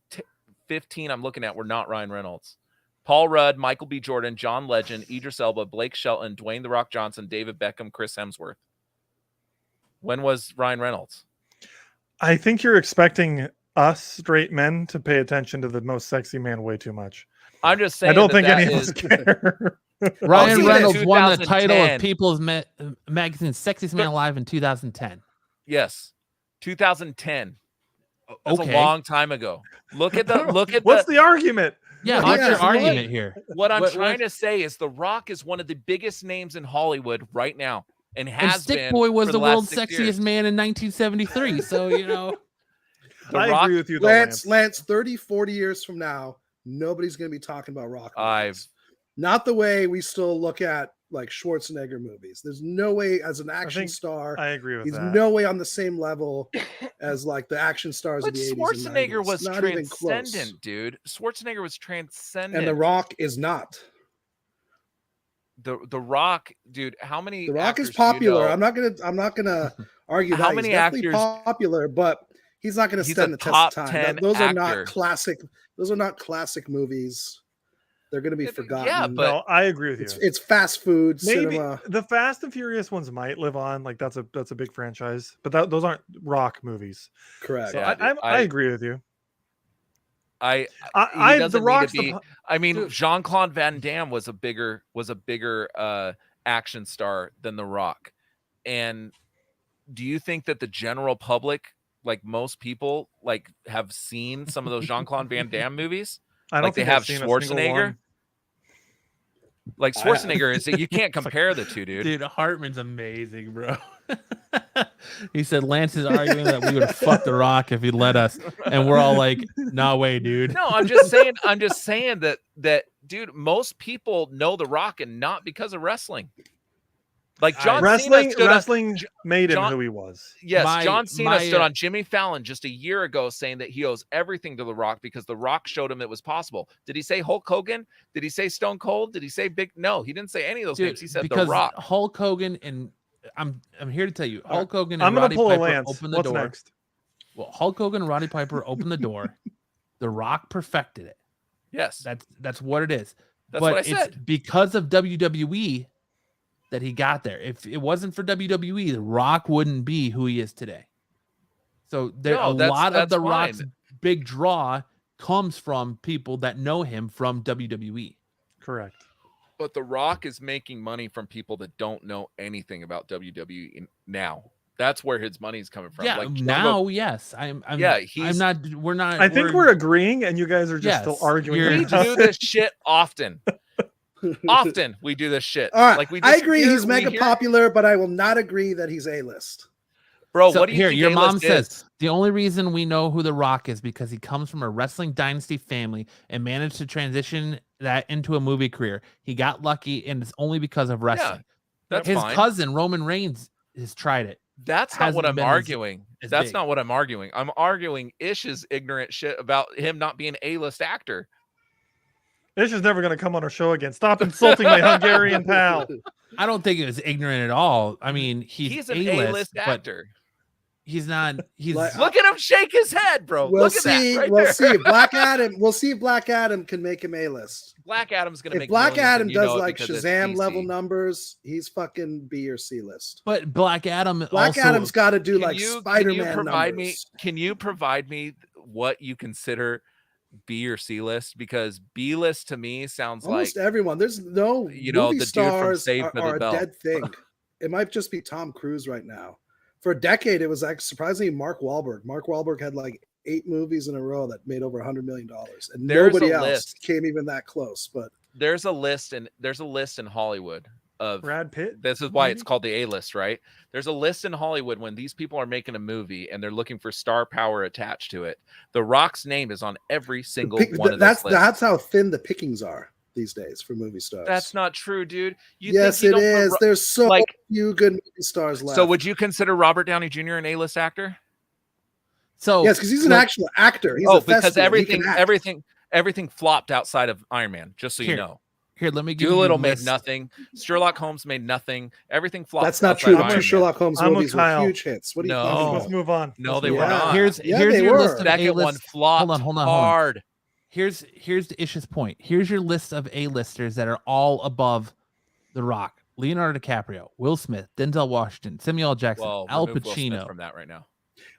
Speaker 3: 15 I'm looking at were not Ryan Reynolds. Paul Rudd, Michael B. Jordan, John Legend, Idris Elba, Blake Shelton, Dwayne The Rock Johnson, David Beckham, Chris Hemsworth. When was Ryan Reynolds?
Speaker 2: I think you're expecting us straight men to pay attention to the most sexy man way too much.
Speaker 3: I'm just saying.
Speaker 2: I don't think any of us care.
Speaker 1: Ryan Reynolds won the title of People's Magazine's Sexiest Man Alive in 2010.
Speaker 3: Yes, 2010. That's a long time ago. Look at the.
Speaker 2: What's the argument?
Speaker 1: Yeah, what's your argument here?
Speaker 3: What I'm trying to say is The Rock is one of the biggest names in Hollywood right now, and
Speaker 1: Stick Boy was the world's sexiest man in 1973. So
Speaker 2: I agree with you, though,
Speaker 4: Lance. 30, 40 years from now, nobody's going to be talking about Rock. Not the way we still look at like Schwarzenegger movies. There's no way as an action star.
Speaker 2: I agree with that.
Speaker 4: He's no way on the same level as like the action stars of the 80s.
Speaker 3: Schwarzenegger was
Speaker 4: not
Speaker 3: transcendent, dude. Schwarzenegger was transcendent.
Speaker 4: And The Rock is not.
Speaker 3: The Rock, dude, how many
Speaker 4: The Rock is popular. I'm not gonna argue
Speaker 3: how
Speaker 4: that.
Speaker 3: Many
Speaker 4: he's definitely
Speaker 3: actors
Speaker 4: popular, but he's not gonna stand the test of time. Those are not classic movies. They're going to be forgotten.
Speaker 3: Yeah, but
Speaker 2: no, I agree with you.
Speaker 4: It's fast food cinema.
Speaker 2: The Fast and Furious ones might live on. Like that's a big franchise, but those aren't Rock movies.
Speaker 4: Correct.
Speaker 2: So yeah, I agree with you.
Speaker 3: The Rock's Jean-Claude Van Damme was a bigger action star than The Rock. And do you think that the general public, like most people, like have seen some of those Jean-Claude Van Damme movies?
Speaker 2: I don't think
Speaker 3: they have Schwarzenegger. Like Schwarzenegger is you can't compare the two, dude.
Speaker 1: Dude, Hartman's amazing, bro. He said Lance is arguing that we would have fucked The Rock if he'd let us, and we're all like, "No way, dude."
Speaker 3: No, I'm just saying that dude, most people know The Rock and not because of wrestling. Like
Speaker 2: wrestling made him who he was.
Speaker 3: Yes, John Cena stood on Jimmy Fallon just a year ago saying that he owes everything to The Rock because The Rock showed him it was possible. Did he say Hulk Hogan? Did he say Stone Cold? Did he say Big? No, he didn't say any of those names. He said The Rock.
Speaker 1: Hulk Hogan and I'm here to tell you, Hulk Hogan and
Speaker 2: I'm gonna
Speaker 1: Roddy
Speaker 2: pull
Speaker 1: Piper
Speaker 2: a Lance.
Speaker 1: opened the
Speaker 2: What's
Speaker 1: door.
Speaker 2: Next?
Speaker 1: Well, Hulk Hogan and Roddy Piper opened the door. The Rock perfected it.
Speaker 3: Yes,
Speaker 1: that's what it is.
Speaker 3: That's what I said.
Speaker 1: It's because of WWE that he got there. If it wasn't for WWE, The Rock wouldn't be who he is today. So a lot of The Rock's big draw comes from people that know him from WWE.
Speaker 2: Correct.
Speaker 3: But The Rock is making money from people that don't know anything about WWE now. That's where his money's coming from.
Speaker 1: Yeah, yes. We're not.
Speaker 2: I think we're agreeing, and you guys are just still arguing.
Speaker 3: We do this shit often. Often we do this shit.
Speaker 4: All right.
Speaker 3: Like
Speaker 4: I agree he's mega popular, but I will not agree that he's A-list.
Speaker 3: Bro, what do you think
Speaker 1: your mom says
Speaker 3: is?
Speaker 1: The only reason we know who The Rock is because he comes from a wrestling dynasty family and managed to transition that into a movie career. He got lucky, and it's only because of wrestling.
Speaker 3: Yeah, that's
Speaker 1: his
Speaker 3: fine.
Speaker 1: cousin Roman Reigns has tried it.
Speaker 3: That's not what I'm arguing. That's not what I'm arguing. I'm arguing Ish's ignorant shit about him not being an A-list actor.
Speaker 2: Ish is never going to come on our show again. Stop insulting my Hungarian pal.
Speaker 1: I don't think it was ignorant at all. I mean, he's
Speaker 3: an A-list actor.
Speaker 1: He's not. He's
Speaker 3: look at him shake his head, bro.
Speaker 4: We'll
Speaker 3: look
Speaker 4: see.
Speaker 3: at that.
Speaker 4: We'll see. Black Adam. We'll see if Black Adam can make him A-list.
Speaker 3: Black Adam's gonna make.
Speaker 4: Black Adam does like Shazam level numbers, he's fucking B or C list.
Speaker 1: But Black Adam's
Speaker 4: got to do like Spider-Man numbers.
Speaker 3: Can you provide me what you consider B or C list? Because B list to me sounds
Speaker 4: almost
Speaker 3: like
Speaker 4: everyone. There's no movie
Speaker 3: the
Speaker 4: stars
Speaker 3: dude from Saved by the
Speaker 4: are a
Speaker 3: Bell.
Speaker 4: dead thing. It might just be Tom Cruise right now. For a decade, it was like surprisingly Mark Wahlberg. Mark Wahlberg had like 8 movies in a row that made over $100 million, and nobody else came even that close. But
Speaker 3: there's a list in Hollywood of
Speaker 2: Brad Pitt.
Speaker 3: This is why it's called the A-list, right? There's a list in Hollywood when these people are making a movie and they're looking for star power attached to it. The Rock's name is on every single one of those lists.
Speaker 4: That's how thin the pickings are these days for movie stars.
Speaker 3: That's not true, dude.
Speaker 4: Yes, it is. There's so few good movie stars left.
Speaker 3: So would you consider Robert Downey Jr. an A-list actor?
Speaker 4: So yes, because he's an actual actor. He's
Speaker 3: because everything flopped outside of Iron Man, just so you know.
Speaker 1: Here, let me give
Speaker 3: Doolittle made nothing. Sherlock Holmes made nothing. Everything flopped.
Speaker 4: That's not true. The 2 Sherlock Holmes movies were huge hits. What are you talking about?
Speaker 2: Let's move on.
Speaker 3: No, they were not.
Speaker 1: Here's your list of
Speaker 3: second one flopped hard.
Speaker 1: Here's the Ish's point. Here's your list of A-listers that are all above The Rock: Leonardo DiCaprio, Will Smith, Denzel Washington, Samuel L. Jackson, Al Pacino.
Speaker 3: From that right now.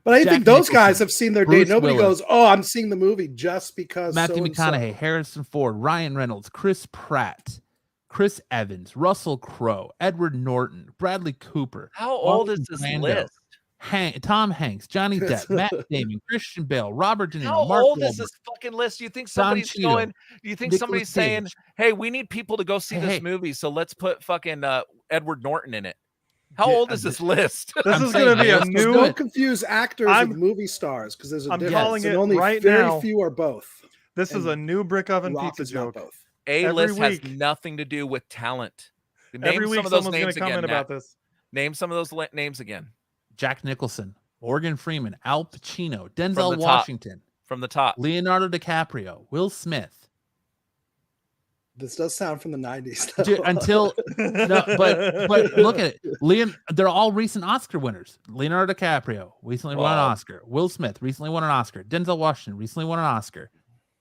Speaker 4: But I think those guys have seen their day. Nobody goes, "Oh, I'm seeing the movie just because."
Speaker 1: Matthew McConaughey, Harrison Ford, Ryan Reynolds, Chris Pratt, Chris Evans, Russell Crowe, Edward Norton, Bradley Cooper.
Speaker 3: How old is this list?
Speaker 1: Tom Hanks, Johnny Depp, Matt Damon, Christian Bale, Robert De Niro.
Speaker 3: How
Speaker 1: Mark
Speaker 3: old
Speaker 1: Wahlberg,
Speaker 3: is this fucking list? You think somebody's going? You think somebody's saying, "Hey, we need people to go see this movie, so let's put fucking Edward Norton in it." How old is this list?
Speaker 2: This is going to be a new.
Speaker 4: Don't confuse actors with movie stars because there's a difference.
Speaker 2: I'm calling it
Speaker 4: only
Speaker 2: right
Speaker 4: very
Speaker 2: now.
Speaker 4: few are both.
Speaker 2: This is a new brick oven pizza joke.
Speaker 4: Both.
Speaker 3: A-list has nothing to do with talent.
Speaker 2: Every week, someone's going to comment about this.
Speaker 3: Name some of those names again.
Speaker 1: Jack Nicholson, Morgan Freeman, Al Pacino, Denzel Washington.
Speaker 3: From the top.
Speaker 1: Leonardo DiCaprio, Will Smith.
Speaker 4: This does sound from the 90s.
Speaker 1: Dude, but look at it. They're all recent Oscar winners. Leonardo DiCaprio recently won an Oscar. Will Smith recently won an Oscar. Denzel Washington recently won an Oscar.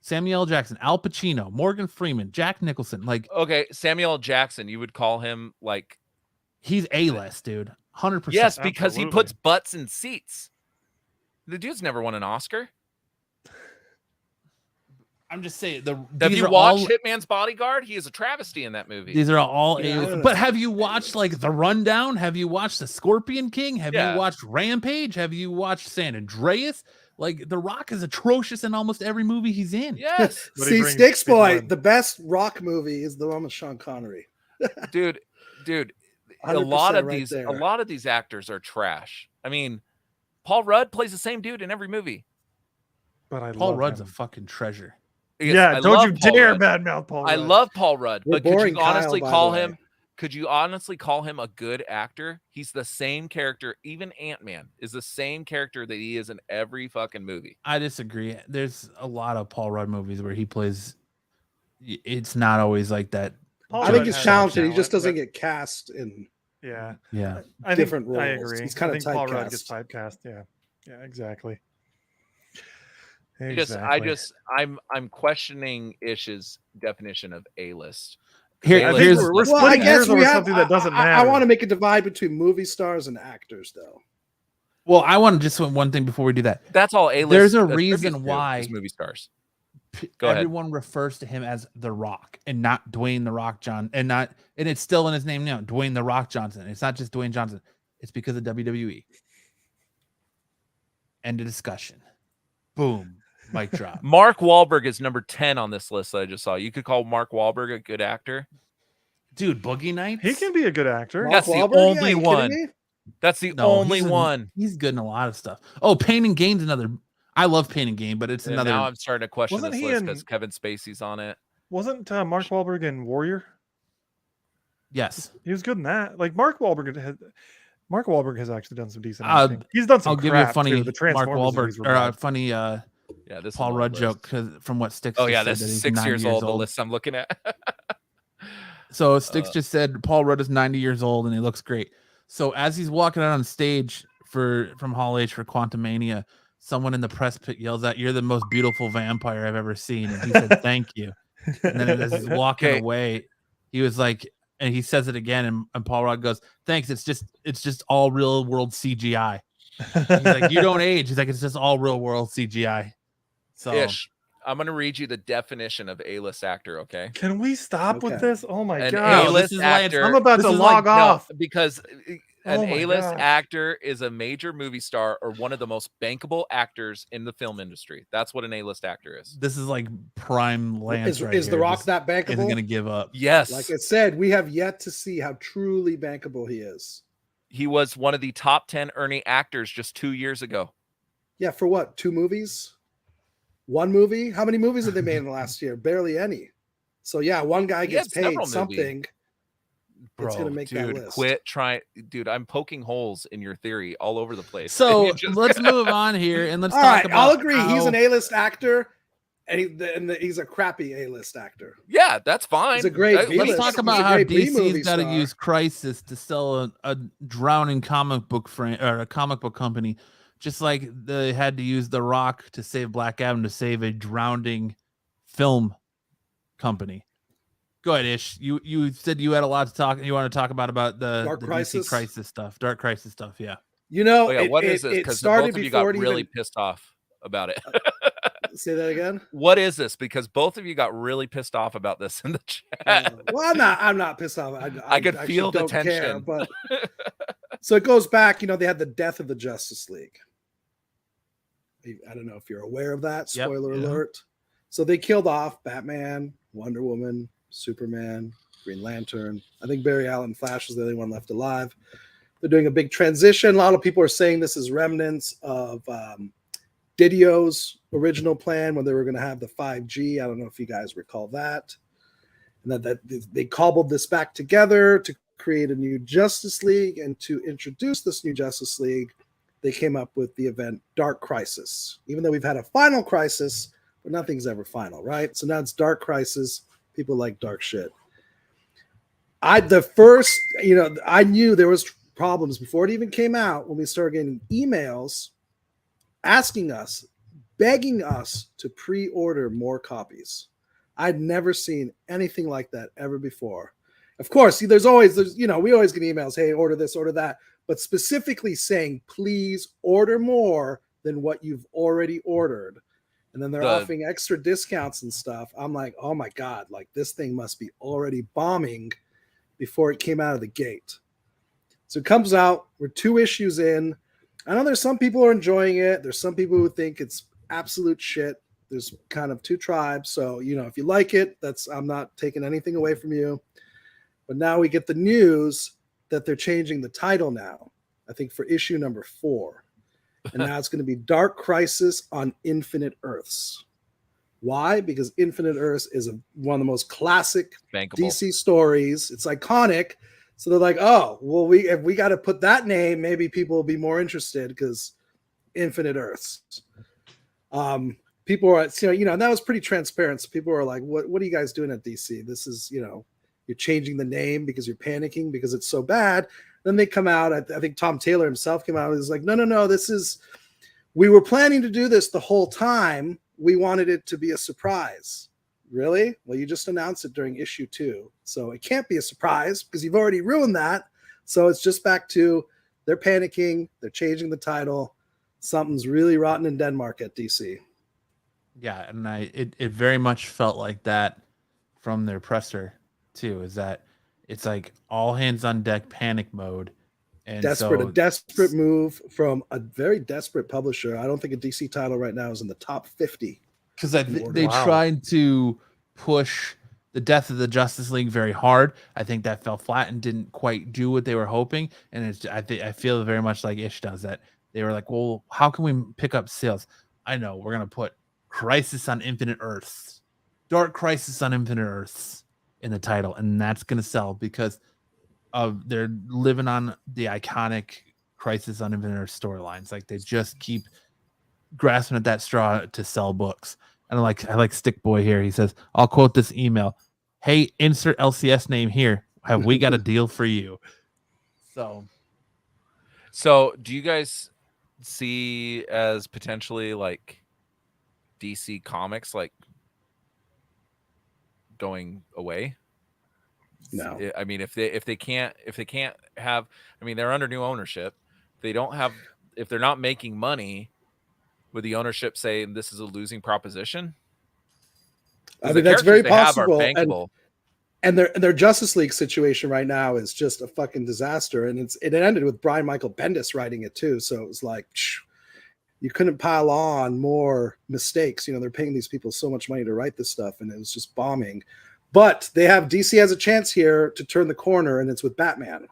Speaker 1: Samuel L. Jackson, Al Pacino, Morgan Freeman, Jack Nicholson.
Speaker 3: Okay, Samuel L. Jackson, you would call him
Speaker 1: he's A-list, dude. 100%.
Speaker 3: Yes, because he puts butts in seats. The dude's never won an Oscar.
Speaker 1: I'm just saying.
Speaker 3: Have you watched Hitman's Bodyguard? He is a travesty in that movie.
Speaker 1: These are all A-list. But have you watched The Rundown? Have you watched The Scorpion King? Have you watched Rampage? Have you watched San Andreas? The Rock is atrocious in almost every movie he's in.
Speaker 3: Yes.
Speaker 4: See, Sticks Boy, the best Rock movie is the one with Sean Connery.
Speaker 3: dude, a lot of these actors are trash. I mean, Paul Rudd plays the same dude in every movie.
Speaker 2: But
Speaker 1: Paul Rudd's a fucking treasure.
Speaker 2: Yeah, don't you dare badmouth Paul Rudd.
Speaker 3: I love Paul Rudd, but could you honestly call him? Could you honestly call him a good actor? He's the same character. Even Ant-Man is the same character that he is in every fucking movie.
Speaker 1: I disagree. There's a lot of Paul Rudd movies where he plays. It's not always like that.
Speaker 4: I think he's talented. He just doesn't get cast in.
Speaker 1: Yeah.
Speaker 4: Different roles.
Speaker 2: I agree.
Speaker 4: He's kind of typecast.
Speaker 2: Paul Rudd gets typecast. Yeah, exactly.
Speaker 3: I'm questioning Ish's definition of A-list.
Speaker 1: Here's
Speaker 2: I guess we have something that doesn't matter.
Speaker 4: I want to make a divide between movie stars and actors, though.
Speaker 1: Well, I want to just one thing before we do that.
Speaker 3: That's all A-list.
Speaker 1: There's a reason why
Speaker 3: movie stars.
Speaker 1: Everyone refers to him as The Rock and not Dwayne The Rock Johnson, and it's still in his name now, Dwayne The Rock Johnson. It's not just Dwayne Johnson. It's because of WWE. End of discussion. Boom. Mic drop.
Speaker 3: Mark Wahlberg is number 10 on this list that I just saw. You could call Mark Wahlberg a good actor.
Speaker 1: Dude, Boogie Nights?
Speaker 2: He can be a good actor.
Speaker 3: That's the only one. That's the only one.
Speaker 1: He's good in a lot of stuff. Oh, Pain and Gain's another. I love Pain and Gain, but it's another.
Speaker 3: Now I'm starting to question this list because Kevin Spacey's on it.
Speaker 2: Wasn't Mark Wahlberg in Warrior?
Speaker 1: Yes.
Speaker 2: He was good in that. Mark Wahlberg has actually done some decent acting. He's done some
Speaker 1: I'll give you a funny
Speaker 2: Mark
Speaker 1: Wahlberg or a funny
Speaker 3: this
Speaker 1: Paul Rudd joke from what Sticks.
Speaker 3: Oh yeah, this is 6 years old. The list I'm looking at.
Speaker 1: So Sticks just said Paul Rudd is 90 years old and he looks great. So as he's walking out on stage from Hall H for Quantumania, someone in the press pit yells out, "You're the most beautiful vampire I've ever seen." And he said, "Thank you." And then as he's walking away, he was like, and he says it again, and Paul Rudd goes, "Thanks. It's just all real world CGI." He's like, "You don't age." He's like, "It's just all real world CGI." So
Speaker 3: Ish, I'm gonna read you the definition of A-list actor. Okay.
Speaker 2: Can we stop with this? Oh my
Speaker 3: An
Speaker 2: god!
Speaker 3: A-list actor.
Speaker 2: I'm about to log off
Speaker 3: because An
Speaker 2: Oh my
Speaker 3: A-list
Speaker 2: gosh.
Speaker 3: actor is a major movie star or one of the most bankable actors in the film industry. That's what an A-list actor is.
Speaker 1: This is like prime Lance right
Speaker 4: Is
Speaker 1: here.
Speaker 4: The Rock
Speaker 1: Just
Speaker 4: that
Speaker 1: isn't
Speaker 4: bankable?
Speaker 1: going to give up.
Speaker 3: Yes.
Speaker 4: Like I said, we have yet to see how truly bankable he is.
Speaker 3: He was one of the top 10 earning actors just 2 years ago.
Speaker 4: Yeah, for what? 2 movies? 1 movie? How many movies have they made in the last year? Barely any. So yeah, one guy
Speaker 3: He
Speaker 4: gets
Speaker 3: had several
Speaker 4: paid
Speaker 3: movies.
Speaker 4: something.
Speaker 3: Bro,
Speaker 4: It's gonna make that
Speaker 3: dude,
Speaker 4: list.
Speaker 3: quit trying. Dude, I'm poking holes in your theory all over the place.
Speaker 1: So
Speaker 3: You just-
Speaker 1: let's move on here and let's
Speaker 4: All
Speaker 1: talk
Speaker 4: right,
Speaker 1: about
Speaker 4: I'll agree. He's
Speaker 1: how-
Speaker 4: an A-list actor, and he's a crappy A-list actor.
Speaker 3: Yeah, that's fine.
Speaker 4: He's a great
Speaker 3: Let's
Speaker 4: B-list.
Speaker 1: Let's talk
Speaker 4: He's a
Speaker 1: about how
Speaker 4: great B-movie
Speaker 1: DC's got to
Speaker 4: star.
Speaker 1: use Crisis to sell a drowning comic book frame or a comic book company, just like they had to use The Rock to save Black Adam to save a drowning film company. Go ahead, Ish. You said you had a lot to talk. You want to talk about the
Speaker 4: Dark
Speaker 1: the
Speaker 4: Crisis?
Speaker 1: DC Crisis stuff, Dark Crisis stuff. Yeah.
Speaker 4: You know,
Speaker 3: Oh yeah, what is this?
Speaker 4: It
Speaker 3: Because
Speaker 4: started
Speaker 3: both of you
Speaker 4: before
Speaker 3: got
Speaker 4: it
Speaker 3: really
Speaker 4: even.
Speaker 3: pissed off about it.
Speaker 4: Say that again.
Speaker 3: What is this? Because both of you got really pissed off about this in the chat.
Speaker 4: Well, I'm not pissed off.
Speaker 3: I could
Speaker 4: actually
Speaker 3: feel the
Speaker 4: don't care,
Speaker 3: tension.
Speaker 4: but so it goes back. You know, they had the death of the Justice League. I don't know if you're aware of that.
Speaker 1: Yep,
Speaker 4: Spoiler
Speaker 1: yeah.
Speaker 4: alert. So they killed off Batman, Wonder Woman, Superman, Green Lantern. I think Barry Allen Flash was the only one left alive. They're doing a big transition. A lot of people are saying this is remnants of Didio's original plan when they were going to have the 5G. I don't know if you guys recall that. And that they cobbled this back together to create a new Justice League, and to introduce this new Justice League, they came up with the event Dark Crisis. Even though we've had a final crisis, but nothing's ever final, right? So now it's Dark Crisis. People like dark shit. I knew there was problems before it even came out when we started getting emails asking us, begging us to pre-order more copies. I'd never seen anything like that ever before. Of course, we always get emails, hey, order this, order that, but specifically saying, please order more than what you've already ordered. And then they're offering extra discounts and stuff. I'm like, oh my God, like this thing must be already bombing before it came out of the gate. So it comes out, we're 2 issues in. I know there's some people who are enjoying it. There's some people who think it's absolute shit. There's kind of 2 tribes. So, if you like it, I'm not taking anything away from you. But now we get the news that they're changing the title now, I think for issue number 4. And now it's going to be Dark Crisis on Infinite Earths. Why? Because Infinite Earths is one of the most classic
Speaker 3: Bankable.
Speaker 4: DC stories. It's iconic. So they're like, oh, well, if we got to put that name, maybe people will be more interested because Infinite Earths. People are, and that was pretty transparent. So people are like, what are you guys doing at DC? This is, you're changing the name because you're panicking because it's so bad. Then they come out. I think Tom Taylor himself came out and was like, no, we were planning to do this the whole time. We wanted it to be a surprise. Really? Well, you just announced it during issue 2. So it can't be a surprise because you've already ruined that. So it's just back to they're panicking. They're changing the title. Something's really rotten in Denmark at DC.
Speaker 1: Yeah, and it very much felt like that from their presser too, is that it's like all hands on deck panic mode. And
Speaker 4: a desperate move from a very desperate publisher. I don't think a DC title right now is in the top 50.
Speaker 1: Because they tried to push the death of the Justice League very hard. I think that fell flat and didn't quite do what they were hoping. And I feel very much like Ish does that. They were like, well, how can we pick up sales? I know, we're going to put Crisis on Infinite Earths, Dark Crisis on Infinite Earths in the title. And that's going to sell because they're living on the iconic Crisis on Infinite Earths storylines. Like they just keep grasping at that straw to sell books. And I like Stick Boy here. He says, I'll quote this email. Hey, insert LCS name here. Have we got a deal for you?
Speaker 3: So do you guys see as potentially like DC Comics like going away?
Speaker 4: No.
Speaker 3: I mean, if they can't have, I mean, they're under new ownership. If they're not making money, would the ownership say this is a losing proposition?
Speaker 4: I mean, that's very possible. And their Justice League situation right now is just a fucking disaster. And it ended with Brian Michael Bendis writing it too. So it was like, you couldn't pile on more mistakes. You know, they're paying these people so much money to write this stuff, and it was just bombing. But DC has a chance here to turn the corner, and it's with Batman.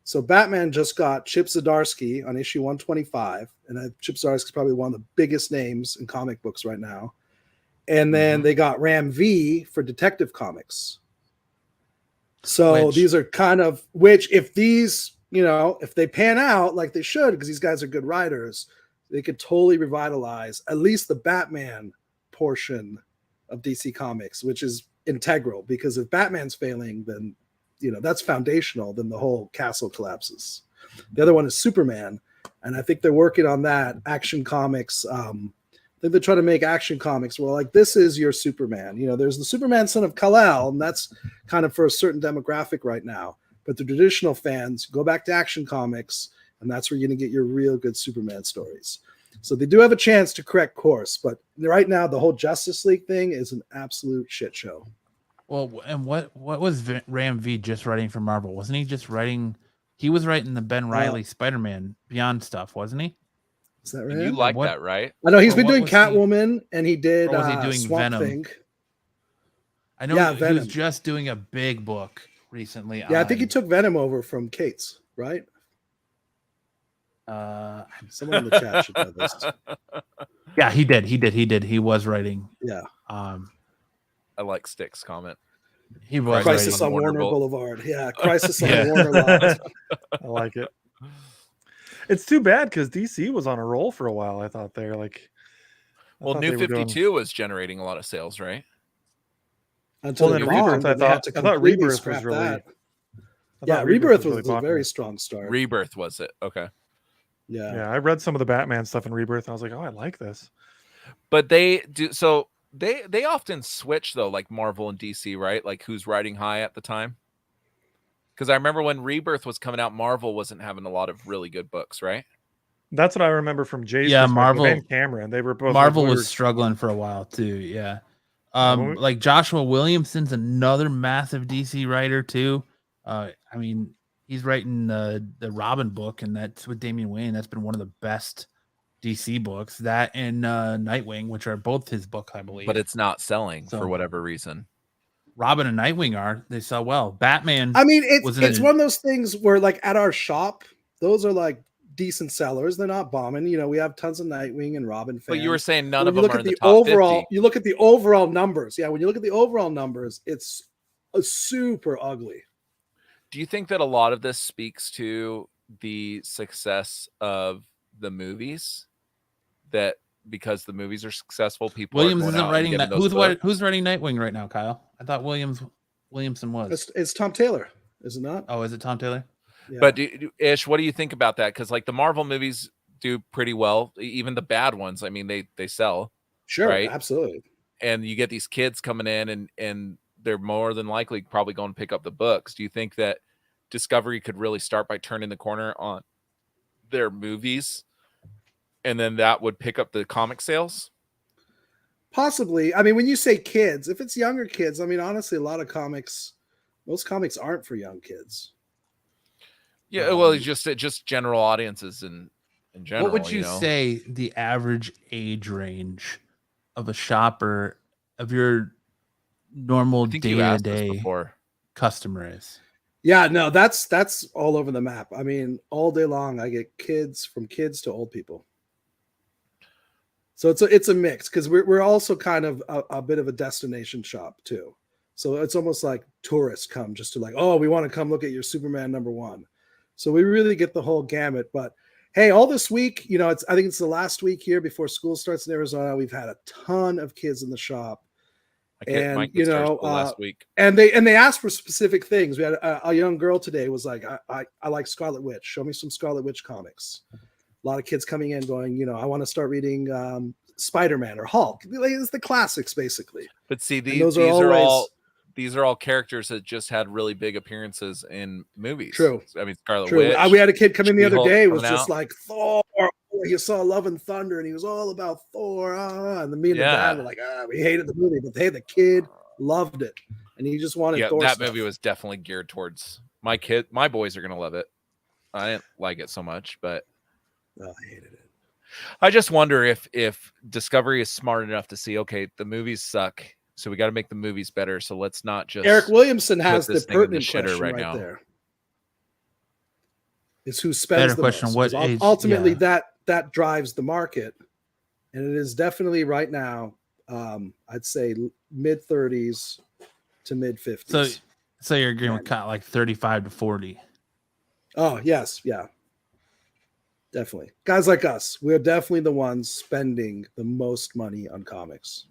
Speaker 4: So Batman just got Chip Zdarsky on issue 125, and Chip Zdarsky is probably one of the biggest names in comic books right now. And then they got Ram V for Detective Comics. So these are kind of, which if these, you know, if they pan out like they should, because these guys are good writers, they could totally revitalize at least the Batman portion of DC Comics, which is integral, because if Batman's failing, then, you know, that's foundational, then the whole castle collapses. The other one is Superman, and I think they're working on that. Action Comics, I think they're trying to make Action Comics where, like, this is your Superman. You know, there's the Superman son of Kal-El, and that's kind of for a certain demographic right now. But the traditional fans go back to Action Comics, and that's where you're going to get your real good Superman stories. So they do have a chance to correct course, but right now the whole Justice League thing is an absolute shit show.
Speaker 1: Well, and what was Ram V just writing for Marvel? Wasn't he just writing? He was writing the Ben Reilly Spider-Man Beyond stuff, wasn't he?
Speaker 4: Is that right?
Speaker 3: You like that, right?
Speaker 4: I know he's been doing Catwoman, and he did.
Speaker 1: Or was he doing
Speaker 4: Swamp
Speaker 1: Venom?
Speaker 4: Thing.
Speaker 1: I know he was just doing a big book recently.
Speaker 4: Yeah, I think he took Venom over from Cates, right? Someone in the chat should know this.
Speaker 1: Yeah, he did. He was writing.
Speaker 4: Yeah.
Speaker 3: I like Stick's comment.
Speaker 1: He was
Speaker 4: Crisis
Speaker 1: writing.
Speaker 4: on Warner Boulevard. Yeah, Crisis on the Warner lot.
Speaker 2: I like it. It's too bad because DC was on a roll for a while. I thought they're like,
Speaker 3: well, New 52 was generating a lot of sales, right?
Speaker 4: Until
Speaker 2: then Rebirth, I thought Rebirth was really.
Speaker 4: Yeah, Rebirth was a very strong start.
Speaker 3: Rebirth was it? Okay.
Speaker 2: Yeah, I read some of the Batman stuff in Rebirth, and I was like, oh, I like this.
Speaker 3: But they do so. They often switch though, like Marvel and DC, right? Like who's riding high at the time? Because I remember when Rebirth was coming out, Marvel wasn't having a lot of really good books, right?
Speaker 2: That's what I remember from Jay's
Speaker 1: Marvel
Speaker 2: and Cameron. They were both.
Speaker 1: Marvel was struggling for a while too. Yeah, like Joshua Williamson's another massive DC writer too. I mean, he's writing the Robin book, and that's with Damian Wayne. That's been one of the best DC books. That and Nightwing, which are both his books, I believe.
Speaker 3: But it's not selling for whatever reason.
Speaker 1: Robin and Nightwing they sell well. Batman.
Speaker 4: I mean, it's one of those things where, like, at our shop, those are like decent sellers. They're not bombing. You know, we have tons of Nightwing and Robin fans.
Speaker 3: But you were saying none of them are in the top
Speaker 4: overall,
Speaker 3: 50.
Speaker 4: You look at the overall numbers. Yeah, when you look at the overall numbers, it's super ugly.
Speaker 3: Do you think that a lot of this speaks to the success of the movies? That because the movies are successful, people
Speaker 1: Williams
Speaker 3: are going
Speaker 1: isn't
Speaker 3: out
Speaker 1: writing
Speaker 3: and
Speaker 1: that.
Speaker 3: those
Speaker 1: Who's writing Nightwing right now, Kyle? I thought Williamson was.
Speaker 4: It's Tom Taylor, is it not?
Speaker 1: Oh, is it Tom Taylor?
Speaker 4: Yeah.
Speaker 3: But Ish, what do you think about that? Because like the Marvel movies do pretty well, even the bad ones. I mean, they sell.
Speaker 4: Sure,
Speaker 3: right?
Speaker 4: Absolutely.
Speaker 3: And you get these kids coming in, and they're more than likely probably going to pick up the books. Do you think that Discovery could really start by turning the corner on their movies, and then that would pick up the comic sales?
Speaker 4: Possibly. I mean, when you say kids, if it's younger kids, I mean, honestly, a lot of comics, most comics aren't for young kids.
Speaker 1: Yeah,
Speaker 3: well, just general audiences in general.
Speaker 1: What would you say the average age range of a shopper of your normal day-to-day customer is?
Speaker 4: Yeah, no, that's all over the map. I mean, all day long, I get kids to old people. So it's a mix, because we're also kind of a bit of a destination shop too. So it's almost like tourists come just to like, oh, we want to come look at your Superman #1. So we really get the whole gamut. But hey, all this week, you know, I think it's the last week here before school starts in Arizona. We've had a ton of kids in the shop. And you know,
Speaker 3: last week,
Speaker 4: and they asked for specific things. We had a young girl today was like, I like Scarlet Witch. Show me some Scarlet Witch comics. A lot of kids coming in going, you know, I want to start reading Spider-Man or Hulk. It's the classics, basically.
Speaker 3: But see, these are all characters that just had really big appearances in movies.
Speaker 4: True.
Speaker 3: I mean, Scarlet Witch.
Speaker 4: We had a kid come in the other day, was just
Speaker 3: out.
Speaker 4: like, Thor. You saw Love and Thunder, and he was all about Thor. And me and the dad were like, we hated the movie, but hey, the kid loved it. and you just wanted
Speaker 3: Yeah,
Speaker 4: Thor
Speaker 3: that
Speaker 4: stuff.
Speaker 3: movie was definitely geared towards my boys are gonna love it. I didn't like it so much, but
Speaker 4: Oh, I hated it.
Speaker 3: I just wonder if Discovery is smart enough to see, okay, the movies suck, so we got to make the movies better. So let's not just
Speaker 4: Eric Williamson has
Speaker 3: put
Speaker 4: the
Speaker 3: this thing in the
Speaker 4: pertinent
Speaker 3: shitter
Speaker 4: question
Speaker 3: right
Speaker 4: right
Speaker 3: now.
Speaker 4: there. Is who spends
Speaker 1: Better
Speaker 4: the
Speaker 1: question,
Speaker 4: most?
Speaker 1: what
Speaker 4: 'Cause
Speaker 1: age-
Speaker 4: ultimately
Speaker 1: yeah.
Speaker 4: that drives the market, and it is definitely right now. I'd say mid 30s to mid 50s.
Speaker 1: So you're agreeing with Kyle, like 35 to 40.
Speaker 4: Oh yes, yeah, definitely. Guys like us, we're definitely the ones spending the most money on comics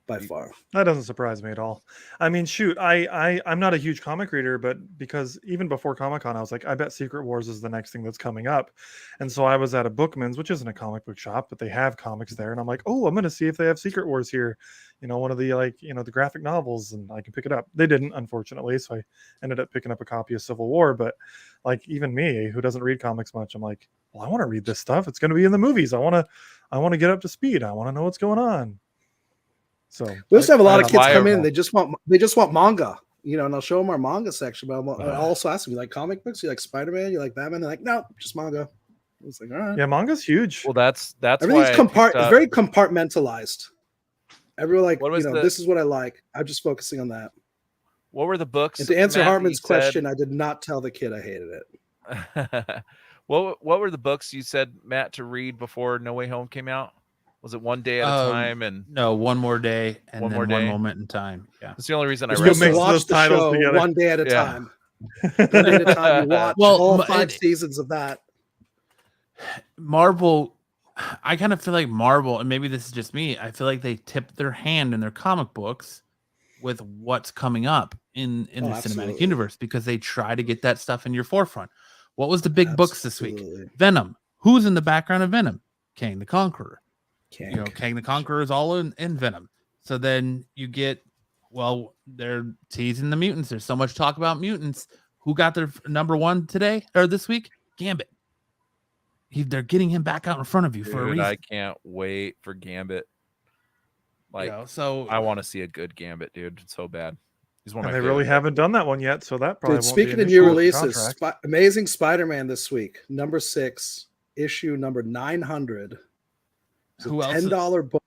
Speaker 4: by far.
Speaker 2: That doesn't surprise me at all. I mean, shoot, I'm not a huge comic reader, but because even before Comic-Con, I was like, I bet Secret Wars is the next thing that's coming up. And so I was at a Bookman's, which isn't a comic book shop, but they have comics there. And I'm like, oh, I'm going to see if they have Secret Wars here. You know, one of the the graphic novels, and I can pick it up. They didn't, unfortunately. So I ended up picking up a copy of Civil War. But like even me, who doesn't read comics much, I'm like, well, I want to read this stuff. It's going to be in the movies. I want to get up to speed. I want to know what's going on. So
Speaker 4: We also have a lot of kids come in.
Speaker 3: viable.
Speaker 4: They just want manga, and I'll show them our manga section. But I'll also ask them, you like comic books? You like Spider-Man? You like Batman? They're like, no, just manga. I was like, all right.
Speaker 2: Yeah, manga's huge.
Speaker 3: Well, that's
Speaker 4: Everything's
Speaker 3: why
Speaker 4: it's very compartmentalized. Everyone like,
Speaker 3: What was
Speaker 4: this is what I like. I'm just focusing on that.
Speaker 3: what were the books?
Speaker 4: And to answer
Speaker 3: Matt, that
Speaker 4: Hartman's
Speaker 3: you
Speaker 4: question, I did not tell the kid I hated it.
Speaker 3: said? What were the books you said, Matt, to read before No Way Home came out? Was it One Day at a Time? And
Speaker 1: No, One More Day and
Speaker 3: One
Speaker 1: then
Speaker 3: More
Speaker 1: One
Speaker 3: Day?
Speaker 1: Moment in Time. Yeah.
Speaker 3: that's the only reason I
Speaker 4: You're
Speaker 3: read
Speaker 4: supposed to
Speaker 2: mix
Speaker 3: those.
Speaker 2: those
Speaker 4: watch the
Speaker 2: titles
Speaker 4: show
Speaker 2: together.
Speaker 4: one day at a
Speaker 3: Yeah.
Speaker 4: time. One day at a time. You watch
Speaker 1: Well,
Speaker 4: all 5 seasons of that.
Speaker 1: Marvel, I kind of feel like Marvel, and maybe this is just me, I feel like they tip their hand in their comic books with what's coming up in the cinematic
Speaker 4: absolutely.
Speaker 1: universe, because they try to get that stuff in your forefront. What was the big books this week?
Speaker 4: Absolutely.
Speaker 1: Venom. Who's in the background of Venom? Kang the Conqueror.
Speaker 4: Kang.
Speaker 1: Kang the Conqueror is all in Venom. So then you get, well, they're teasing the mutants. There's so much talk about mutants. Who got their number one today or this week? Gambit. They're getting him back out in front of you for a
Speaker 3: Dude,
Speaker 1: reason.
Speaker 3: I can't wait for Gambit. Like,
Speaker 1: So
Speaker 3: I want to see a good Gambit, dude. It's so bad. He's one of
Speaker 2: And
Speaker 3: my
Speaker 2: they really
Speaker 3: favorite.
Speaker 2: haven't done that one yet, so that probably
Speaker 4: Dude,
Speaker 2: won't be
Speaker 4: speaking
Speaker 2: an
Speaker 4: of new
Speaker 2: issue with the
Speaker 4: releases,
Speaker 2: contract.
Speaker 4: Amazing Spider-Man this week, number 6, issue number 900. It's a
Speaker 1: Who else is-
Speaker 4: $10 book.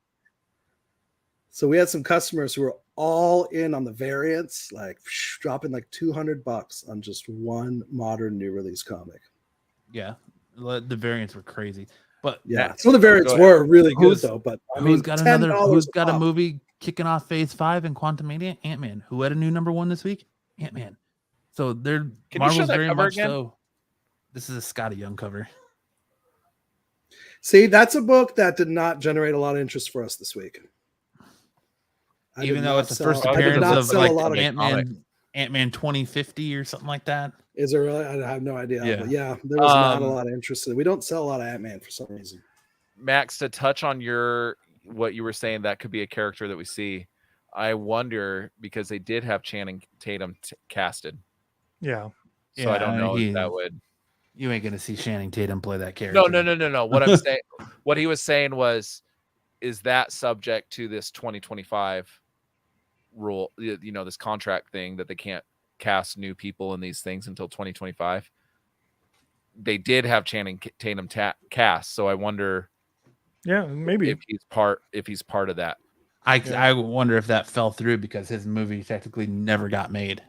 Speaker 4: So we had some customers who were all in on the variants, like dropping like $200 on just one modern new release comic.
Speaker 1: yeah, the variants were crazy. But
Speaker 4: Yeah, some of the variants
Speaker 3: Go ahead.
Speaker 4: were really good
Speaker 1: Who's-
Speaker 4: though. But I
Speaker 1: who's
Speaker 4: mean,
Speaker 1: got
Speaker 4: $10
Speaker 1: who's got a
Speaker 4: pop.
Speaker 1: movie kicking off Phase 5 in Quantumania? Ant-Man. Who had a new number one this week? Ant-Man. So they're
Speaker 3: Can you show
Speaker 1: Marvel's
Speaker 3: that
Speaker 1: very
Speaker 3: cover
Speaker 1: much
Speaker 3: again?
Speaker 1: so. This is a Scotty Young cover.
Speaker 4: See, that's a book that did not generate a lot of interest for us this week. I
Speaker 1: Even
Speaker 4: did
Speaker 1: though
Speaker 4: not
Speaker 1: it's the
Speaker 4: sell-
Speaker 1: first
Speaker 4: I did
Speaker 1: appearance
Speaker 4: not
Speaker 1: of
Speaker 4: sell
Speaker 1: like
Speaker 4: a lot of
Speaker 1: Ant-Man 2050 or something like that.
Speaker 4: Is it really? I have no idea.
Speaker 1: Yeah.
Speaker 4: But yeah, there was not a lot of interest in it. We don't sell a lot of Ant-Man for some reason.
Speaker 3: Max, to touch on what you were saying, that could be a character that we see. I wonder, because they did have Channing Tatum casted,
Speaker 2: Yeah.
Speaker 3: so I don't know if that would.
Speaker 1: You ain't gonna see Channing Tatum play that character.
Speaker 3: No. What I'm saying, what he was saying was, is that subject to this 2025 rule? This contract thing that they can't cast new people in these things until 2025. They did have Channing Tatum cast, so I wonder.
Speaker 2: Yeah, maybe.
Speaker 3: If he's part of that.
Speaker 1: I wonder if that fell through because his movie technically never got made.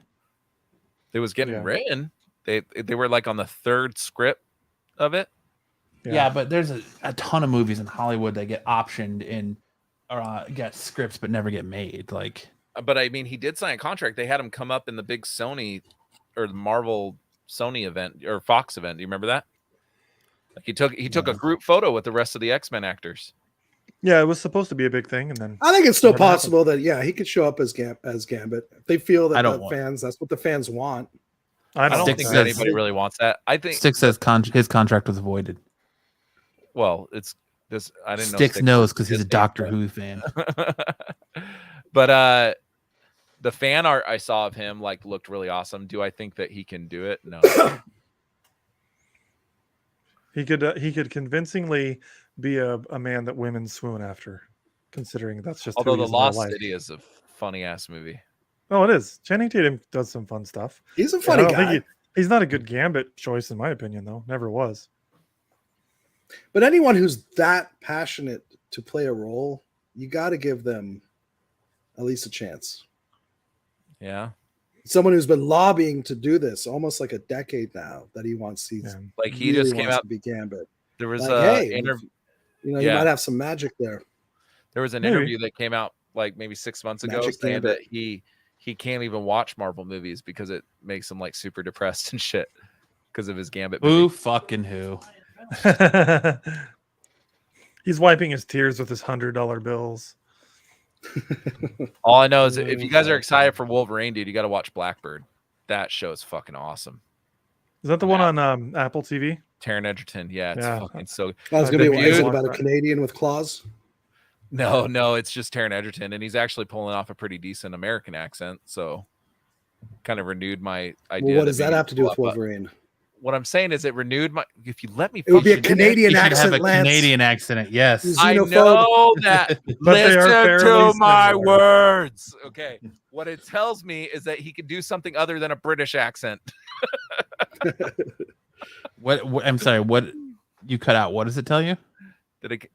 Speaker 3: It was getting written. They were like on the 3rd script of it.
Speaker 1: Yeah, but there's a ton of movies in Hollywood that get optioned in or get scripts but never get made. Like,
Speaker 3: but I mean, he did sign a contract. They had him come up in the big Sony or the Marvel Sony event or Fox event. Do you remember that? Like he took a group photo with the rest of the X-Men actors.
Speaker 2: Yeah, it was supposed to be a big thing, and then
Speaker 4: I think it's still possible that he could show up as Gambit. If they feel that that's what the fans want.
Speaker 2: I don't
Speaker 3: think that anybody really wants that. I think
Speaker 1: Sticks says his contract was voided.
Speaker 3: Well, it's this. I didn't know.
Speaker 1: Sticks knows because he's a Doctor Who fan.
Speaker 3: But the fan art I saw of him looked really awesome. Do I think that he can do it? No.
Speaker 2: He could convincingly be a man that women swoon after, considering that's just.
Speaker 3: Although The Lost City is a funny ass movie.
Speaker 2: Oh, it is. Channing Tatum does some fun stuff.
Speaker 4: He's a
Speaker 2: I
Speaker 4: funny
Speaker 2: don't
Speaker 4: guy.
Speaker 2: think he's not a good Gambit choice in my opinion, though. Never was.
Speaker 4: But anyone who's that passionate to play a role, you got to give them at least a chance.
Speaker 3: Yeah.
Speaker 4: Someone who's been lobbying to do this almost like a decade now, that he wants to
Speaker 3: Like he just came out
Speaker 4: to be Gambit.
Speaker 3: There was
Speaker 4: Like,
Speaker 3: a
Speaker 4: hey,
Speaker 3: interview.
Speaker 4: you
Speaker 3: Yeah.
Speaker 4: might have some magic there.
Speaker 3: There was an
Speaker 2: Maybe.
Speaker 3: interview that came out like maybe 6 months ago
Speaker 4: Magic
Speaker 3: saying
Speaker 4: Gambit.
Speaker 3: that he can't even watch Marvel movies because it makes him like super depressed and shit because of his Gambit
Speaker 1: Who
Speaker 3: movie.
Speaker 1: fucking who?
Speaker 2: He's wiping his tears with his $100 bills.
Speaker 3: All I know is that if you guys are excited for Wolverine, dude, you got to watch Blackbird. That show is fucking awesome.
Speaker 2: Is that the one on Apple TV?
Speaker 3: Taron Egerton, yeah, it's fucking so.
Speaker 4: I was
Speaker 2: I
Speaker 4: going to
Speaker 2: bet
Speaker 4: be
Speaker 2: you
Speaker 4: is it
Speaker 2: watch
Speaker 4: about a
Speaker 2: that.
Speaker 4: Canadian with claws?
Speaker 3: No, it's just Taron Egerton, and he's actually pulling off a pretty decent American accent. So, kind of renewed my idea.
Speaker 4: Well, what does that
Speaker 3: maybe
Speaker 4: have to do with
Speaker 3: pull up
Speaker 4: Wolverine?
Speaker 3: what I'm saying is it renewed my. If you let me,
Speaker 4: It would be a
Speaker 3: fucking finish-
Speaker 4: Canadian
Speaker 1: You should
Speaker 4: accent,
Speaker 1: have a
Speaker 4: Lance.
Speaker 1: Canadian accent. Yes.
Speaker 4: He's
Speaker 3: I
Speaker 4: xenophobe.
Speaker 3: know that.
Speaker 2: But they are
Speaker 3: Listen
Speaker 2: fairly
Speaker 3: to my
Speaker 2: similar.
Speaker 3: words. Okay. What it tells me is that he can do something other than a British accent.
Speaker 1: What I'm sorry. What you cut out? What does it tell you?
Speaker 3: That it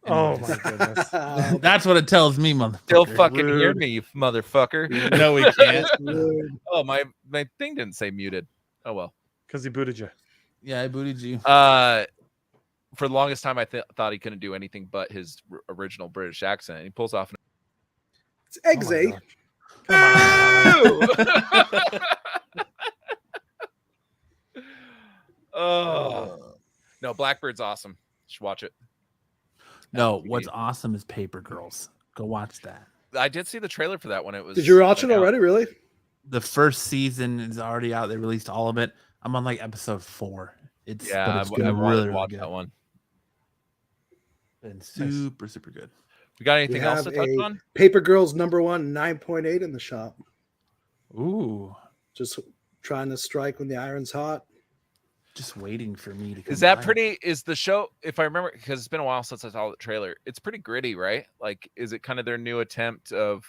Speaker 2: Oh my goodness.
Speaker 1: That's what it tells me, motherfucker.
Speaker 3: still fucking hear
Speaker 2: Rude.
Speaker 3: me, you motherfucker.
Speaker 1: No, we can't.
Speaker 3: Oh, my thing didn't say muted. Oh well.
Speaker 2: Because he booted you.
Speaker 1: Yeah, I booted you.
Speaker 3: For the longest time, I thought he couldn't do anything but his original British accent. And he pulls off.
Speaker 4: It's eggs,
Speaker 2: Oh my
Speaker 4: eh?
Speaker 2: God. Come on.
Speaker 3: Oh no, Blackbird's awesome. You should watch it.
Speaker 1: No, what's awesome is Paper Girls. Go watch that.
Speaker 3: I did see the trailer for that when it was.
Speaker 4: Did you watch it
Speaker 3: out.
Speaker 4: already? Really?
Speaker 1: The first season is already out. They released all of it. I'm on like episode 4. It's
Speaker 3: Yeah,
Speaker 1: but it's
Speaker 3: I
Speaker 1: good.
Speaker 3: wanted
Speaker 1: Really,
Speaker 3: to watch
Speaker 1: really
Speaker 3: that
Speaker 1: good.
Speaker 3: one.
Speaker 1: And super good.
Speaker 3: We got
Speaker 4: We
Speaker 3: anything else to
Speaker 4: have
Speaker 3: touch
Speaker 4: a
Speaker 3: on?
Speaker 4: Paper Girls #1 9.8 in the shop.
Speaker 1: Ooh,
Speaker 4: Just trying to strike when the iron's hot.
Speaker 1: just waiting for me to.
Speaker 3: Is
Speaker 1: come
Speaker 3: that
Speaker 1: by.
Speaker 3: pretty? Is the show? If I remember, because it's been a while since I saw the trailer. It's pretty gritty, right? Like, is it kind of their new attempt of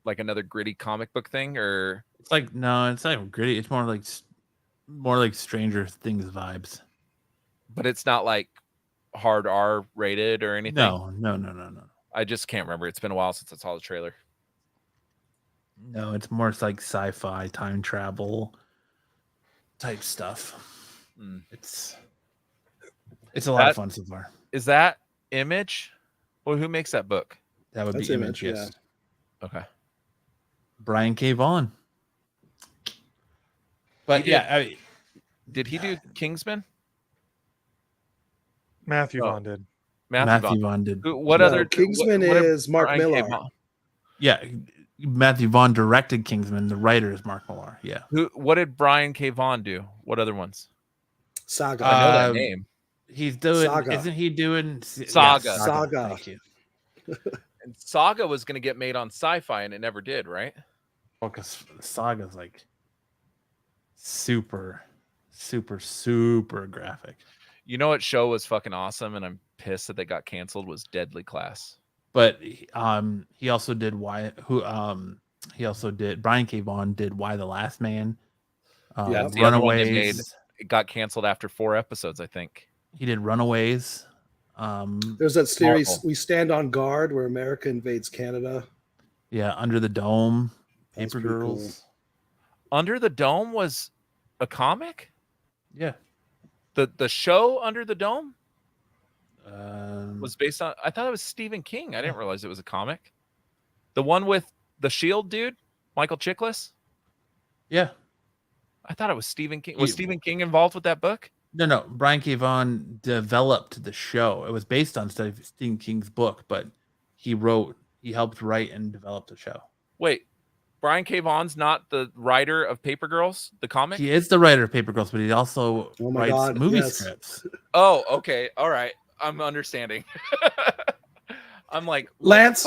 Speaker 3: like another gritty comic book thing, or?
Speaker 1: It's like no, it's not gritty. It's more like Stranger Things vibes.
Speaker 3: But it's not like hard R rated or anything.
Speaker 1: No.
Speaker 3: I just can't remember. It's been a while since I saw the trailer.
Speaker 1: No, it's more like sci-fi, time travel type stuff.
Speaker 3: Mm.
Speaker 1: It's a lot of fun so far.
Speaker 3: Is that Image? Well, who makes that book?
Speaker 1: That would
Speaker 4: That's
Speaker 1: be
Speaker 4: Image,
Speaker 1: Image. Yes.
Speaker 3: Okay.
Speaker 1: Brian K. Vaughan. But
Speaker 3: He
Speaker 1: yeah,
Speaker 3: Did he do Kingsman?
Speaker 2: Matthew
Speaker 3: Oh.
Speaker 2: Vaughn did.
Speaker 1: Matthew Vaughn did.
Speaker 3: What
Speaker 4: No,
Speaker 3: other
Speaker 4: Kingsman
Speaker 3: what
Speaker 4: is Mark
Speaker 3: Brian K.
Speaker 4: Millar.
Speaker 3: Vaughan-
Speaker 1: Yeah, Matthew Vaughn directed Kingsman. The writer is Mark Millar. Yeah.
Speaker 3: What did Brian K. Vaughan do? What other ones?
Speaker 4: Saga.
Speaker 3: I know that
Speaker 1: Um,
Speaker 3: name.
Speaker 1: He's doing.
Speaker 4: Saga.
Speaker 1: Isn't he doing
Speaker 3: Saga.
Speaker 4: Saga.
Speaker 1: Thank you.
Speaker 3: And Saga was going to get made on Sci-Fi, and it never did, right?
Speaker 1: Well, because Saga's like super graphic.
Speaker 3: You know what show was fucking awesome, and I'm pissed that they got canceled, was Deadly Class.
Speaker 1: But he also did he also did Brian K. Vaughan did Why the Last Man.
Speaker 3: Yeah, it's the other one they made.
Speaker 1: Runaways.
Speaker 3: It got canceled after 4 episodes, I think.
Speaker 1: He did Runaways.
Speaker 4: There's that series,
Speaker 3: Marvel.
Speaker 4: We Stand on Guard, where America invades Canada.
Speaker 1: Yeah, Under the Dome,
Speaker 4: That's
Speaker 1: Paper
Speaker 4: pretty
Speaker 1: Girls.
Speaker 3: Under the Dome was a comic?
Speaker 1: Yeah.
Speaker 3: The show Under the Dome
Speaker 1: Was
Speaker 3: was based on, I thought it was Stephen King. I didn't realize it was a comic. The one with the Shield dude, Michael Chiklis.
Speaker 1: yeah.
Speaker 3: I thought it was Stephen King. Was
Speaker 1: He-
Speaker 3: Stephen King involved with that book?
Speaker 1: No. Brian K. Vaughan developed the show. It was based on Stephen King's book, but he helped write and develop the show.
Speaker 3: Wait, Brian K. Vaughan's not the writer of Paper Girls, the comic?
Speaker 1: He is the writer of Paper Girls, but he also
Speaker 4: Oh my
Speaker 1: writes
Speaker 4: God,
Speaker 1: movie
Speaker 4: yes.
Speaker 1: scripts.
Speaker 3: Oh, okay. All right. I'm understanding. I'm like,
Speaker 4: Lance,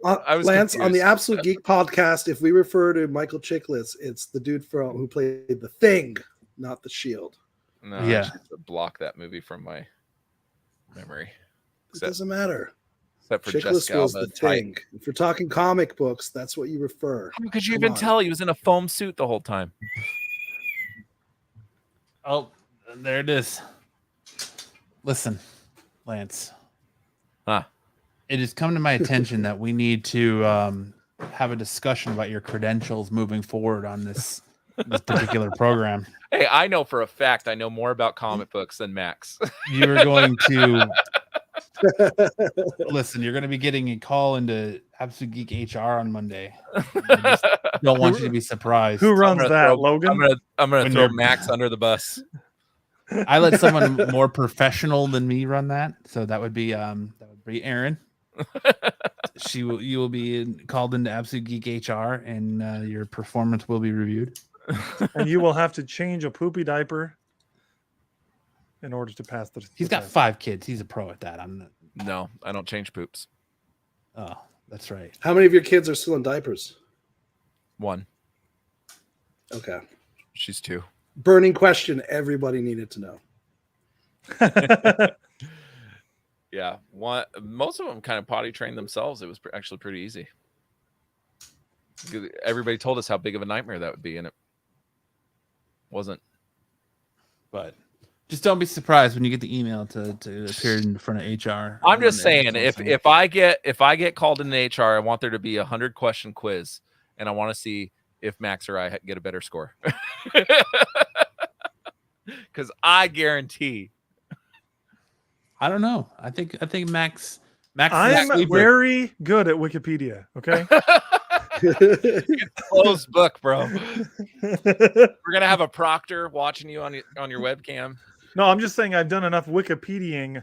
Speaker 3: I was
Speaker 4: Lance on the
Speaker 3: confused.
Speaker 4: Absolute Geek podcast, if we refer to Michael Chiklis, it's the dude who played the Thing, not the Shield.
Speaker 3: no,
Speaker 1: Yeah.
Speaker 3: I should block that movie from my memory.
Speaker 4: It doesn't matter.
Speaker 3: Except for
Speaker 4: Chickless
Speaker 3: Jessica
Speaker 4: was
Speaker 3: Alba,
Speaker 4: the
Speaker 3: Titan.
Speaker 4: thing. If you're talking comic books, that's what you refer.
Speaker 3: How could you
Speaker 4: Come
Speaker 3: even
Speaker 4: on.
Speaker 3: tell he was in a foam suit the whole time?
Speaker 1: Oh, there it is. Listen, Lance.
Speaker 3: Huh.
Speaker 1: It has come to my attention that we need to have a discussion about your credentials moving forward on this particular program.
Speaker 3: Hey, I know for a fact I know more about comic books than Max.
Speaker 1: You're going to listen. You're going to be getting a call into Absolute Geek HR on Monday. I just don't want you to be surprised.
Speaker 2: Who runs that, Logan?
Speaker 3: I'm gonna
Speaker 1: When
Speaker 3: throw
Speaker 1: they're-
Speaker 3: Max under the bus.
Speaker 1: I let someone more professional than me run that, so that would be Aaron. You will be called into Absolute Geek HR, and your performance will be reviewed.
Speaker 2: And you will have to change a poopy diaper in order to pass the.
Speaker 1: He's got 5 kids. He's a pro at that.
Speaker 3: No, I don't change poops.
Speaker 1: Oh, that's right.
Speaker 4: How many of your kids are still in diapers?
Speaker 3: 1.
Speaker 4: Okay.
Speaker 3: She's 2.
Speaker 4: Burning question everybody needed to know.
Speaker 3: Yeah, most of them kind of potty trained themselves. It was actually pretty easy. Everybody told us how big of a nightmare that would be, and it wasn't.
Speaker 1: But just don't be surprised when you get the email to appear in front of HR.
Speaker 3: I'm just saying, if I get called into HR, I want there to be a 100-question quiz, and I want to see if Max or I get a better score. Because I guarantee.
Speaker 1: I don't know. I think Max.
Speaker 2: I'm very good at Wikipedia. Okay.
Speaker 3: Closed book, bro. We're gonna have a proctor watching you on your webcam.
Speaker 2: No, I'm just saying I've done enough Wikipediaing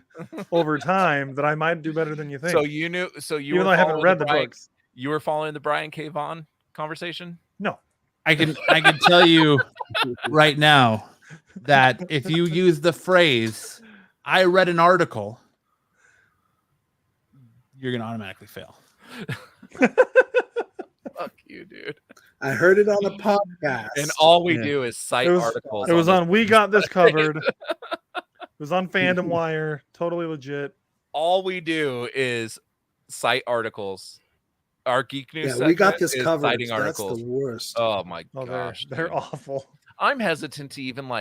Speaker 2: over time that I might do better than you think.
Speaker 3: So you knew. So you
Speaker 2: even though I haven't read the books.
Speaker 3: You were following the Brian K. Vaughan conversation.
Speaker 2: No,
Speaker 1: I can tell you right now that if you use the phrase "I read an article," you're gonna automatically fail.
Speaker 3: Fuck you, dude.
Speaker 4: I heard it on a podcast.
Speaker 3: And all we do is cite articles.
Speaker 2: It was on We Got This Covered. It was on Fandom Wire. Totally legit.
Speaker 3: All we do is cite articles. Our Geek News
Speaker 4: We Got This
Speaker 3: is
Speaker 4: Covered.
Speaker 3: citing
Speaker 4: That's
Speaker 3: articles.
Speaker 4: the worst.
Speaker 3: Oh my gosh.
Speaker 2: They're awful.
Speaker 3: I'm hesitant to even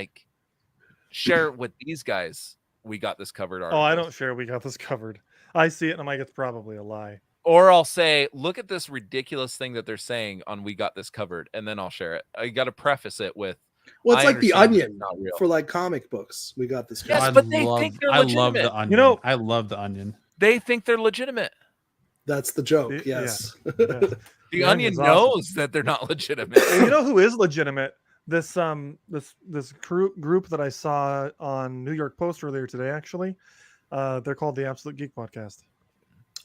Speaker 3: share it with these guys. We Got This Covered articles.
Speaker 2: Oh, I don't share We Got This Covered. I see it and I'm like, it's probably a lie.
Speaker 3: Or I'll say, look at this ridiculous thing that they're saying on We Got This Covered, and then I'll share it. I got to preface it with,
Speaker 4: Well, it's like The Onion
Speaker 3: not real.
Speaker 4: for comic books. We got this.
Speaker 3: Yes,
Speaker 4: covered.
Speaker 3: but they think they're legitimate.
Speaker 1: I love The Onion.
Speaker 2: You know,
Speaker 1: I love The Onion.
Speaker 3: They think they're legitimate.
Speaker 4: That's the joke. Yes.
Speaker 2: Yeah.
Speaker 3: The Onion knows that they're not legitimate.
Speaker 2: And you know who is legitimate? This group that I saw on New York Post earlier today. Actually, they're called the Absolute Geek Podcast.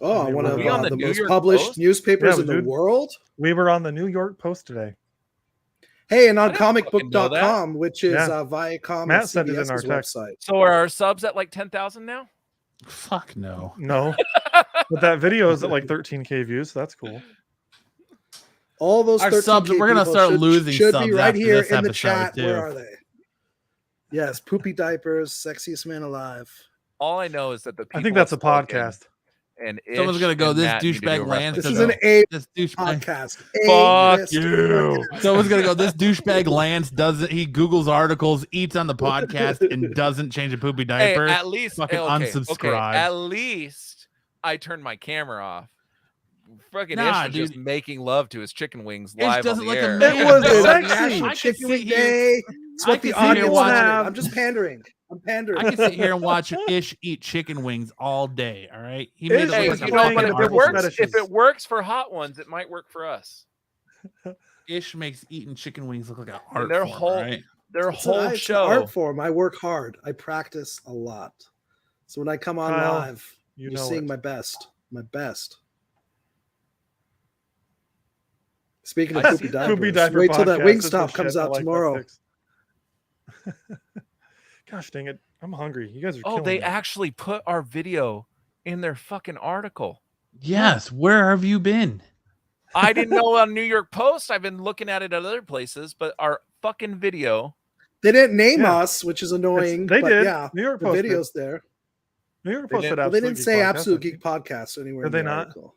Speaker 4: Oh, one of
Speaker 3: on the
Speaker 4: the
Speaker 3: New
Speaker 4: most
Speaker 3: York
Speaker 4: published
Speaker 3: Post?
Speaker 4: newspapers
Speaker 2: Yeah,
Speaker 4: in the
Speaker 2: dude.
Speaker 4: world.
Speaker 2: We were on the New York Post today.
Speaker 4: Hey, and on
Speaker 3: I didn't fucking know that.
Speaker 4: comicbook.com, which is
Speaker 2: Yeah.
Speaker 4: Viacom
Speaker 2: Matt
Speaker 4: and
Speaker 2: sent it in
Speaker 4: CBS's
Speaker 2: our text.
Speaker 4: website.
Speaker 3: So are our subs at 10,000 now?
Speaker 1: Fuck no.
Speaker 2: No, but that video is at 13K views. So that's cool.
Speaker 4: All those
Speaker 1: Our
Speaker 4: 13K
Speaker 1: subs, we're gonna
Speaker 4: people
Speaker 1: start losing
Speaker 4: should
Speaker 1: subs
Speaker 4: be right
Speaker 1: after
Speaker 4: here
Speaker 1: this
Speaker 4: in the
Speaker 1: episode,
Speaker 4: chat.
Speaker 1: too.
Speaker 4: Where are they? Yes, poopy diapers, sexiest man alive.
Speaker 3: All I know is that the people
Speaker 2: I think that's a
Speaker 3: at Spoken
Speaker 2: podcast.
Speaker 3: And
Speaker 1: Someone's
Speaker 3: Itch
Speaker 1: gonna go,
Speaker 3: and
Speaker 1: this
Speaker 3: Matt need to do
Speaker 1: douchebag
Speaker 3: a
Speaker 1: Lance
Speaker 4: This
Speaker 3: wrestling
Speaker 4: is
Speaker 3: show.
Speaker 4: an A
Speaker 1: This douchebag.
Speaker 4: podcast.
Speaker 3: Fuck
Speaker 4: A-list.
Speaker 3: you.
Speaker 1: Someone's gonna go. This douchebag Lance doesn't. He Googles articles, eats on the podcast, and doesn't change a poopy
Speaker 3: Hey,
Speaker 1: diaper.
Speaker 3: at least
Speaker 1: fucking unsubscribe.
Speaker 3: At least I turned my camera off. Fucking
Speaker 1: Nah,
Speaker 3: Ish was just
Speaker 1: dude.
Speaker 3: making love to his chicken wings
Speaker 1: Ish
Speaker 3: live on
Speaker 1: doesn't
Speaker 3: the
Speaker 1: like a
Speaker 3: air.
Speaker 1: man.
Speaker 4: It was
Speaker 1: Bro,
Speaker 4: a
Speaker 2: sexy.
Speaker 4: National
Speaker 1: I can
Speaker 4: Chicken
Speaker 1: sit
Speaker 4: Wing
Speaker 1: here-
Speaker 4: Day. It's
Speaker 1: I
Speaker 4: what
Speaker 1: can
Speaker 4: the
Speaker 1: sit here
Speaker 4: audience
Speaker 1: and
Speaker 4: wanted.
Speaker 1: watch-
Speaker 4: I'm just pandering. I'm pandering.
Speaker 1: I can sit here and watch Ish eat chicken wings all day. All right, he
Speaker 2: Ish
Speaker 1: made it
Speaker 3: Hey,
Speaker 1: look
Speaker 2: is
Speaker 1: like
Speaker 3: you
Speaker 1: a
Speaker 3: know,
Speaker 2: playing
Speaker 3: but
Speaker 1: fucking
Speaker 3: if it
Speaker 2: article
Speaker 3: works,
Speaker 1: artist.
Speaker 2: fetishes.
Speaker 3: if it works for hot ones, it might work for us.
Speaker 1: Ish makes eating chicken wings look like an
Speaker 3: And
Speaker 1: art
Speaker 3: their
Speaker 1: form.
Speaker 3: whole-
Speaker 1: all right?
Speaker 3: Their
Speaker 4: It's
Speaker 3: whole
Speaker 4: an
Speaker 3: show.
Speaker 4: art form. I work hard. I practice a lot. So when I come on
Speaker 2: Kyle,
Speaker 4: live,
Speaker 2: You
Speaker 4: you're
Speaker 2: know
Speaker 4: seeing
Speaker 2: it.
Speaker 4: my best. My best. Speaking of
Speaker 3: I
Speaker 4: poopy
Speaker 3: see that.
Speaker 4: diapers,
Speaker 2: Poopy diaper
Speaker 4: wait till that
Speaker 2: podcast.
Speaker 4: Wingstop
Speaker 2: That's the
Speaker 4: comes
Speaker 2: shit. I
Speaker 4: out
Speaker 2: like that
Speaker 4: tomorrow.
Speaker 2: fix. Gosh dang it. I'm hungry. You guys are
Speaker 3: Oh,
Speaker 2: killing
Speaker 3: they
Speaker 2: me.
Speaker 3: actually put our video in their fucking article.
Speaker 1: Yes. Where have you been?
Speaker 3: I didn't know on New York Post. I've been looking at it at other places, but our fucking video.
Speaker 4: They didn't name
Speaker 2: Yeah.
Speaker 4: us, which is annoying.
Speaker 2: They
Speaker 4: but
Speaker 2: did.
Speaker 4: Yeah,
Speaker 2: New York
Speaker 4: the
Speaker 2: Post did.
Speaker 4: video's there.
Speaker 2: New York Post said
Speaker 4: Well, they
Speaker 2: Absolute
Speaker 4: didn't
Speaker 2: Geek
Speaker 4: say
Speaker 2: Podcast,
Speaker 4: Absolute
Speaker 2: didn't
Speaker 4: Geek Podcast anywhere
Speaker 2: Did
Speaker 4: in
Speaker 2: they
Speaker 4: the
Speaker 2: not?
Speaker 4: article.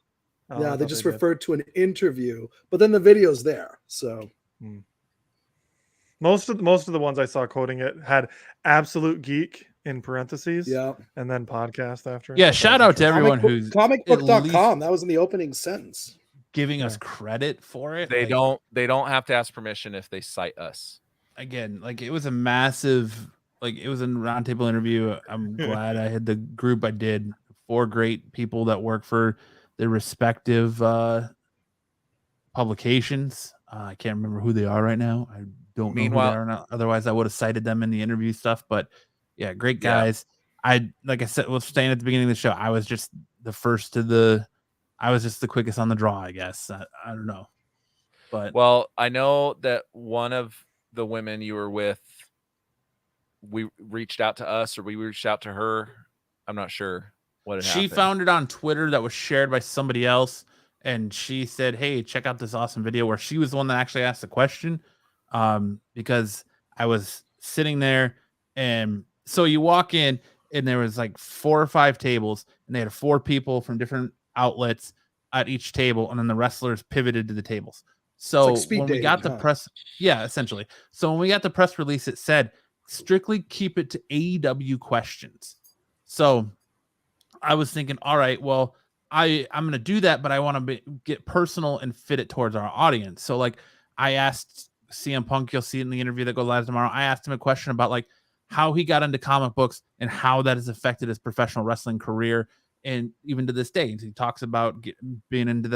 Speaker 2: Oh, I
Speaker 4: Yeah,
Speaker 2: thought
Speaker 4: they just
Speaker 2: did.
Speaker 4: referred to an interview, but then the video's there. So
Speaker 2: Most of the ones I saw quoting it had Absolute Geek in parentheses,
Speaker 4: yeah,
Speaker 2: and then podcast after.
Speaker 1: Yeah,
Speaker 2: I thought that
Speaker 1: shout
Speaker 2: was
Speaker 1: out to
Speaker 2: interesting.
Speaker 1: everyone who's at least
Speaker 4: comicbook.com. That was in the opening sentence.
Speaker 1: giving
Speaker 2: Yeah.
Speaker 1: us credit for it.
Speaker 3: They
Speaker 1: Like,
Speaker 3: don't have to ask permission if they cite us.
Speaker 1: again, like it was a massive, like it was a roundtable interview. I'm glad I had the group I did. 4 great people that work for their respective publications. I can't remember who they are right now. I don't know who they are now. Otherwise, I would have cited them in the interview stuff. But yeah, great guys. Like I said, was saying at the beginning of the show, I was just the first to I was just the quickest on the draw, I guess. I don't know. But
Speaker 3: well, I know that one of the women you were with, we reached out to us, or we reached out to her. I'm not sure what had happened.
Speaker 1: She found it on Twitter that was shared by somebody else, and she said, "Hey, check out this awesome video," where she was the one that actually asked the question, because I was sitting there, and so you walk in, and there was like 4 or 5 tables, and they had 4 people from different outlets at each table, and then the wrestlers pivoted to the tables. So
Speaker 4: like speed
Speaker 1: when we got the
Speaker 4: dating,
Speaker 1: press, yeah, essentially. So when we got the press release, it said strictly keep it to AEW questions. So I was thinking, all right, well, I'm going to do that, but I want to get personal and fit it towards our audience. So like I asked CM Punk, you'll see it in the interview that goes live tomorrow. I asked him a question about like how he got into comic books and how that has affected his professional wrestling career. And even to this day, he talks about being into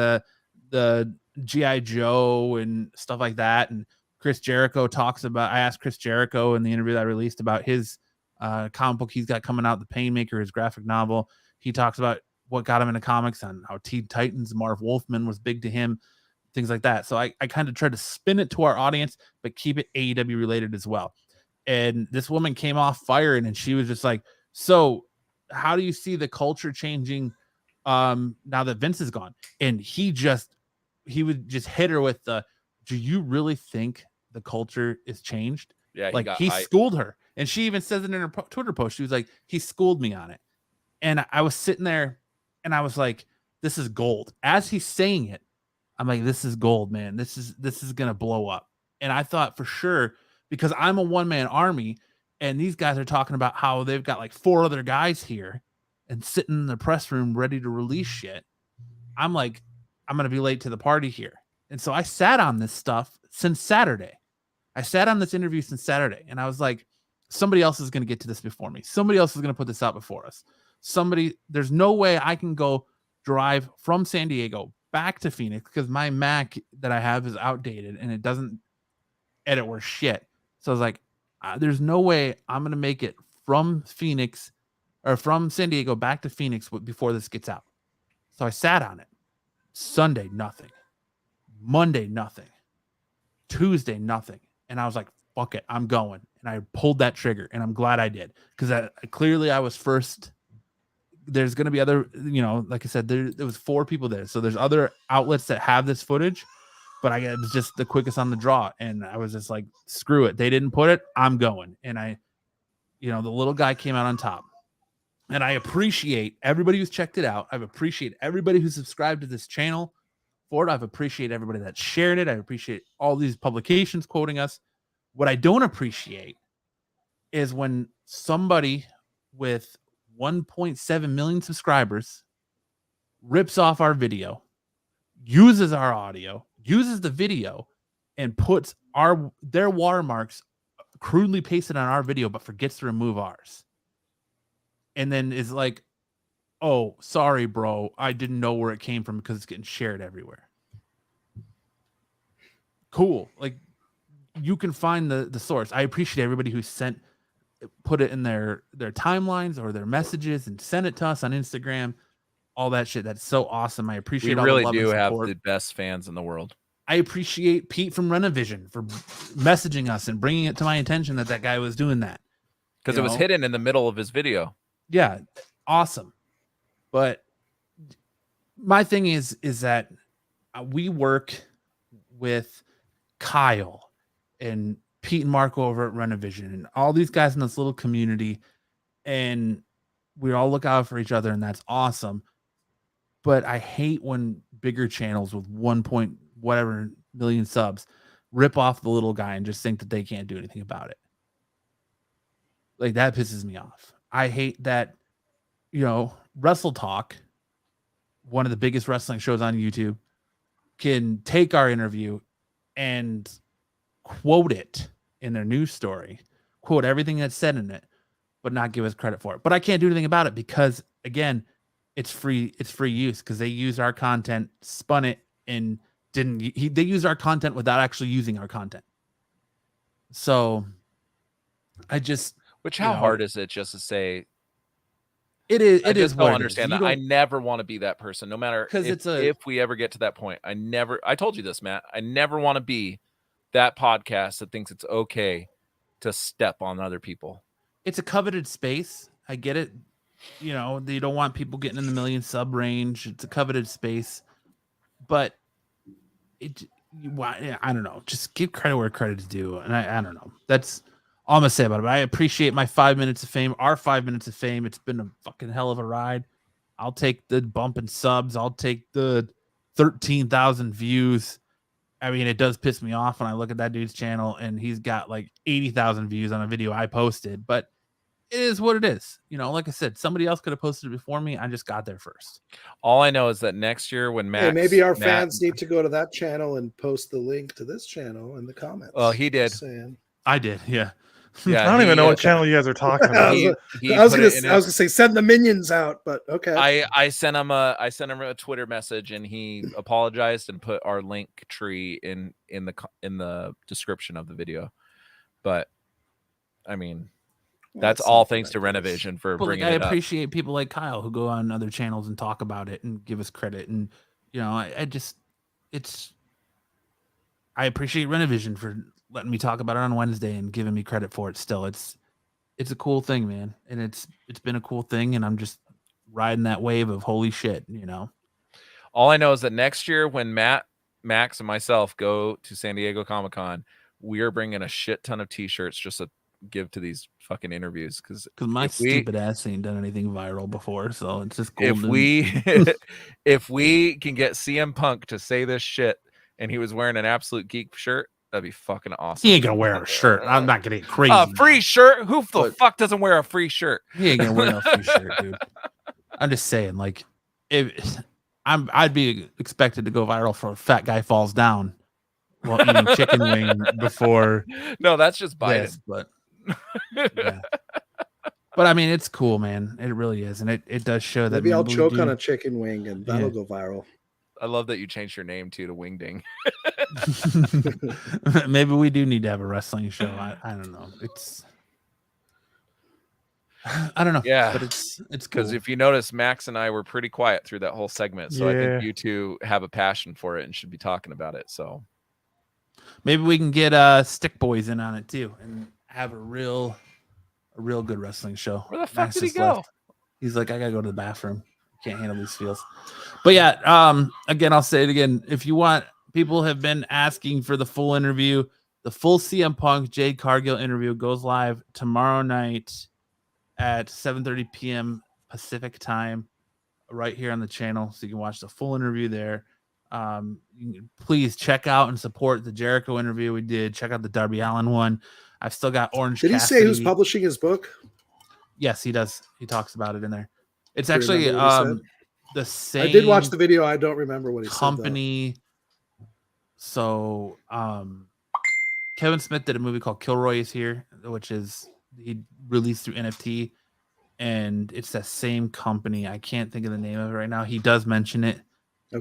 Speaker 1: the G.I. Joe and stuff like that. And Chris Jericho talks about, I asked Chris Jericho in the interview that I released about his comic book he's got coming out, The Painmaker, his graphic novel. He talks about what got him into comics and how Teen Titans, Marv Wolfman was big to him, things like that. So I kind of tried to spin it to our audience, but keep it AEW related as well. And this woman came off firing, and she was just like, so how do you see the culture changing now that Vince is gone? And he would just hit her with the, do you really think the culture is changed?
Speaker 3: Yeah,
Speaker 1: like he schooled her. And she even says it in her Twitter post. She was like, he schooled me on it. And I was sitting there and I was like, this is gold. As he's saying it, I'm like, this is gold, man. This is going to blow up. And I thought for sure, because I'm a one-man army and these guys are talking about how they've got like 4 other guys here and sitting in the press room ready to release shit. I'm like, I'm going to be late to the party here. And so I sat on this stuff since Saturday. I sat on this interview since Saturday, and I was like, somebody else is going to get to this before me. Somebody else is going to put this out before us. There's no way I can go drive from San Diego back to Phoenix because my Mac that I have is outdated and it doesn't edit worth shit. So I was like, there's no way I'm going to make it from Phoenix or from San Diego back to Phoenix before this gets out. So I sat on it. Sunday, nothing. Monday, nothing. Tuesday, nothing. And I was like, fuck it, I'm going. And I pulled that trigger, and I'm glad I did, because clearly I was first. There's going to be other, like I said, there was 4 people there. So there's other outlets that have this footage, but I was just the quickest on the draw. And I was just like, screw it. They didn't put it. I'm going. And the little guy came out on top. And I appreciate everybody who's checked it out. I appreciate everybody who's subscribed to this channel for it. I've appreciated everybody that's shared it. I appreciate all these publications quoting us. What I don't appreciate is when somebody with 1.7 million subscribers rips off our video, uses our audio, uses the video, and puts their watermarks crudely pasted on our video, but forgets to remove ours. And then is like, oh, sorry, bro, I didn't know where it came from because it's getting shared everywhere. Cool. Like, you can find the source. I appreciate everybody who put it in their timelines or their messages and sent it to us on Instagram, all that shit. That's so awesome. I appreciate all
Speaker 3: really
Speaker 1: the love
Speaker 3: do
Speaker 1: and
Speaker 3: have
Speaker 1: support.
Speaker 3: the best fans in the world.
Speaker 1: I appreciate Pete from Renovision for messaging us and bringing it to my attention that guy was doing that.
Speaker 3: Because it was hidden in the middle of his video.
Speaker 1: Yeah, awesome. But my thing is that we work with Kyle and Pete and Marco over at Renovision and all these guys in this little community, and we all look out for each other, and that's awesome. But I hate when bigger channels with 1 point whatever million subs rip off the little guy and just think that they can't do anything about it. Like, that pisses me off. I hate that, Wrestle Talk, one of the biggest wrestling shows on YouTube, can take our interview and quote it in their news story, quote everything that's said in it, but not give us credit for it. But I can't do anything about it because, again, it's free use, because they used our content, spun it, and they used our content without actually using our content. So I just,
Speaker 3: how hard is it just to say?
Speaker 1: It is.
Speaker 3: I just don't understand that. I never want to be that person, no matter if we ever get to that point. I told you this, Matt. I never want to be that podcast that thinks it's okay to step on other people.
Speaker 1: It's a coveted space. I get it. They don't want people getting in the million sub range. It's a coveted space, but I don't know. Just give credit where credit is due. And I don't know. That's all I'm gonna say about it. But I appreciate my 5 minutes of fame. Our 5 minutes of fame. It's been a fucking hell of a ride. I'll take the bump in subs. I'll take the 13,000 views. I mean, it does piss me off when I look at that dude's channel and he's got like 80,000 views on a video I posted, but it is what it is. Like I said, somebody else could have posted it before me. I just got there first.
Speaker 3: All I know is that next year when Max...
Speaker 4: maybe our fans need to go to that channel and post the link to this channel in the comments.
Speaker 3: Well, he did.
Speaker 1: I did, yeah.
Speaker 2: Yeah, I don't even know what channel you guys are talking about.
Speaker 4: I was gonna say send the minions out, but okay.
Speaker 3: I sent him a Twitter message and he apologized and put our link tree in the description of the video. But I mean, that's all thanks to Renovision for bringing it up.
Speaker 1: I appreciate people like Kyle who go on other channels and talk about it and give us credit. And I appreciate Renovision for letting me talk about it on Wednesday and giving me credit for it. Still, it's a cool thing, man, and it's been a cool thing, and I'm just riding that wave of holy shit.
Speaker 3: All I know is that next year when Matt, Max, and myself go to San Diego Comic-Con, we are bringing a shit ton of T-shirts just to give to these fucking interviews because
Speaker 1: my stupid ass ain't done anything viral before, so it's just
Speaker 3: golden. If we can get CM Punk to say this shit and he was wearing an Absolute Geek shirt, that'd be fucking awesome.
Speaker 1: He ain't gonna wear a shirt. I'm not gonna get crazy.
Speaker 3: A free shirt? Who the fuck doesn't wear a free shirt?
Speaker 1: He ain't gonna wear no free shirt, dude. I'm just saying, like, I'd be expected to go viral for a fat guy falls down while eating chicken wing before.
Speaker 3: No, that's just Biden.
Speaker 1: This, but yeah. But I mean, it's cool, man. It really is, and it does show that.
Speaker 4: Maybe I'll choke on a chicken wing, and that'll go viral.
Speaker 3: I love that you changed your name to Wingding.
Speaker 1: Maybe we do need to have a wrestling show. I don't know. I don't know.
Speaker 3: Yeah,
Speaker 1: but it's
Speaker 3: because
Speaker 1: cool.
Speaker 3: If you notice, Max and I were pretty quiet through that whole segment. So I think you two have a passion for it and should be talking about it. So
Speaker 1: maybe we can get Stick Boys in on it too and have a real good wrestling show.
Speaker 3: Where the fuck did he go?
Speaker 1: Left. He's like, I gotta go to the bathroom. Can't handle these feels. But yeah, again, I'll say it again. If you want, people have been asking for the full interview. The full CM Punk Jade Cargill interview goes live tomorrow night at 7:30 p.m. Pacific time, right here on the channel. So you can watch the full interview there. Please check out and support the Jericho interview we did. Check out the Darby Allin one. I've still got Orange
Speaker 4: Did
Speaker 1: Cassidy.
Speaker 4: He say who's publishing his book?
Speaker 1: Yes, he does. He talks about it in there. It's actually the same.
Speaker 4: I did watch the video. I don't remember what he
Speaker 1: company.
Speaker 4: Said,
Speaker 1: so Kevin Smith did a movie called Kilroy is Here, which is he released through NFT, and it's that same company. I can't think of the name of it right now. He does mention it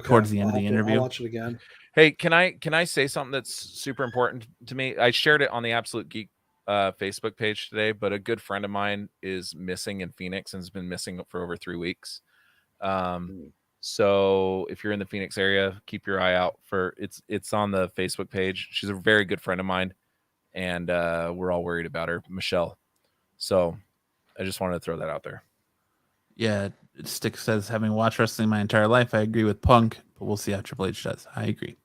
Speaker 1: towards the end of the interview.
Speaker 4: I'll watch it again.
Speaker 3: Hey, can I say something that's super important to me? I shared it on the Absolute Geek Facebook page today, but a good friend of mine is missing in Phoenix and has been missing for over 3 weeks. So if you're in the Phoenix area, keep your eye out for it's on the Facebook page. She's a very good friend of mine, and we're all worried about her, Michelle. So I just wanted to throw that out there.
Speaker 1: Yeah, Stick says, having watched wrestling my entire life, I agree with Punk, but we'll see how Triple H does. I agree.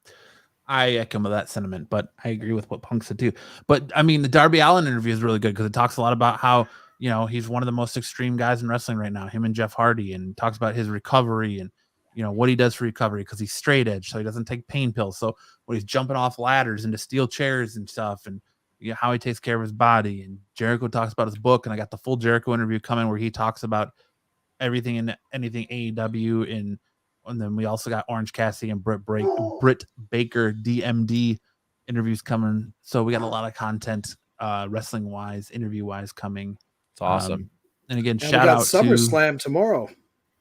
Speaker 1: I echo that sentiment, but I agree with what Punk said too. But I mean, the Darby Allin interview is really good because it talks a lot about how, you know, he's one of the most extreme guys in wrestling right now, him and Jeff Hardy, and talks about his recovery and, you know, what he does for recovery because he's straight edge, so he doesn't take pain pills. So when he's jumping off ladders into steel chairs and stuff, and you know, how he takes care of his body. And Jericho talks about his book, and I got the full Jericho interview coming where he talks about everything and anything AEW. And then we also got Orange Cassidy and Britt Baker DMD interviews coming. So we got a lot of content, wrestling wise, interview wise coming.
Speaker 3: It's awesome.
Speaker 1: And again,
Speaker 4: And
Speaker 1: shout
Speaker 4: we got
Speaker 1: out
Speaker 4: SummerSlam tomorrow.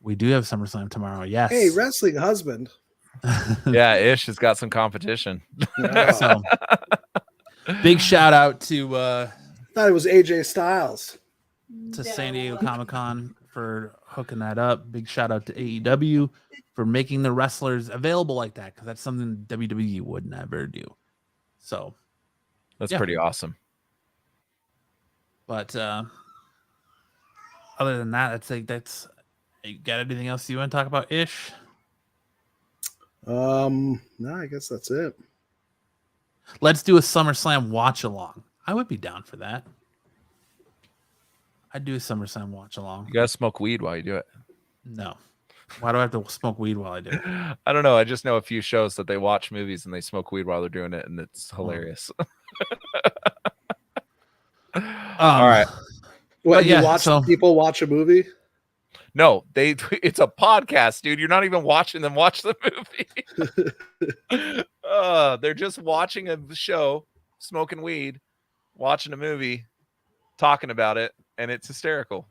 Speaker 1: We do have SummerSlam tomorrow. Yes.
Speaker 4: Hey, wrestling husband.
Speaker 3: Yeah, Ish has got some competition.
Speaker 4: Yeah.
Speaker 1: So, big shout out to
Speaker 4: Thought it was AJ Styles.
Speaker 1: San Diego Comic-Con for hooking that up. Big shout out to AEW for making the wrestlers available like that, because that's something WWE would never do. So
Speaker 3: That's pretty awesome.
Speaker 1: But other than that, that's you got anything else you want to talk about, Ish?
Speaker 4: No, I guess that's it.
Speaker 1: Let's do a SummerSlam watch along. I would be down for that. I'd do a SummerSlam watch along.
Speaker 3: You gotta smoke weed while you do it.
Speaker 1: No. Why do I have to smoke weed while I do it?
Speaker 3: I don't know. I just know a few shows that they watch movies and they smoke weed while they're doing it, and it's hilarious. All right.
Speaker 4: What,
Speaker 1: yeah,
Speaker 4: you watch
Speaker 1: so-
Speaker 4: people watch a movie?
Speaker 3: No, it's a podcast, dude. You're not even watching them watch the movie. They're just watching a show, smoking weed, watching a movie, talking about it, and it's hysterical.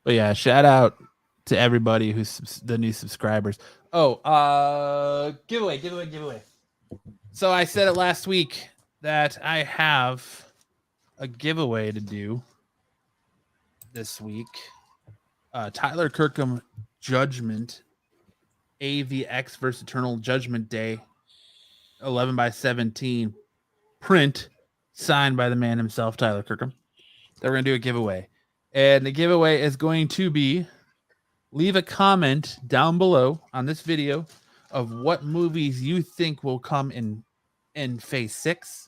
Speaker 1: But yeah, shout out to everybody who's the new subscribers. Oh, giveaway. So I said it last week that I have a giveaway to do this week. Tyler Kirkham Judgment AVX versus Eternal Judgment Day 11x17 print signed by the man himself, Tyler Kirkham. That we're gonna do a giveaway, and the giveaway is going to be leave a comment down below on this video of what movies you think will come in phase 6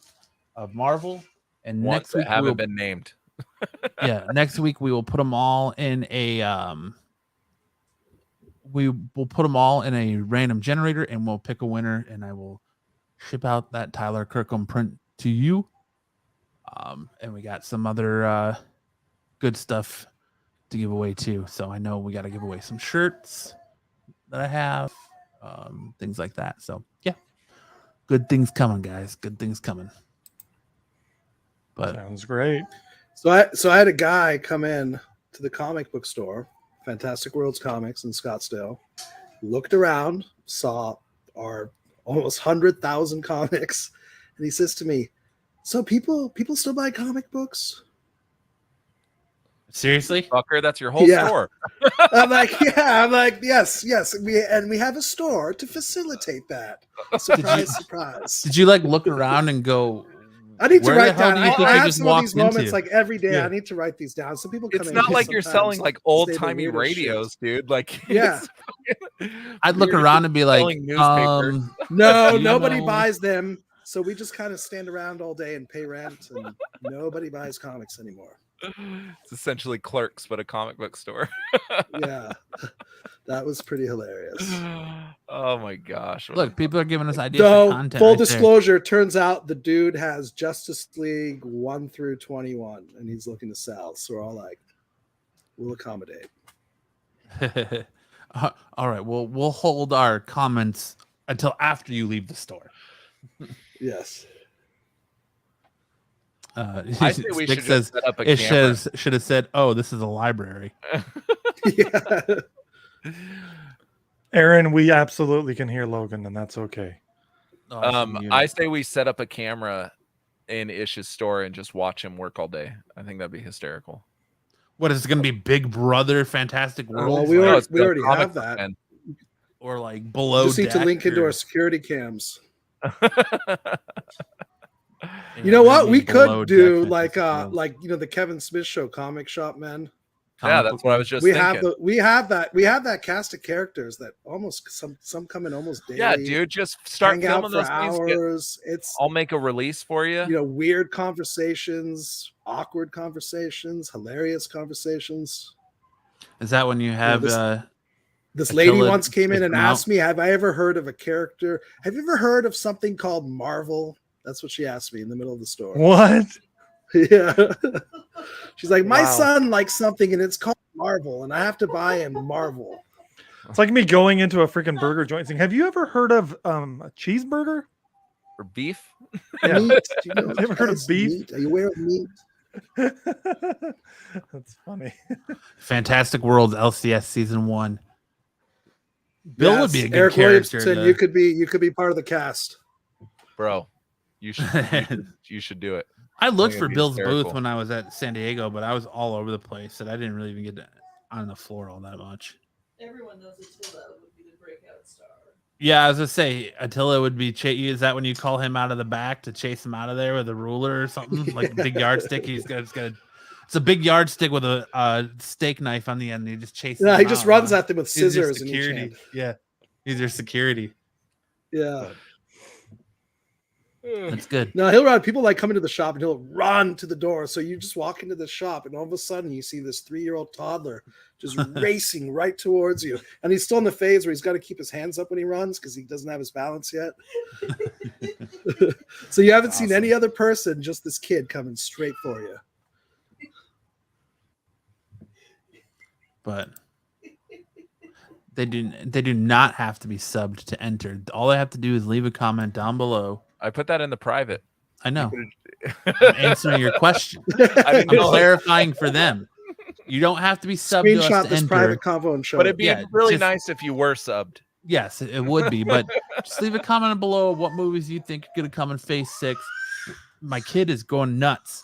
Speaker 1: of Marvel, and
Speaker 3: Ones
Speaker 1: next week
Speaker 3: that haven't been named.
Speaker 1: yeah, next week we will put them all in a we will put them all in a random generator, and we'll pick a winner, and I will ship out that Tyler Kirkham print to you. And we got some other good stuff to give away too. So I know we got to give away some shirts that I have, things like that. So yeah, good things coming, guys. Good things coming. But
Speaker 2: Sounds great.
Speaker 4: So I had a guy come in to the comic book store, Fantastic Worlds Comics in Scottsdale, looked around, saw our almost 100,000 comics, and he says to me, "So people still buy comic books?"
Speaker 1: seriously,
Speaker 3: Fucker, that's your whole
Speaker 4: Yeah.
Speaker 3: store.
Speaker 4: I'm like, yes. We have a store to facilitate that. Surprise.
Speaker 1: did you like look around and go,
Speaker 4: I need to
Speaker 1: where the
Speaker 4: write
Speaker 1: hell
Speaker 4: down.
Speaker 1: do you think
Speaker 4: I
Speaker 1: you
Speaker 4: have
Speaker 1: just
Speaker 4: some of these
Speaker 1: walked
Speaker 4: moments
Speaker 1: into?
Speaker 4: like every day.
Speaker 1: Yeah.
Speaker 4: I need to write these down. Some people come
Speaker 3: It's
Speaker 4: in
Speaker 3: not
Speaker 4: here
Speaker 3: like you're
Speaker 4: sometimes,
Speaker 3: selling like
Speaker 4: say
Speaker 3: old
Speaker 4: the
Speaker 3: timey
Speaker 4: weirdest shit.
Speaker 3: radios, dude. Like,
Speaker 4: Yeah.
Speaker 1: I'd look
Speaker 3: You're
Speaker 1: around and be like,
Speaker 3: selling newspapers.
Speaker 4: No,
Speaker 1: You
Speaker 4: nobody
Speaker 1: know-
Speaker 4: buys them. So we just kind of stand around all day and pay rent, and nobody buys comics anymore.
Speaker 3: It's essentially Clerks, but a comic book store.
Speaker 4: Yeah, that was pretty hilarious.
Speaker 3: Oh my gosh.
Speaker 1: look, people are giving us ideas for
Speaker 4: So,
Speaker 1: content.
Speaker 4: full
Speaker 1: right there.
Speaker 4: disclosure, turns out the dude has Justice League 1 through 21, and he's looking to sell. So we're all like, we'll accommodate.
Speaker 1: All right, we'll hold our comments until after you leave the store.
Speaker 4: Yes.
Speaker 3: I say we
Speaker 1: Stick
Speaker 3: should just set up a
Speaker 1: it
Speaker 3: camera.
Speaker 1: should have said, "Oh, this is a library."
Speaker 4: Yeah.
Speaker 2: Aaron, we absolutely can hear Logan, and that's okay.
Speaker 3: I say we set up a camera in Ish's store and just watch him work all day. I think that'd be hysterical.
Speaker 1: What is it going to be? Big Brother, Fantastic
Speaker 4: Well,
Speaker 1: World,
Speaker 4: we
Speaker 3: No,
Speaker 4: already,
Speaker 3: it's
Speaker 4: we
Speaker 3: the
Speaker 4: already
Speaker 3: comic
Speaker 4: have
Speaker 3: book
Speaker 4: that.
Speaker 3: man.
Speaker 1: or like Below
Speaker 4: Just need to
Speaker 1: Deck,
Speaker 4: link into
Speaker 1: or-
Speaker 4: our security cams.
Speaker 1: Yeah,
Speaker 4: You know what?
Speaker 1: maybe
Speaker 4: We
Speaker 1: Below
Speaker 4: could do
Speaker 1: Deck,
Speaker 4: like
Speaker 1: Fantastic World.
Speaker 4: like the Kevin Smith show, Comic Shop Men.
Speaker 3: Yeah, that's what I was just
Speaker 4: we
Speaker 3: thinking.
Speaker 4: have that cast of characters that almost some come in almost daily.
Speaker 3: Yeah, dude, just start
Speaker 4: hang out
Speaker 3: filming
Speaker 4: for
Speaker 3: those things.
Speaker 4: hours.
Speaker 3: I'll make a release for you.
Speaker 4: Weird conversations, awkward conversations, hilarious conversations.
Speaker 1: Is that when you have
Speaker 4: this lady
Speaker 1: Attila
Speaker 4: once came in
Speaker 1: take
Speaker 4: and
Speaker 1: them out?
Speaker 4: asked me, have I ever heard of a character? Have you ever heard of something called Marvel? That's what she asked me in the middle of the store.
Speaker 2: What?
Speaker 4: Yeah. She's like, my
Speaker 2: Wow.
Speaker 4: son likes something and it's called Marvel and I have to buy him Marvel.
Speaker 2: It's like me going into a freaking burger joint saying, have you ever heard of a cheeseburger?
Speaker 3: Or beef.
Speaker 2: Yeah.
Speaker 4: Meat? Do you know
Speaker 2: Have you ever heard of
Speaker 4: guys,
Speaker 2: beef?
Speaker 4: meat? Are you aware of meat?
Speaker 2: That's funny.
Speaker 1: Fantastic Worlds LCS season 1? Bill would be a good
Speaker 4: Eric
Speaker 1: character.
Speaker 4: Williamson, you could be part of the cast.
Speaker 3: Bro, you should do it.
Speaker 1: I looked
Speaker 3: it'd
Speaker 1: for
Speaker 3: be
Speaker 1: Bill's
Speaker 3: hysterical.
Speaker 1: booth when I was at San Diego, but I was all over the place, and I didn't really even get on the floor all that much.
Speaker 5: Everyone knows Attila would be the breakout star.
Speaker 1: Yeah, I was gonna say Attila would be. Is that when you call him out of the back to chase him out of there with a ruler or something, like a big yardstick? It's a big yardstick with a steak knife on the end. And he just chases.
Speaker 4: Yeah, he
Speaker 1: them
Speaker 4: just
Speaker 1: out.
Speaker 4: runs at them with
Speaker 1: He's their
Speaker 4: scissors in each
Speaker 1: security.
Speaker 4: hand.
Speaker 1: Yeah, he's their security.
Speaker 4: Yeah.
Speaker 1: That's good.
Speaker 4: No, he'll run. People like come into the shop and he'll run to the door. So you just walk into the shop and all of a sudden you see this 3-year-old toddler just racing right towards you. And he's still in the phase where he's got to keep his hands up when he runs because he doesn't have his balance yet. So you haven't seen any other person, just this kid coming straight for you.
Speaker 1: But they do not have to be subbed to enter. All they have to do is leave a comment down below.
Speaker 3: I put that in the private.
Speaker 1: I know. I'm answering your question. I'm clarifying for them. You don't have to be subbed to us
Speaker 4: Screenshot
Speaker 1: to
Speaker 4: this
Speaker 1: enter.
Speaker 4: private convo and show
Speaker 3: But
Speaker 4: it.
Speaker 3: it'd be
Speaker 1: Yeah,
Speaker 3: really
Speaker 1: just-
Speaker 3: nice if you were subbed.
Speaker 1: Yes, it would be, but just leave a comment below what movies you think are going to come in Phase 6. My kid is going nuts.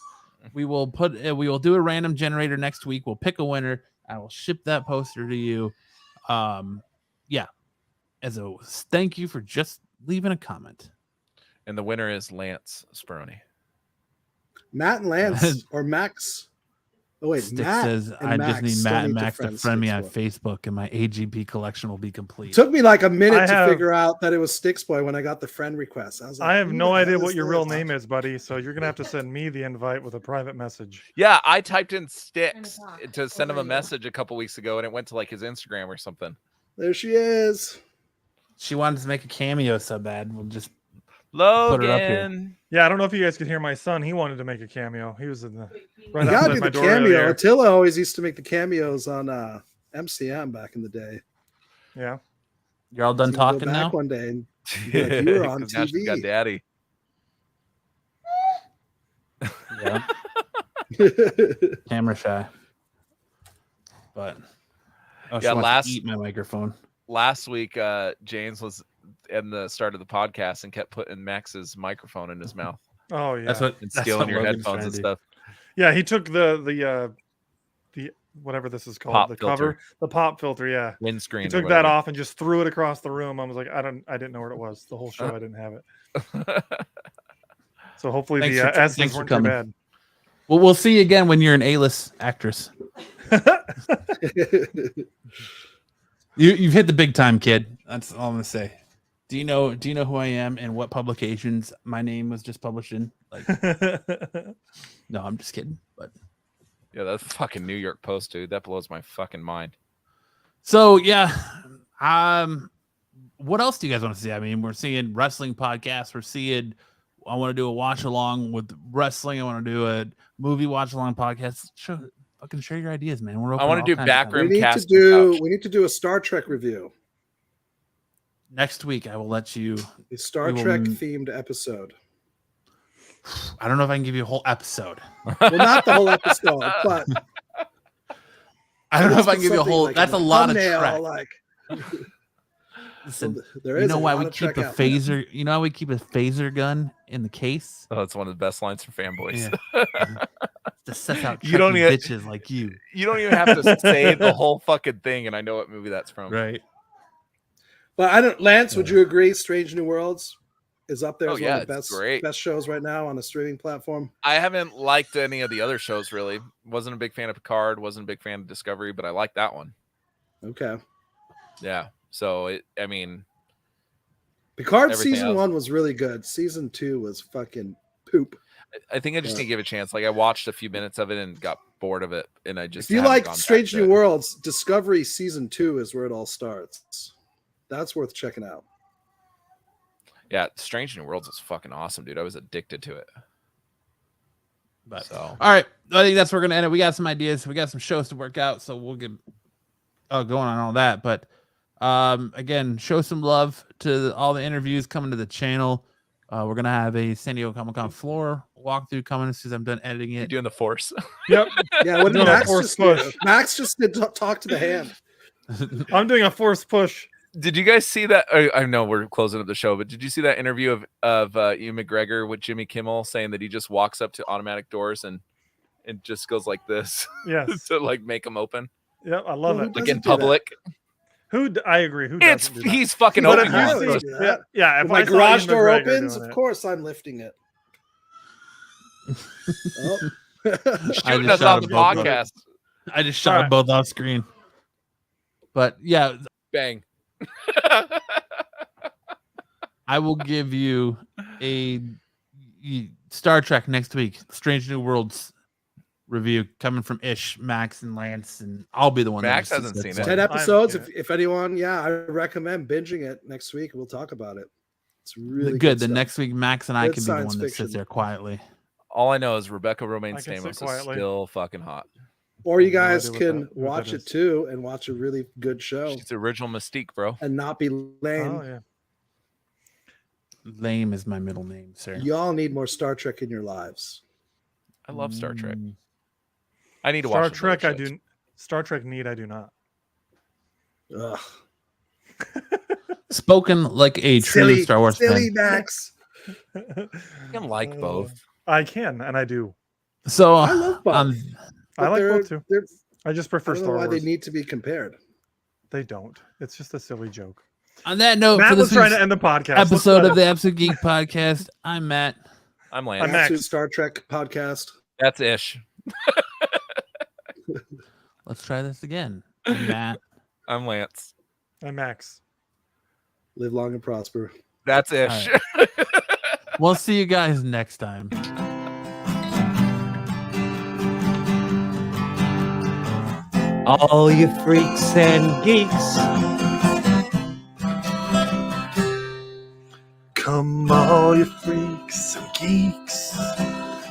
Speaker 1: We will do a random generator next week. We'll pick a winner. I will ship that poster to you. Yeah, as a thank you for just leaving a comment.
Speaker 3: And the winner is Lance Speroni.
Speaker 4: Matt and Lance or Max. Oh wait,
Speaker 1: Stick
Speaker 4: Matt
Speaker 1: says
Speaker 4: and
Speaker 1: I
Speaker 4: Max
Speaker 1: just need
Speaker 4: still
Speaker 1: Matt and
Speaker 4: need to
Speaker 1: Max to
Speaker 4: friend
Speaker 1: friend me on
Speaker 4: Sticks Boy.
Speaker 1: Facebook, and my AGP collection will be complete.
Speaker 4: Took me like a minute
Speaker 2: I
Speaker 4: to
Speaker 2: have-
Speaker 4: figure out that it was Sticks Boy when I got the friend request. I was like,
Speaker 2: I have
Speaker 4: "Who
Speaker 2: no
Speaker 4: the
Speaker 2: idea
Speaker 4: hell
Speaker 2: what your real
Speaker 4: this?"
Speaker 2: name is, buddy. So you're gonna have to send me the invite with a private message.
Speaker 3: Yeah, I typed in Sticks
Speaker 5: talk
Speaker 3: to send him a
Speaker 5: over you.
Speaker 3: message a couple weeks ago, and it went to like his Instagram or something.
Speaker 4: There she is.
Speaker 1: She wanted to make a cameo so bad. We'll just her up here.
Speaker 3: Logan.
Speaker 2: Yeah, I don't know if you guys could hear my son. He wanted to make a cameo. He was in the right
Speaker 4: You gotta
Speaker 2: outside
Speaker 4: do
Speaker 2: my
Speaker 4: the
Speaker 2: door
Speaker 4: cameo.
Speaker 2: earlier.
Speaker 4: Attila always used to make the cameos on MCM back in the day.
Speaker 2: Yeah.
Speaker 1: You're all done
Speaker 4: So you go
Speaker 1: talking
Speaker 4: back
Speaker 1: now.
Speaker 4: one day and be like, you were on
Speaker 3: 'Cause now she's got
Speaker 4: TV.
Speaker 3: daddy.
Speaker 1: Yeah, camera shy. But she
Speaker 3: Yeah,
Speaker 1: wants to eat my microphone.
Speaker 3: Last week, James was in the start of the podcast and kept putting Max's microphone in his mouth
Speaker 2: Oh yeah.
Speaker 1: That's what
Speaker 3: and
Speaker 1: that's
Speaker 3: stealing
Speaker 1: what
Speaker 3: your
Speaker 1: Logan's
Speaker 3: headphones
Speaker 1: trying
Speaker 3: and
Speaker 1: to do.
Speaker 3: stuff.
Speaker 2: Yeah, he took the whatever this is called,
Speaker 3: Pop
Speaker 2: the
Speaker 3: filter.
Speaker 2: cover, the pop filter. Yeah.
Speaker 3: Windscreen.
Speaker 2: He
Speaker 3: or
Speaker 2: took that
Speaker 3: whatever.
Speaker 2: off and just threw it across the room. I was like, I didn't know where it was. The whole show, I didn't have it. So hopefully
Speaker 1: Thanks
Speaker 2: the
Speaker 1: for-
Speaker 2: S's
Speaker 1: thanks for
Speaker 2: weren't too
Speaker 1: coming.
Speaker 2: bad.
Speaker 1: Well, we'll see you again when you're an A-list actress. You've hit the big time, kid. That's all I'm gonna say. Do you know who I am and what publications my name was just published in? Like, no, I'm just kidding. But
Speaker 3: Yeah, that fucking New York Post, dude. That blows my fucking mind.
Speaker 1: so yeah, what else do you guys want to see? I mean, we're seeing wrestling podcasts. We're seeing. I want to do a watch along with wrestling. I want to do a movie watch along podcast. Fucking share your ideas, man. We're open
Speaker 3: I want
Speaker 1: to
Speaker 3: to
Speaker 1: all
Speaker 3: do
Speaker 1: kinds of
Speaker 3: backroom
Speaker 4: we need to
Speaker 3: casting
Speaker 4: do
Speaker 3: couch.
Speaker 4: we need to do a Star Trek review.
Speaker 1: Next week, I will let you.
Speaker 4: A Star
Speaker 1: We will-
Speaker 4: Trek themed episode.
Speaker 1: I don't know if I can give you a whole episode.
Speaker 4: Well, not the whole episode, but
Speaker 1: I don't know if I
Speaker 4: let's
Speaker 1: can give
Speaker 4: put
Speaker 1: you a
Speaker 4: something
Speaker 1: whole.
Speaker 4: like
Speaker 1: That's
Speaker 4: in
Speaker 1: a
Speaker 4: the
Speaker 1: lot of
Speaker 4: thumbnail,
Speaker 1: Trek.
Speaker 4: Like,
Speaker 1: Listen,
Speaker 4: there
Speaker 1: you
Speaker 4: is
Speaker 1: know
Speaker 4: a
Speaker 1: why
Speaker 4: lot
Speaker 1: we
Speaker 4: of
Speaker 1: keep
Speaker 4: Trek
Speaker 1: a
Speaker 4: out there.
Speaker 1: phaser? You know how we keep a phaser gun in the case?
Speaker 3: Oh, it's one of the best lines for fanboys.
Speaker 1: To set out
Speaker 3: You don't
Speaker 1: Trekkie
Speaker 3: even-
Speaker 1: bitches like you.
Speaker 3: You don't even have to say the whole fucking thing, and I know what movie that's from.
Speaker 1: Right.
Speaker 4: But I don't. Lance, would you agree? Strange New Worlds. is up there
Speaker 3: Oh,
Speaker 4: as
Speaker 3: yeah,
Speaker 4: one of the
Speaker 3: it's great.
Speaker 4: best shows right now on a streaming platform.
Speaker 3: I haven't liked any of the other shows really. Wasn't a big fan of Picard. Wasn't a big fan of Discovery, but I like that one.
Speaker 4: Okay.
Speaker 3: Yeah. So I mean,
Speaker 4: Picard
Speaker 3: everything
Speaker 4: season
Speaker 3: else.
Speaker 4: 1 was really good. Season 2 was fucking poop.
Speaker 3: I think I just need to give it a chance. Like I watched a few minutes of it and got bored of it, and I just
Speaker 4: If you
Speaker 3: haven't
Speaker 4: like
Speaker 3: gone back
Speaker 4: Strange
Speaker 3: to
Speaker 4: New
Speaker 3: it.
Speaker 4: Worlds, Discovery season 2 is where it all starts. That's worth checking out.
Speaker 3: Yeah, Strange New Worlds is fucking awesome, dude. I was addicted to it.
Speaker 1: But
Speaker 3: So
Speaker 1: all right, I think that's where we're gonna end it. We got some ideas, we got some shows to work out, so we'll get going on all that. But again, show some love to all the interviews coming to the channel. We're gonna have a San Diego Comic-Con floor walkthrough coming as soon as I'm done editing
Speaker 3: you're
Speaker 1: it.
Speaker 3: doing the Force.
Speaker 2: Yep.
Speaker 4: Yeah, what did
Speaker 2: No,
Speaker 4: Max
Speaker 2: force
Speaker 4: just
Speaker 2: push.
Speaker 4: do? Max just did talk to the hand.
Speaker 2: I'm doing a force push.
Speaker 3: Did you guys see that? I know we're closing up the show, but did you see that interview of Ian McGregor with Jimmy Kimmel saying that he just walks up to automatic doors and just goes like this
Speaker 2: Yes.
Speaker 3: to like make them open,
Speaker 2: Yep. I love
Speaker 4: Who
Speaker 2: it.
Speaker 4: does
Speaker 3: like in
Speaker 4: Doesn't do that.
Speaker 3: public?
Speaker 2: I agree. Who
Speaker 3: It's
Speaker 2: doesn't do that?
Speaker 3: he's fucking
Speaker 2: But
Speaker 3: open.
Speaker 2: if you
Speaker 3: one.
Speaker 2: see-
Speaker 4: do that.
Speaker 2: Yeah. If
Speaker 4: When my
Speaker 2: I saw
Speaker 4: garage
Speaker 2: Ian
Speaker 4: door
Speaker 2: McGregor
Speaker 4: opens,
Speaker 2: doing
Speaker 4: of
Speaker 2: it-
Speaker 4: course I'm lifting it. Oh.
Speaker 3: Shooting
Speaker 1: I
Speaker 3: us
Speaker 1: just
Speaker 3: on
Speaker 1: shot
Speaker 3: the
Speaker 1: a both.
Speaker 3: podcast.
Speaker 1: I just shot
Speaker 2: All
Speaker 1: them
Speaker 2: right.
Speaker 1: both off screen. But yeah,
Speaker 3: Bang.
Speaker 1: I will give you a Star Trek next week. Strange New Worlds review coming from Ish, Max, and Lance, and I'll be the one.
Speaker 3: Max
Speaker 1: that
Speaker 3: hasn't seen
Speaker 1: sits
Speaker 3: it.
Speaker 1: on
Speaker 4: 10 episodes.
Speaker 2: yeah.
Speaker 4: If anyone, I recommend binging it next week. We'll talk about it. It's really
Speaker 1: good. The
Speaker 4: stuff.
Speaker 1: next week, Max and I
Speaker 4: Good
Speaker 1: can be the
Speaker 4: science
Speaker 1: one that
Speaker 4: fiction.
Speaker 1: sits there quietly.
Speaker 3: All I know is Rebecca Romaine
Speaker 2: I can sit
Speaker 3: Stamos is
Speaker 2: quietly.
Speaker 3: still fucking hot.
Speaker 4: Or you
Speaker 2: No
Speaker 4: guys
Speaker 2: idea
Speaker 4: can
Speaker 2: what that
Speaker 4: watch
Speaker 2: is.
Speaker 4: it too and watch a really good show
Speaker 3: She's the original Mystique, bro.
Speaker 4: and not be lame.
Speaker 2: Oh yeah.
Speaker 1: Lame is my middle name, sir.
Speaker 4: Y'all need more Star Trek in your lives.
Speaker 3: I love Star Trek.
Speaker 1: Mm.
Speaker 3: I need to
Speaker 2: Star
Speaker 3: watch some
Speaker 2: Trek.
Speaker 3: other
Speaker 2: I
Speaker 3: shows.
Speaker 2: do. Star Trek need. I do not.
Speaker 4: Ugh.
Speaker 1: Spoken like a true
Speaker 4: Silly,
Speaker 1: Star Wars
Speaker 4: silly
Speaker 1: fan.
Speaker 4: Max.
Speaker 3: I can like both.
Speaker 2: I can and I do.
Speaker 1: So
Speaker 4: I love both.
Speaker 2: I
Speaker 4: But
Speaker 2: like
Speaker 4: they're-
Speaker 2: both too.
Speaker 4: they're-
Speaker 2: I just
Speaker 4: I
Speaker 2: prefer
Speaker 4: don't know
Speaker 2: Star
Speaker 4: why
Speaker 2: Wars.
Speaker 4: they need to be compared.
Speaker 2: They don't. It's just a silly joke.
Speaker 1: on that note,
Speaker 2: Matt
Speaker 1: for
Speaker 2: was
Speaker 1: this
Speaker 2: trying
Speaker 1: week's
Speaker 2: to end the podcast. Let's
Speaker 1: episode
Speaker 2: let
Speaker 1: of the Absolute Geek Podcast, I'm Matt.
Speaker 3: I'm Lance.
Speaker 2: I'm Max.
Speaker 4: Absolute Star Trek podcast.
Speaker 3: That's Ish.
Speaker 1: Let's try this again. I'm Matt.
Speaker 3: I'm Lance.
Speaker 2: And Max.
Speaker 4: Live long and prosper.
Speaker 3: That's Ish.
Speaker 1: All We'll see you guys next time.
Speaker 6: All you freaks and geeks,
Speaker 2: Come all you freaks and geeks.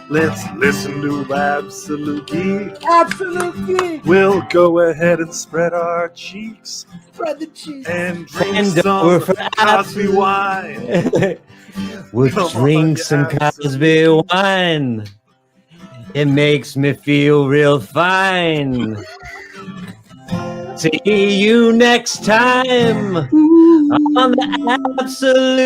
Speaker 2: Let's listen to Absolute Geek.
Speaker 6: absolute geek,
Speaker 2: We'll go ahead and spread our cheeks
Speaker 6: spread the cheese.
Speaker 2: and drink
Speaker 6: And
Speaker 2: some
Speaker 6: we're for
Speaker 2: Cosby
Speaker 6: absolute-
Speaker 2: wine.
Speaker 6: We'll
Speaker 2: Come on,
Speaker 6: drink
Speaker 2: you
Speaker 6: some
Speaker 2: absolute
Speaker 6: Cosby wine. It makes me feel real fine. See you next time on the Absolute